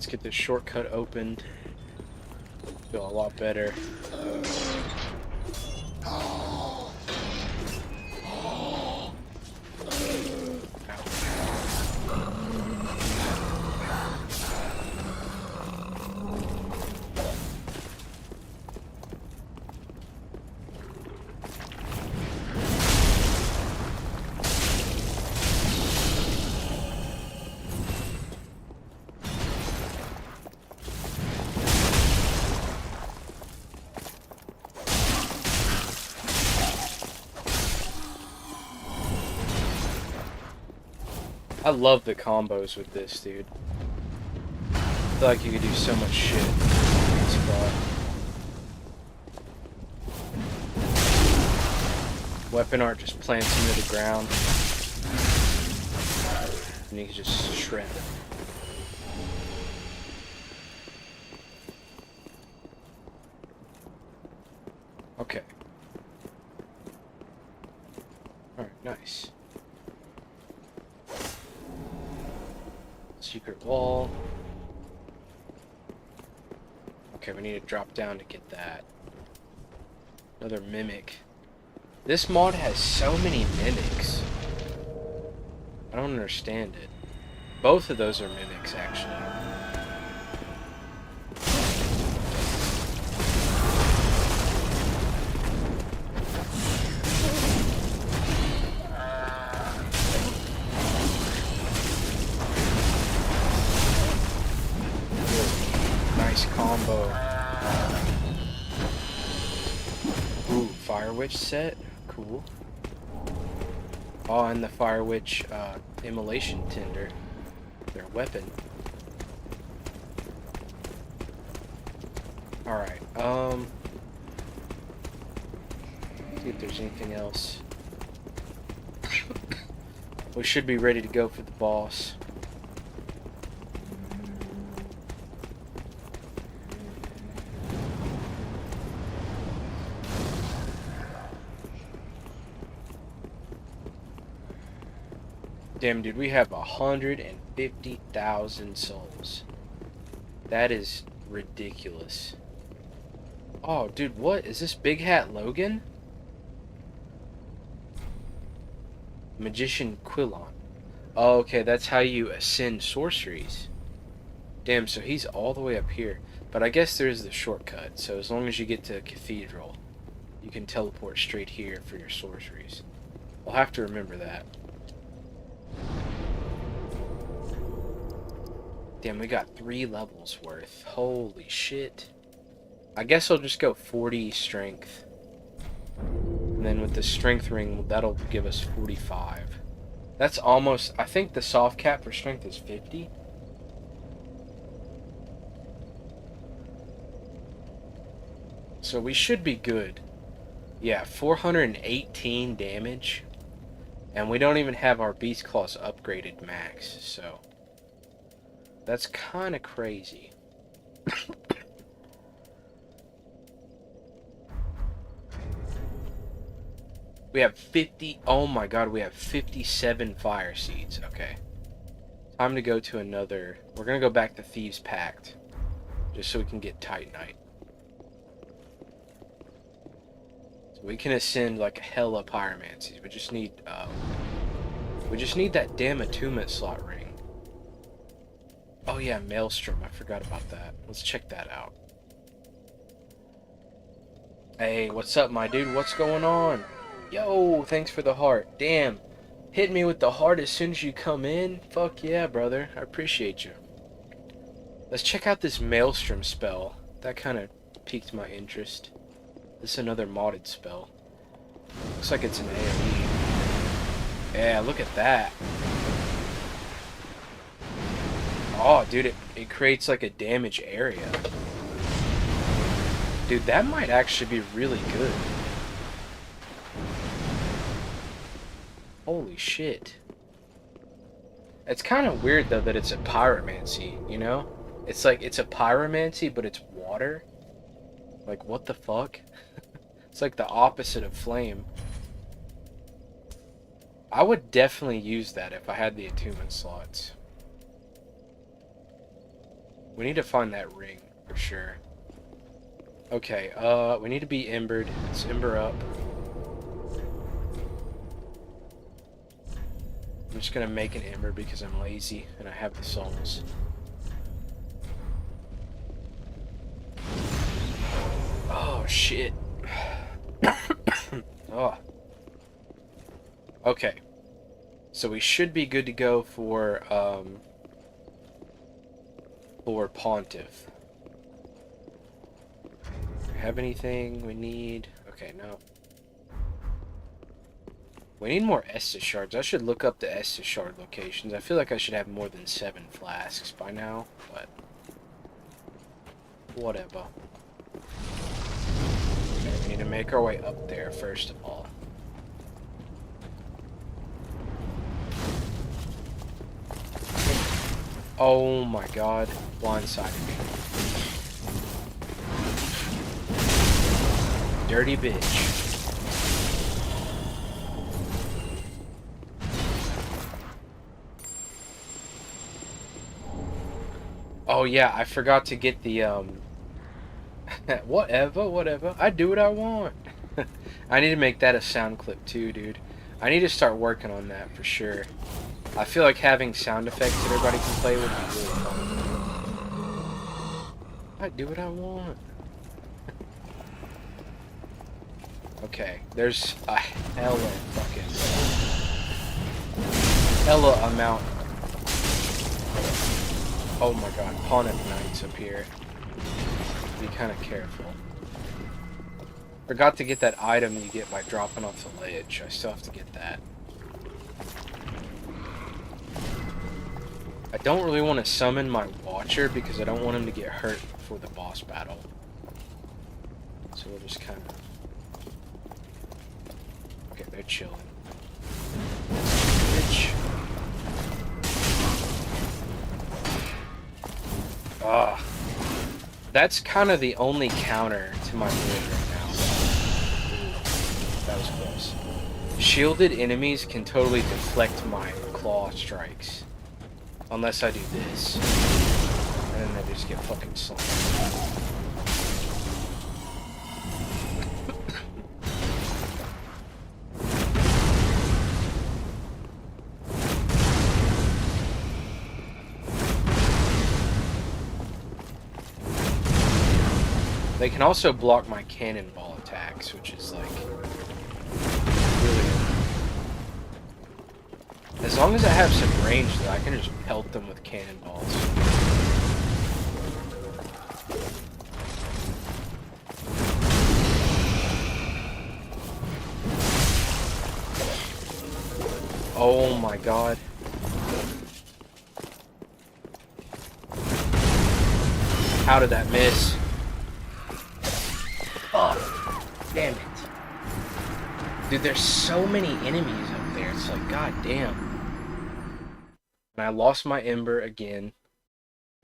Let's get this shortcut opened. Feel a lot better. I love the combos with this, dude. I feel like you could do so much shit in this spot. Weapon art just plants into the ground. And you can just shred it. Okay. Alright, nice. Secret wall. Okay, we need to drop down to get that. Another mimic. This mod has so many mimics. I don't understand it. Both of those are mimics, actually. Nice combo. Ooh, Fire Witch set. Cool. Oh, and the Fire Witch immolation tinder. Their weapon. Alright, see if there's anything else. We should be ready to go for the boss. Damn, dude, we have 150,000 souls. That is ridiculous. Oh, dude, what? Is this Big Hat Logan? Magician Quillon. Oh, okay, that's how you ascend sorceries. Damn, so he's all the way up here. But I guess there's the shortcut, so as long as you get to Cathedral, you can teleport straight here for your sorceries. I'll have to remember that. Damn, we got 3 levels worth. Holy shit. I guess I'll just go 40 strength. And then with the strength ring, that'll give us 45. That's almost... I think the soft cap for strength is 50. So we should be good. Yeah, 418 damage. And we don't even have our Beast Claws upgraded max, so... That's kind of crazy. We have 50... Oh my god, we have 57 fire seeds. Okay. Time to go to another... We're going to go back to Thieves' Pact. Just so we can get Titanite. So we can ascend like hella pyromancies. We just need that damn attunement slot ring. Oh yeah, Maelstrom. I forgot about that. Let's check that out. Hey, what's up, my dude? What's going on? Yo, thanks for the heart. Damn. Hit me with the heart as soon as you come in. Fuck yeah, brother. I appreciate you. Let's check out this Maelstrom spell. That kind of piqued my interest. This is another modded spell. Looks like it's an AoE. Yeah, look at that. Oh, dude, it creates like a damage area. Dude, that might actually be really good. Holy shit. It's kind of weird, though, that it's a pyromancy, you know? It's like, it's a pyromancy, but it's water. Like, what the fuck? It's like the opposite of flame. I would definitely use that if I had the attunement slots. We need to find that ring for sure. Okay, we need to be embered. Let's ember up. I'm just gonna make an ember because I'm lazy and I have the souls. Oh shit. Oh. Okay. So we should be good to go for Pontiff. Have anything we need? Okay, no. We need more Estus shards. I should look up the Estus shard locations. I feel like I should have more than 7 flasks by now, but whatever. Okay, we need to make our way up there first of all. Oh my god, blindsided me. Dirty bitch. Oh yeah, I forgot to get the whatever. I do what I want. I need to make that a sound clip too, dude. I need to start working on that for sure. I feel like having sound effects that everybody can play would be really fun. I do what I want. Okay, there's a hella amount. Oh my god, Pontiff Knights up here. Be kind of careful. Forgot to get that item you get by dropping off the ledge. I still have to get that. I don't really want to summon my Watcher because I don't want him to get hurt before the boss battle. So we'll just kind of... Okay, they're chilling. Bitch. Ah. That's kind of the only counter to my build right now. Ooh, that was close. Shielded enemies can totally deflect my claw strikes. Unless I do this. And then they just get fucking slammed. They can also block my cannonball attacks, which is like really... As long as I have some range though, I can just pelt them with cannonballs. Oh my god. How did that miss? Oh, damn it. Dude, there's so many enemies up there. It's like, god damn. And I lost my ember again.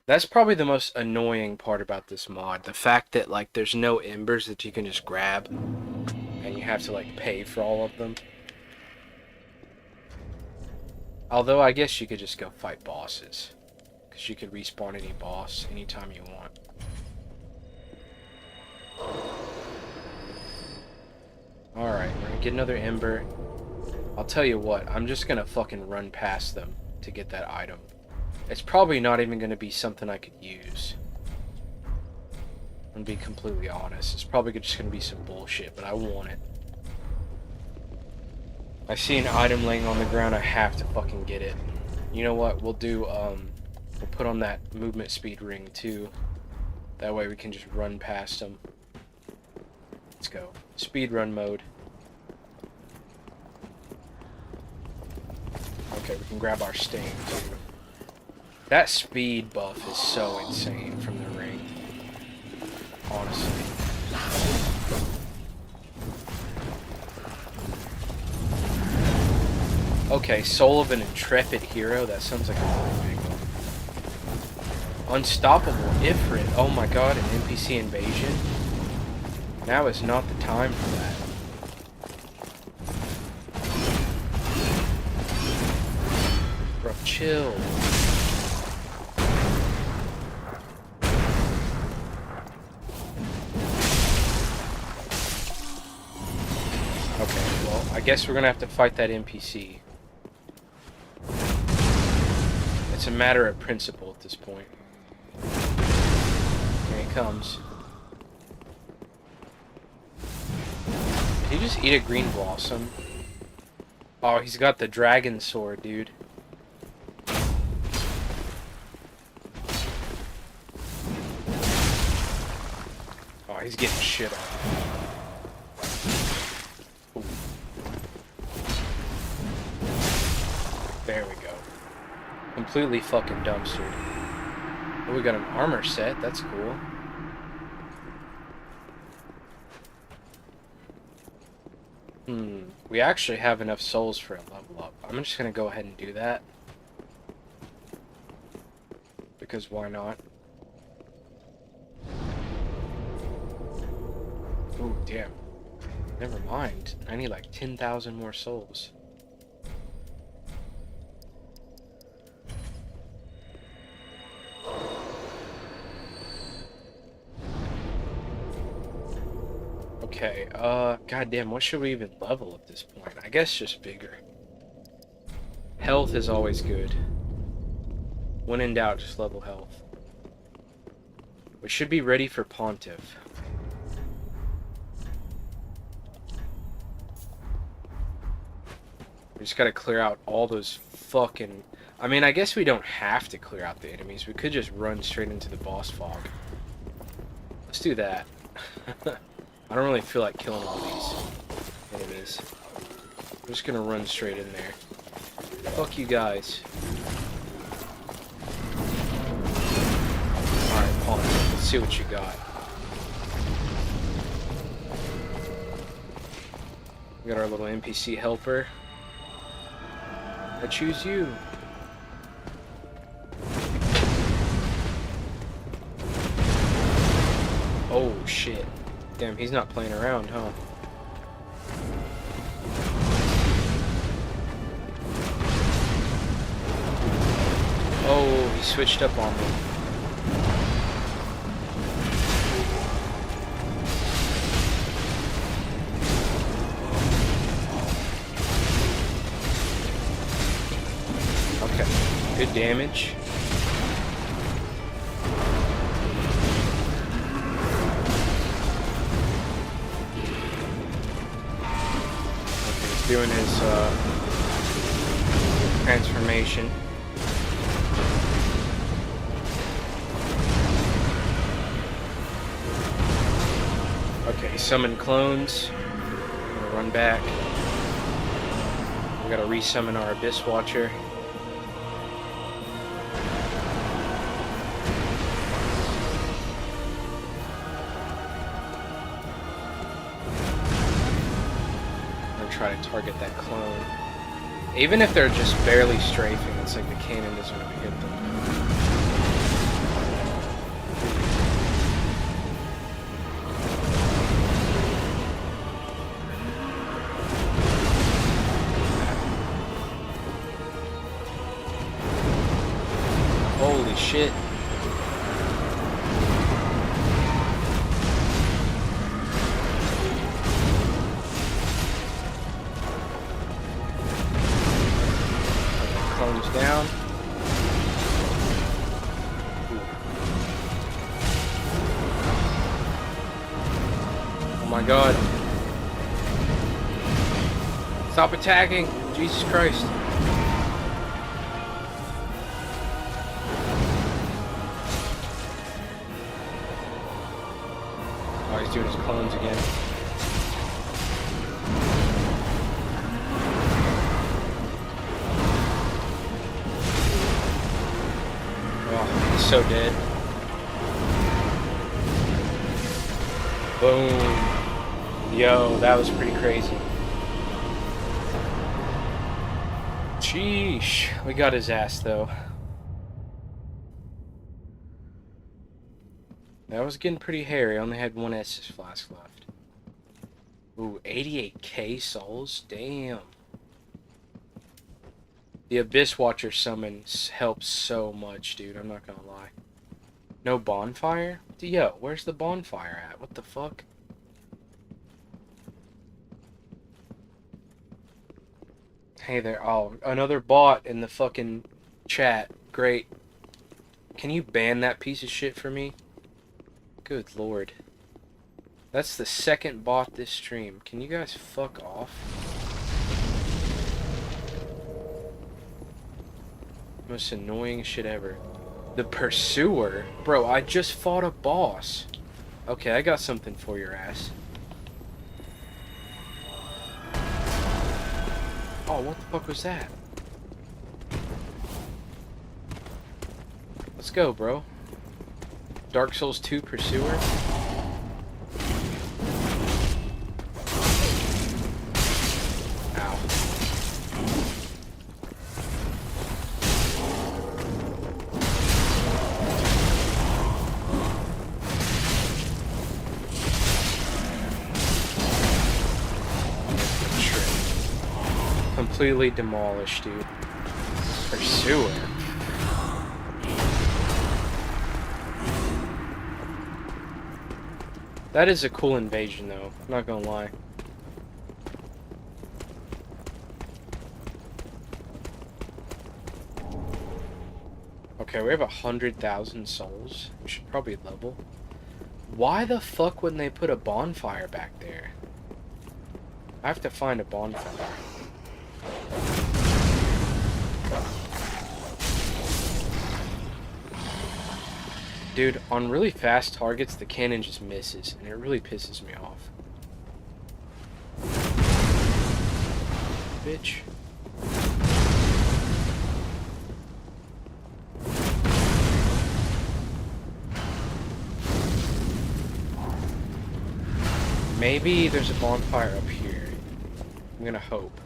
That's probably the most annoying part about this mod. The fact that, like, there's no embers that you can just grab. And you have to, like, pay for all of them. Although, I guess you could just go fight bosses. Because you could respawn any boss anytime you want. Alright, we're gonna get another ember. I'll tell you what, I'm just gonna fucking run past them to get that item. It's probably not even gonna be something I could use. I'm gonna be completely honest. It's probably just gonna be some bullshit, but I want it. I see an item laying on the ground, I have to fucking get it. You know what, we'll do, we'll put on that movement speed ring too. That way we can just run past them. Let's go. Speedrun mode. Okay, we can grab our sting too. That speed buff is so insane from the ring. Honestly. Okay, Soul of an Intrepid Hero. That sounds like a really big one. Unstoppable Ifrit. Oh my god, an NPC invasion. Now is not the time for that. Bro, chill. Okay, well, I guess we're gonna have to fight that NPC. It's a matter of principle at this point. Here he comes. Did he just eat a green blossom? Oh, he's got the dragon sword, dude. Oh, he's getting shit on. Ooh. There we go. Completely fucking dumpstered. Oh, we got an armor set. That's cool. We actually have enough souls for a level up. I'm just gonna go ahead and do that. Because why not? Oh, damn. Never mind. I need like 10,000 more souls. Okay, goddamn, what should we even level at this point? I guess just bigger. Health is always good. When in doubt, just level health. We should be ready for Pontiff. We just gotta clear out all those fucking... I mean, I guess we don't have to clear out the enemies. We could just run straight into the boss fog. Let's do that. I don't really feel like killing all these enemies. I'm just gonna run straight in there. Fuck you guys. Alright, Pontiff, let's see what you got. We got our little NPC helper. I choose you. Oh shit. Damn, he's not playing around, huh? Oh, he switched up on me. Okay, good damage. Okay, he's doing his transformation. Okay, summon clones. I'm gonna run back. We gotta resummon our Abyss Watcher. Try to target that clone. Even if they're just barely strafing, it's like the cannon doesn't really hit them. Holy shit. Down. Oh my god. Stop attacking! Jesus Christ. Oh, he's doing his clones again. So dead. Boom. Yo, that was pretty crazy. Sheesh. We got his ass, though. That was getting pretty hairy. I only had one Estus flask left. Ooh, 88k souls? Damn. The Abyss Watcher summons helps so much, dude. I'm not gonna lie. No bonfire? Yo, where's the bonfire at? What the fuck? Hey there. Oh, another bot in the fucking chat. Great. Can you ban that piece of shit for me? Good lord. That's the second bot this stream. Can you guys fuck off? Most annoying shit ever. The Pursuer? Bro, I just fought a boss. Okay, I got something for your ass. Oh, what the fuck was that? Let's go, bro. Dark Souls 2 Pursuer? Ow. Completely demolished, dude. Pursuer. That is a cool invasion, though. I'm not gonna lie. Okay, we have 100,000 souls. We should probably level. Why the fuck wouldn't they put a bonfire back there? I have to find a bonfire. Dude, on really fast targets, the cannon just misses, and it really pisses me off. Bitch. Maybe there's a bonfire up here. I'm gonna hope.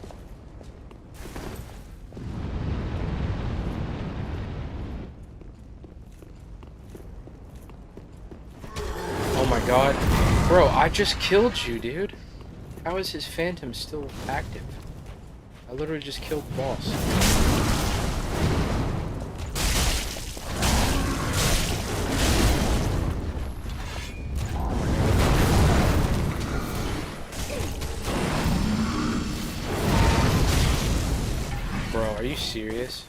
Oh my god. Bro, I just killed you, dude. How is his phantom still active? I literally just killed the boss. Bro, are you serious?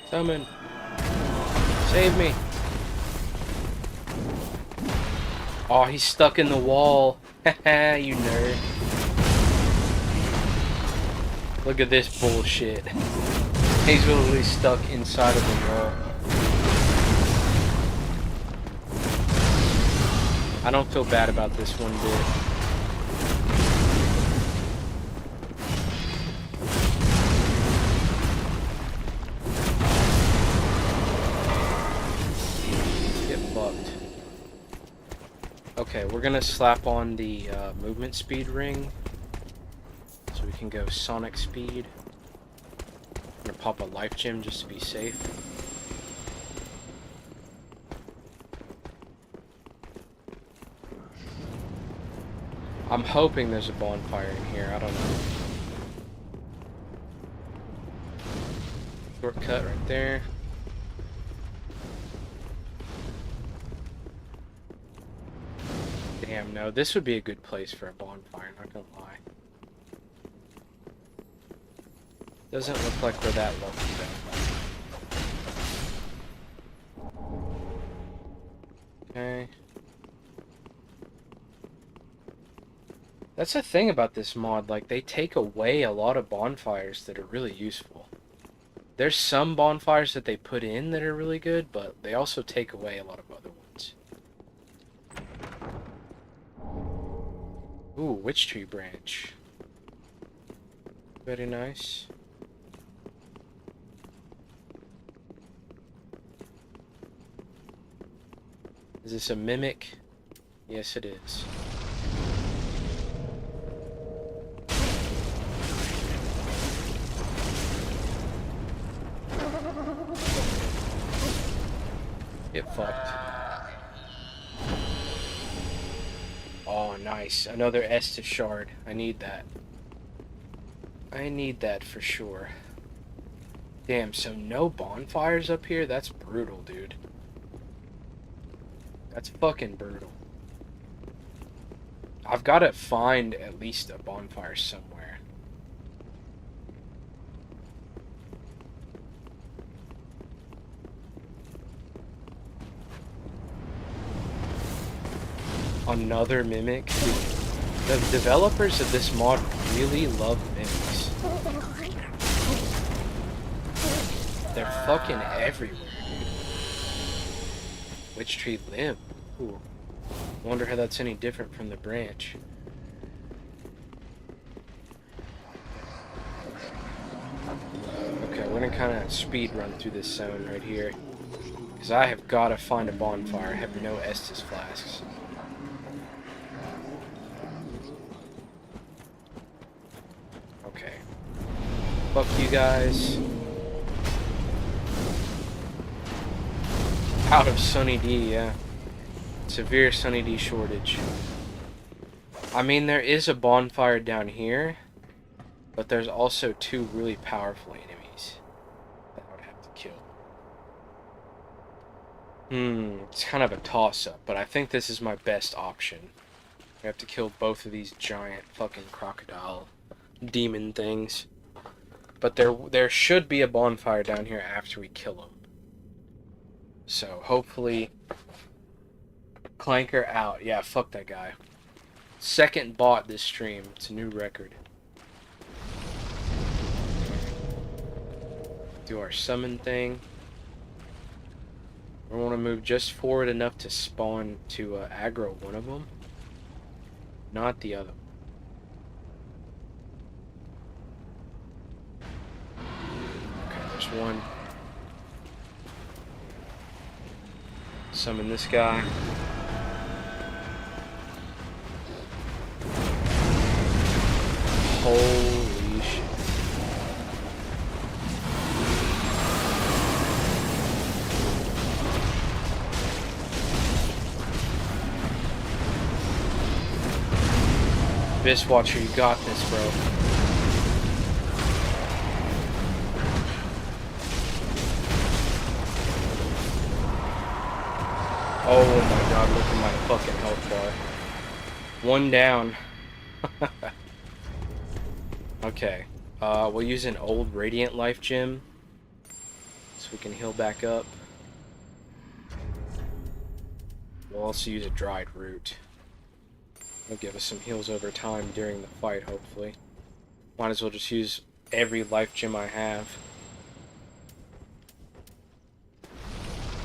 Summon. Save me. Oh, he's stuck in the wall. Haha, you nerd. Look at this bullshit. He's literally stuck inside of the wall. I don't feel bad about this one bit. Okay, we're gonna slap on the movement speed ring so we can go sonic speed. I'm gonna pop a life gem just to be safe. I'm hoping there's a bonfire in here, I don't know. Shortcut right there. Damn, no, this would be a good place for a bonfire, not gonna lie. Doesn't look like we're that lucky, though. Okay. That's the thing about this mod, like, they take away a lot of bonfires that are really useful. There's some bonfires that they put in that are really good, but they also take away a lot of other ones. Ooh, witch tree branch. Very nice. Is this a mimic? Yes, it is. Get fucked. Oh, nice. Another Estus shard. I need that. I need that for sure. Damn, so no bonfires up here? That's brutal, dude. That's fucking brutal. I've got to find at least a bonfire somewhere. Another mimic? The developers of this mod really love mimics. They're fucking everywhere, dude. Witch tree limb. Ooh. Wonder how that's any different from the branch. Okay, we're gonna kind of speed run through this zone right here. Because I have got to find a bonfire. I have no Estus flasks. Okay. Fuck you guys. Out of Sunny D, yeah. Severe Sunny D shortage. I mean, there is a bonfire down here, but there's also two really powerful enemies that I would have to kill. It's kind of a toss-up, but I think this is my best option. We have to kill both of these giant fucking crocodile demon things. But there should be a bonfire down here after we kill them. So hopefully, Clanker out. Yeah, fuck that guy. Second bot this stream. It's a new record. Do our summon thing. We want to move just forward enough to spawn to aggro one of them, not the other. Okay, there's one. Summon this guy. Holy shit. Abyss Watcher, you got this, bro. Oh my god, look at my fucking health bar. One down. Okay. We'll use an old Radiant Life Gem so we can heal back up. We'll also use a dried root. It'll give us some heals over time during the fight, hopefully. Might as well just use every life gem I have.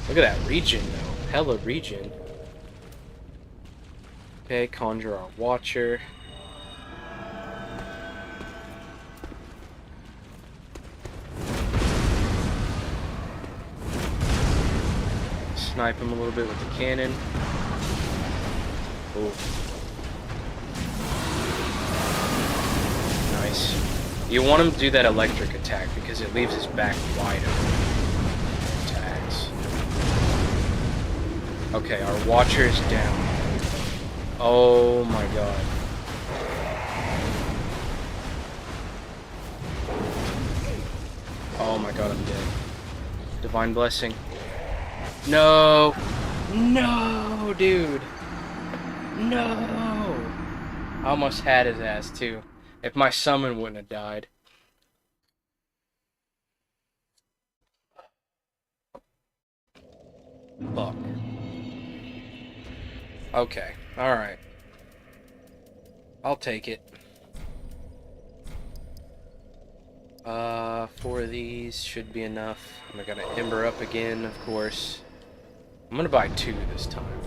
Look at that regen, though. Hella regen. Okay, conjure our Watcher. Snipe him a little bit with the cannon. Ooh. Nice. You want him to do that electric attack because it leaves his back wide open. Attacks. Okay, our Watcher is down. Oh my god. Oh my god, I'm dead. Divine Blessing. No! No, dude! No! I almost had his ass, too. If my summon wouldn't have died. Fuck. Okay, alright. I'll take it. 4 of these should be enough. I'm gonna Ember up again, of course. I'm gonna buy 2 this time.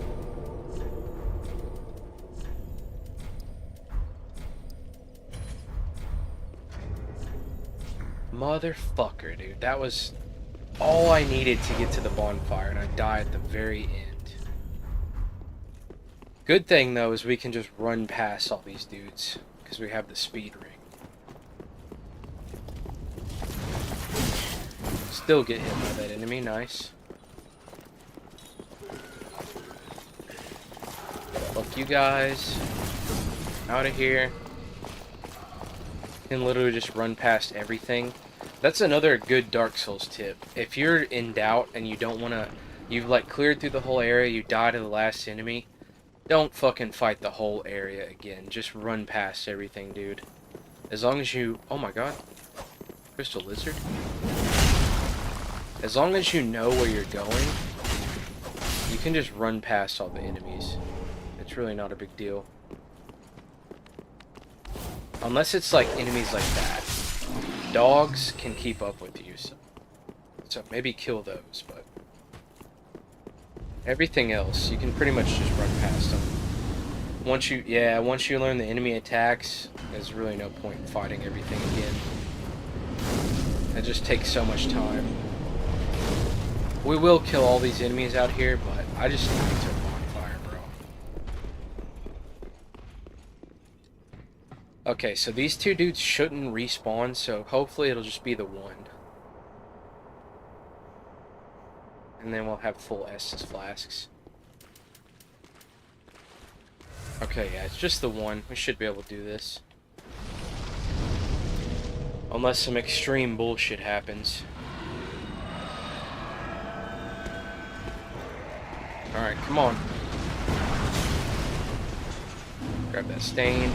Motherfucker, dude. That was all I needed to get to the bonfire, and I died at the very end. Good thing, though, is we can just run past all these dudes, because we have the speed ring. Still get hit by that enemy, nice. Fuck you guys. Out of here. Can literally just run past everything. That's another good Dark Souls tip. If you're in doubt and you don't want to, you've like cleared through the whole area, you die to the last enemy, Don't fucking fight the whole area again. Just run past everything, dude. As long as you... Oh my god. Crystal lizard? As long as you know where you're going, you can just run past all the enemies. It's really not a big deal. Unless it's like enemies like that. Dogs can keep up with you, so maybe kill those, but... Everything else, you can pretty much just run past them. Once you learn the enemy attacks, there's really no point in fighting everything again. It just takes so much time. We will kill all these enemies out here, but I just need to get to a bonfire, bro. Okay, so these two dudes shouldn't respawn, so hopefully it'll just be the one. And then we'll have full Estus flasks. Okay, yeah, it's just the one. We should be able to do this. Unless some extreme bullshit happens. Alright, come on. Grab that stain.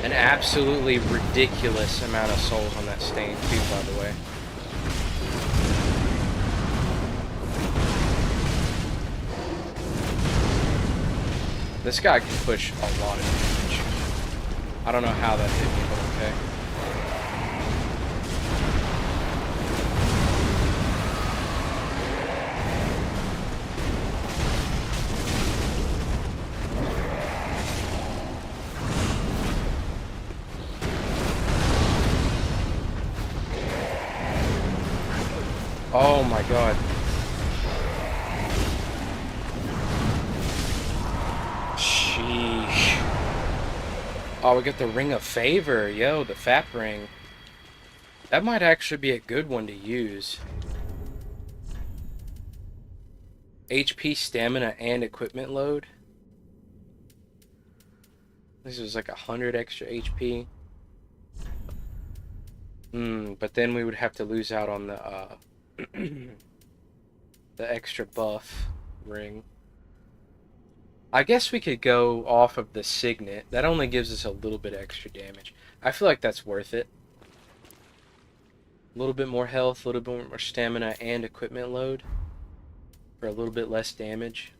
An absolutely ridiculous amount of souls on that stain, too, by the way. This guy can push a lot of damage. I don't know how that hit me, but okay. Oh my god. Sheesh. Oh, we got the Ring of Favor. Yo, the Fat Ring. That might actually be a good one to use. HP, stamina, and equipment load. This is like 100 extra HP. But then we would have to lose out on the the extra buff ring. I guess we could go off of the Signet. That only gives us a little bit extra damage. I feel like that's worth it. A little bit more health, a little bit more stamina, and equipment load for a little bit less damage.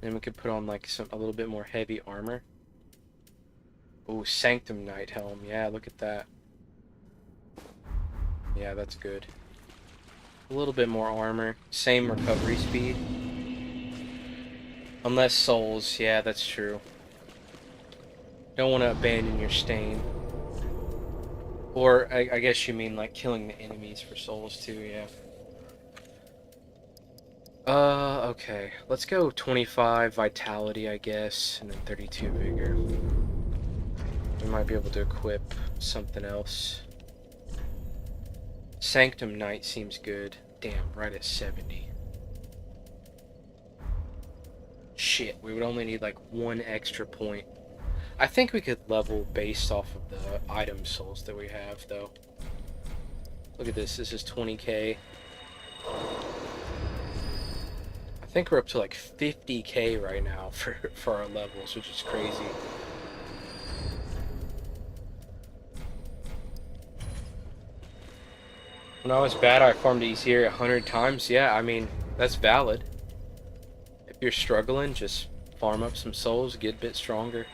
Then we could put on like a little bit more heavy armor. Oh, Sanctum Knight Helm. Yeah, look at that. Yeah, that's good. A little bit more armor. Same recovery speed. Unless souls. Yeah, that's true. Don't want to abandon your stain. Or, I guess you mean like killing the enemies for souls too, yeah. Okay. Let's go 25 vitality, I guess, and then 32 vigor. We might be able to equip something else. Sanctum Knight seems good. Damn, right at 70. Shit, we would only need like one extra point. I think we could level based off of the item souls that we have, though. Look at this. This is 20k. I think we're up to like 50k right now for our levels, which is crazy. When I was bad, I farmed easier 100 times. Yeah, I mean, that's valid. If you're struggling, just farm up some souls, get a bit stronger.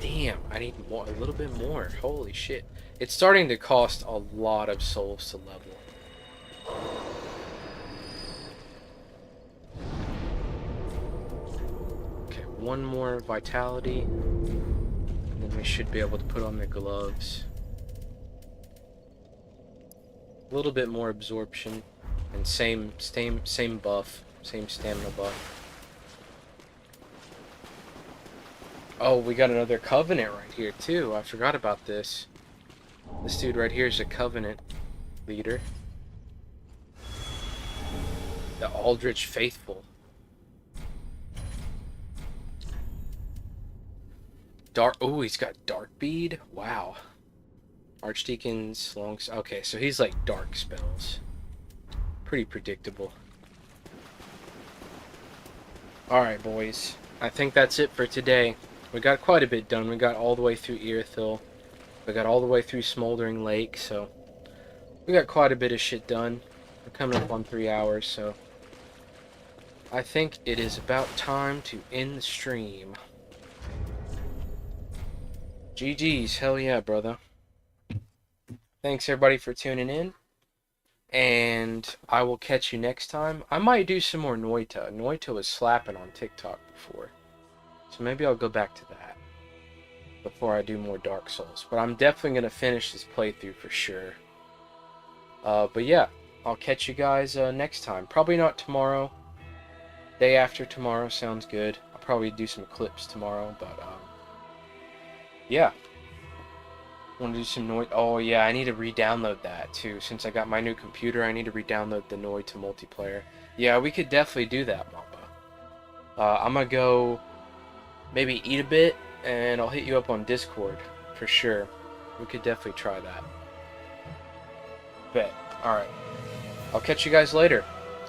Damn, I need more, a little bit more. Holy shit. It's starting to cost a lot of souls to level. Okay, one more vitality. And then we should be able to put on the gloves. A little bit more absorption. And same buff. Same stamina buff. Oh, we got another Covenant right here, too. I forgot about this. This dude right here is a Covenant leader. The Aldrich Faithful. Dark. Oh, he's got Dark Bead. Wow. Archdeacon's long... Okay, so he's like dark spells. Pretty predictable. Alright, boys. I think that's it for today. We got quite a bit done. We got all the way through Irithyll. We got all the way through Smoldering Lake, so... We got quite a bit of shit done. We're coming up on 3 hours, so... I think it is about time to end the stream. GG's, hell yeah, brother. Thanks everybody for tuning in. And I will catch you next time. I might do some more Noita. Noita was slapping on TikTok before. So maybe I'll go back to that before I do more Dark Souls. But I'm definitely going to finish this playthrough for sure. But yeah, I'll catch you guys next time. Probably not tomorrow. Day after tomorrow sounds good. I'll probably do some clips tomorrow. But yeah. Want to do some Noita? Oh yeah, I need to re-download that too. Since I got my new computer, I need to re-download the Noita multiplayer. Yeah, we could definitely do that, Mamba. I'm gonna go maybe eat a bit, and I'll hit you up on Discord for sure. We could definitely try that. Bet. All right. I'll catch you guys later.